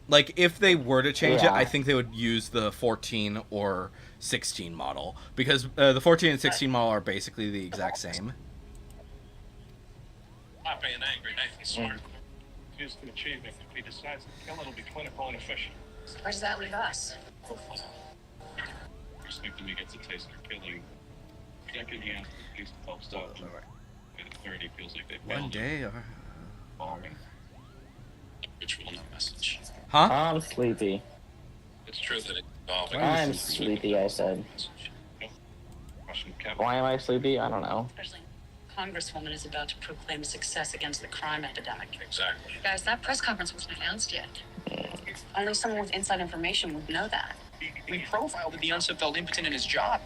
Like, if they were to change it, I think they would use the 14 or 16 model, because the 14 and 16 model are basically the exact same. Not being angry, Nathan's smart. Used to achieving. If he decides to kill, it'll be clinical and efficient. Where does that leave us? Expecting he gets a taste for killing. Second, he has to use the help stop. And third, he feels like they failed. One day, or... Which will not message. Huh? I'm sleepy. It's true that it's evolving. I'm sleepy, I said. Why am I sleepy? I don't know. Especially Congresswoman is about to proclaim success against the crime epidemic. Exactly. Guys, that press conference wasn't announced yet. Only someone with inside information would know that. We profiled that the UNCIF felt impotent in his job.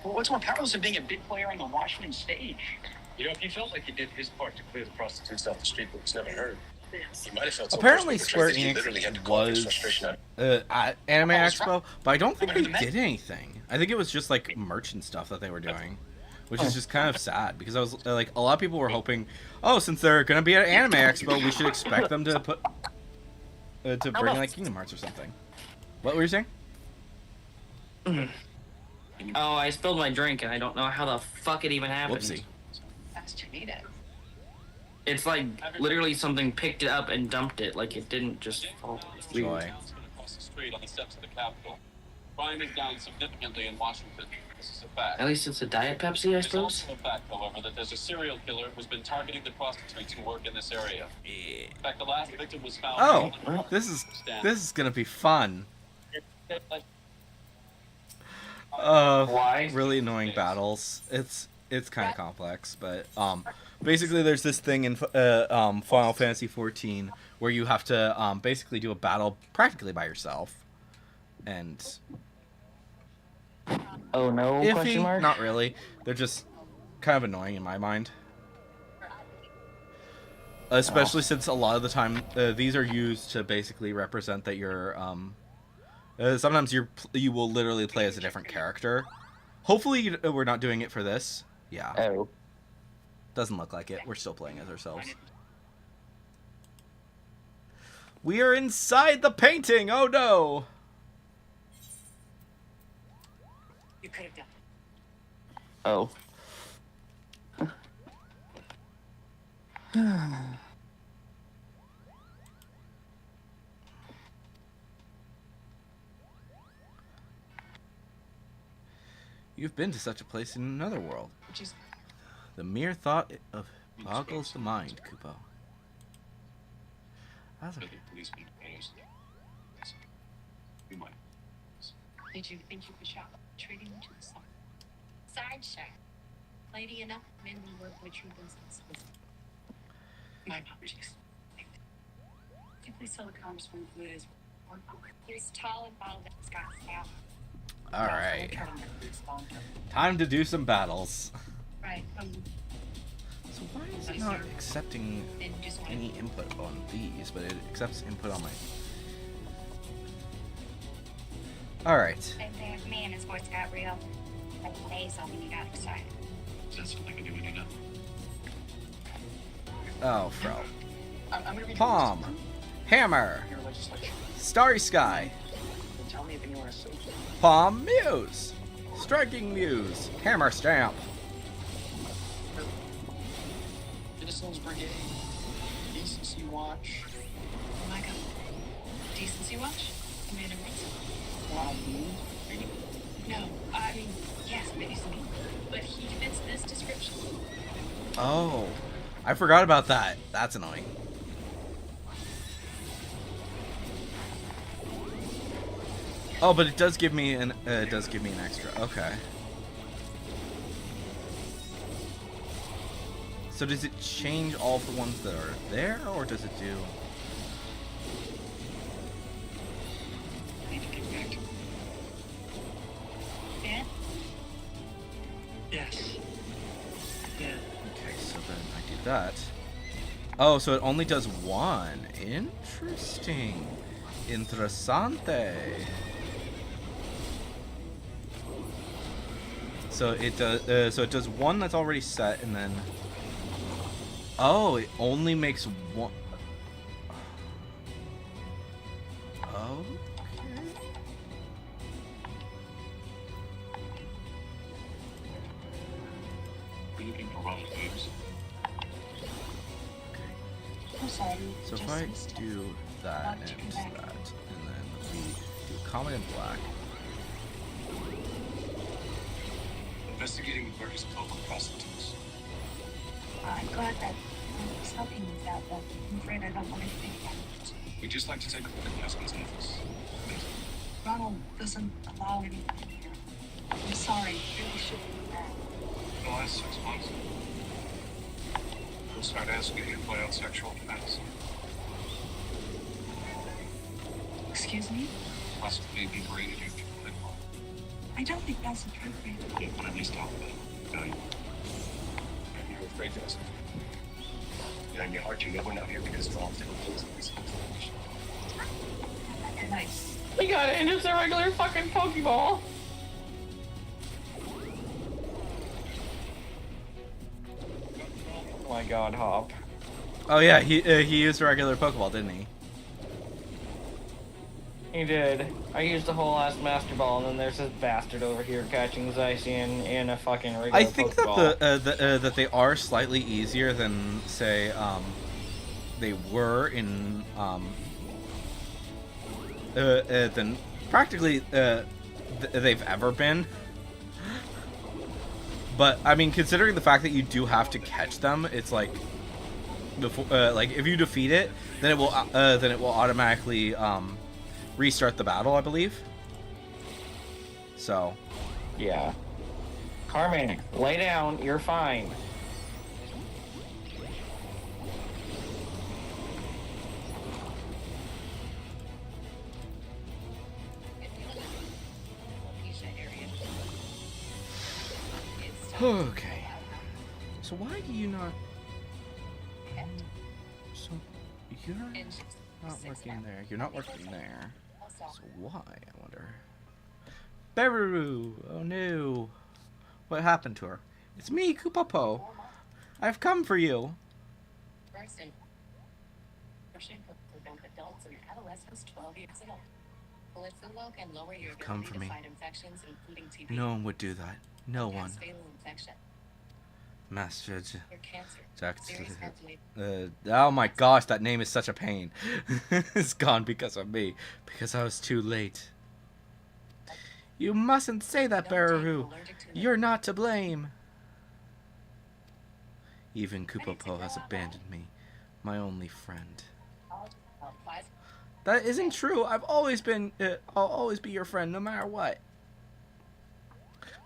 Well, what's more powerless than being a big player on the Washington stage? You know, if he felt like he did his part to clear the prostitutes off the street, but was never heard. He might have felt so Apparently personally Square betrayed that he literally had to call his frustration out. Enix was at Anime Expo, but I don't think they did anything. I think it was just like merch and stuff that they were doing, which is just kind of sad, because I was like, a lot of people were hoping, oh, since they're gonna be at Anime Expo, we should expect them to put to bring like Kingdom Hearts or something. What were you saying? Oh, I spilled my drink and I don't know how the fuck it even happened. Whoopsie. That's too needed. It's like literally something picked it up and dumped it. Like it didn't just fall. Joy. Across the street on the steps of the Capitol. Crime is down significantly in Washington. This is a fact. At least it's a Diet Pepsi, I It's suppose. also a fact, however, that there's a serial killer who's been targeting the prostitutes who work in this area. In fact, the last victim was found. Oh, this is gonna be fun. Why? Really annoying battles. It's kind of complex, but basically there's this thing in Final Fantasy 14 where you have to basically do a battle practically by yourself, and Oh no? iffy, Question mark. not really. They're just kind of annoying in my mind. Especially since a lot of the time these are used to basically represent that you're sometimes you will literally play as a different character. Hopefully we're not doing it for this. Yeah. Oh. Doesn't look like it. We're still playing as ourselves. We are inside the painting. Oh no. You could have done. Oh. You've been to such a place in another world. The mere thought of boggles the mind, Kupo. That's okay. Did you think you could shop treating to the song? Side check. Lady enough men will work with your business. My apologies. Could you please tell the congressman who it is? He's tall and bald and he's got staff. Alright. Time to do some battles. Right. So why is it not accepting any input on these, but it accepts input on my... Alright. Me and his voice got real. Like say something, you got excited. Is that something I can do when you're done? Oh, Fro. Palm. Hammer. Starry Sky. Tell me if anyone is so. Palm Muse. Striking Muse. Hammer Stamp. Citizens Brigade. Decency Watch. Oh my god. Decency watch? Commander Winston. Wow. No, I mean, yes, maybe some. But he fits this description. Oh, I forgot about that. That's annoying. Oh, but it does give me an extra. Okay. So does it change all the ones that are there, or does it do? Need to get back to Dad? Yes. Dad. Okay, so then I do that. Oh, so it only does one. Interesting. Interessante. So it does. So it does one that's already set, and then. Oh, it only makes one. Oh. We're looking for Ronald Williams. I'm sorry. So if I do that and that, and then we do Comet in Black. Investigating the murders of local prostitutes. I'm glad that he's helping with that, but I'm afraid I don't want anything to happen. We'd just like to take a look at the husband's office. Please. Ronald doesn't allow anything here. I'm sorry. Really shouldn't do that. For the last 6 months, we'll start asking you to play out sexual fantasy. Excuse me? Possibly be berated if you play well. I don't think that's appropriate. Yeah, but at least talk about it. Tell you. You're afraid to ask. And in your heart, you know we're not here because we're all different things. You're nice. We got it, and it's a regular fucking Pokeball. Oh my god, Hop. Oh yeah, he used a regular Pokeball, didn't he? He did. I used the whole ass Master Ball, and then there's this bastard over here catching Zacian in a fucking regular I think Pokeball. that that they are slightly easier than say they were in than practically they've ever been. But I mean, considering the fact that you do have to catch them, it's like before like if you defeat it, then it will automatically restart the battle, I believe. So, Yeah. Carmen, lay down. You're fine. okay. So why do you not? So you're not working there. You're not working there. So why? I wonder. Beru! Oh no! What happened to her? It's me, Kupopo. I've come for you. First and to prevent adults and adolescents 12 years ago. Politsulo can lower your Come ability for to me. fight infections, including TB. No one would do that. No one. Gas fatal infection. Master Your cancer. Jack. Serious heart rate. Oh my gosh, that name is such a pain. It's gone because of me. Because I was too late. You mustn't say that, Beru. You're not to blame. Even Kupopo has abandoned me, my only friend. That isn't true. I've always been. I'll always be your friend, no matter what.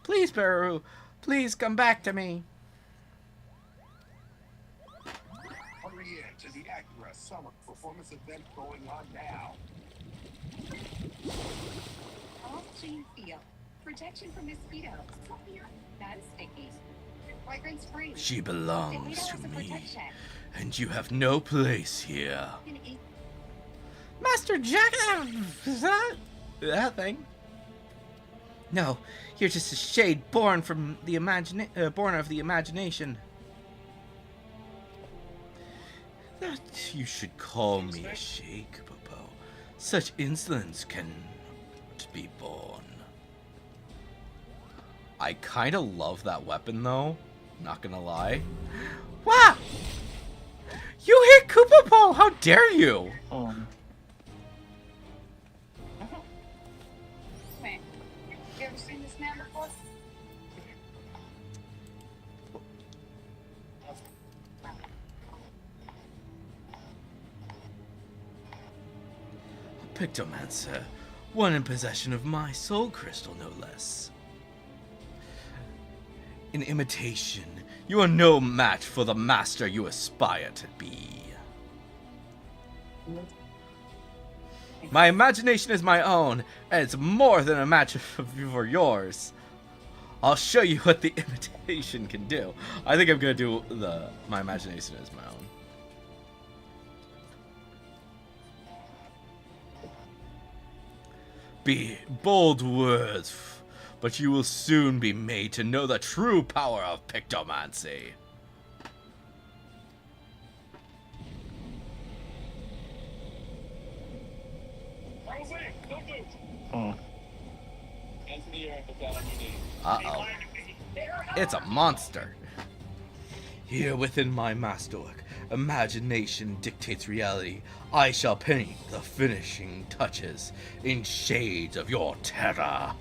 Please, Beru. Please come back to me. Hurry in to the Acura Summer Performance event going on now. How do you feel? Protection from mosquitoes. Not sticky. Fragrance free. She belongs to me, and you have no place here. Master Jack, is that thing? No, you're just a shade born from the born of the imagination. That you should call me a shade, Popo. Such insolence cannot be born. I kind of love that weapon, though. Not gonna lie. Wow! You hit Kupopo! How dare you? Wait, you ever seen this man before? Pictomancer, one in possession of my soul crystal, no less. In imitation, you are no match for the master you aspire to be. My imagination is my own, and it's more than a match for yours. I'll show you what the imitation can do. I think I'm gonna do my imagination is my own. Be bold words, but you will soon be made to know the true power of pictomancy. Uh-oh. It's a monster. Here within my masterwork, imagination dictates reality. I shall paint the finishing touches in shades of your terror.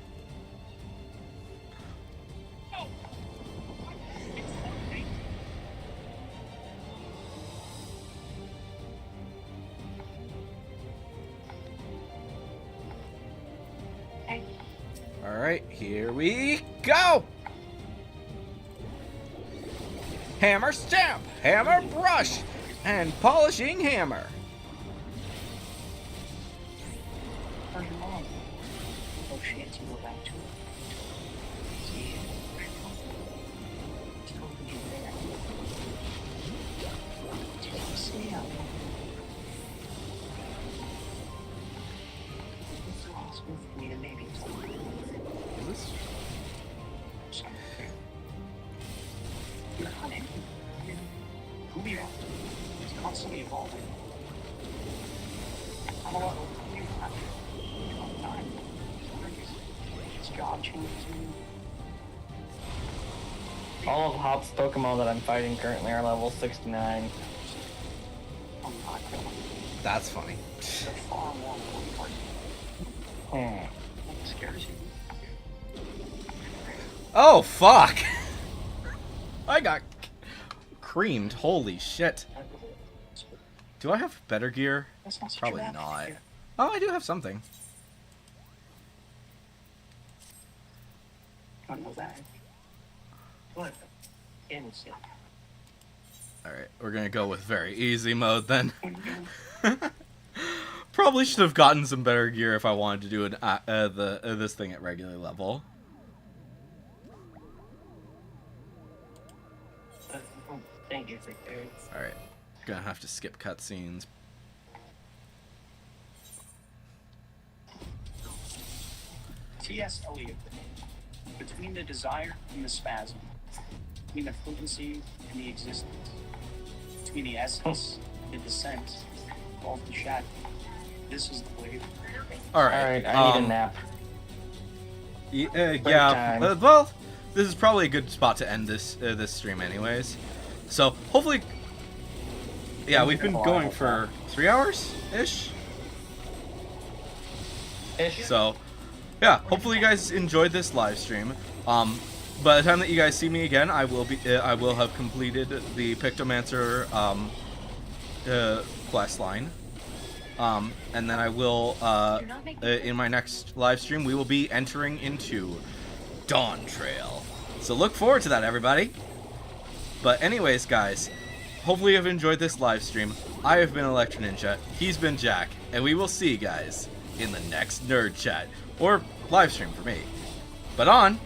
Alright, here we go! Hammer stamp, hammer brush, and polishing hammer. Oh shit, to go back to it. See, see how with me and maybe you're hunting. Who are you? It's constantly evolving. I'm a lot of you have time. It's job changes. All of Hop's Pokemon that I'm fighting currently are level 69. That's funny. Scares you. Oh, fuck! I got creamed. Holy shit. Do I have better gear? Probably not. Oh, I do have something. I know that. What? Innocent. Alright, we're gonna go with very easy mode then. Probably should have gotten some better gear if I wanted to do this thing at regular level. Thank you for Alright, gonna have to skip cutscenes. T.S. Eliot. Between the desire and the spasm. Between the potency and the existence. Between the essence and the descent. All the shadow. This is the wave. Alright, I need a nap. Yeah, well, this is probably a good spot to end this stream anyways. So, hopefully... Yeah, we've been going for 3 hours-ish? So, yeah, hopefully you guys enjoyed this live stream. By the time that you guys see me again, I will have completed the Pictomancer quest line. And then I will, in my next live stream, we will be entering into Dawn Trail. So look forward to that, everybody. But anyways, guys, hopefully you've enjoyed this live stream. I have been Electro Ninja, he's been Jack, and we will see you guys in the next Nerd Chat. Or live stream for me. But on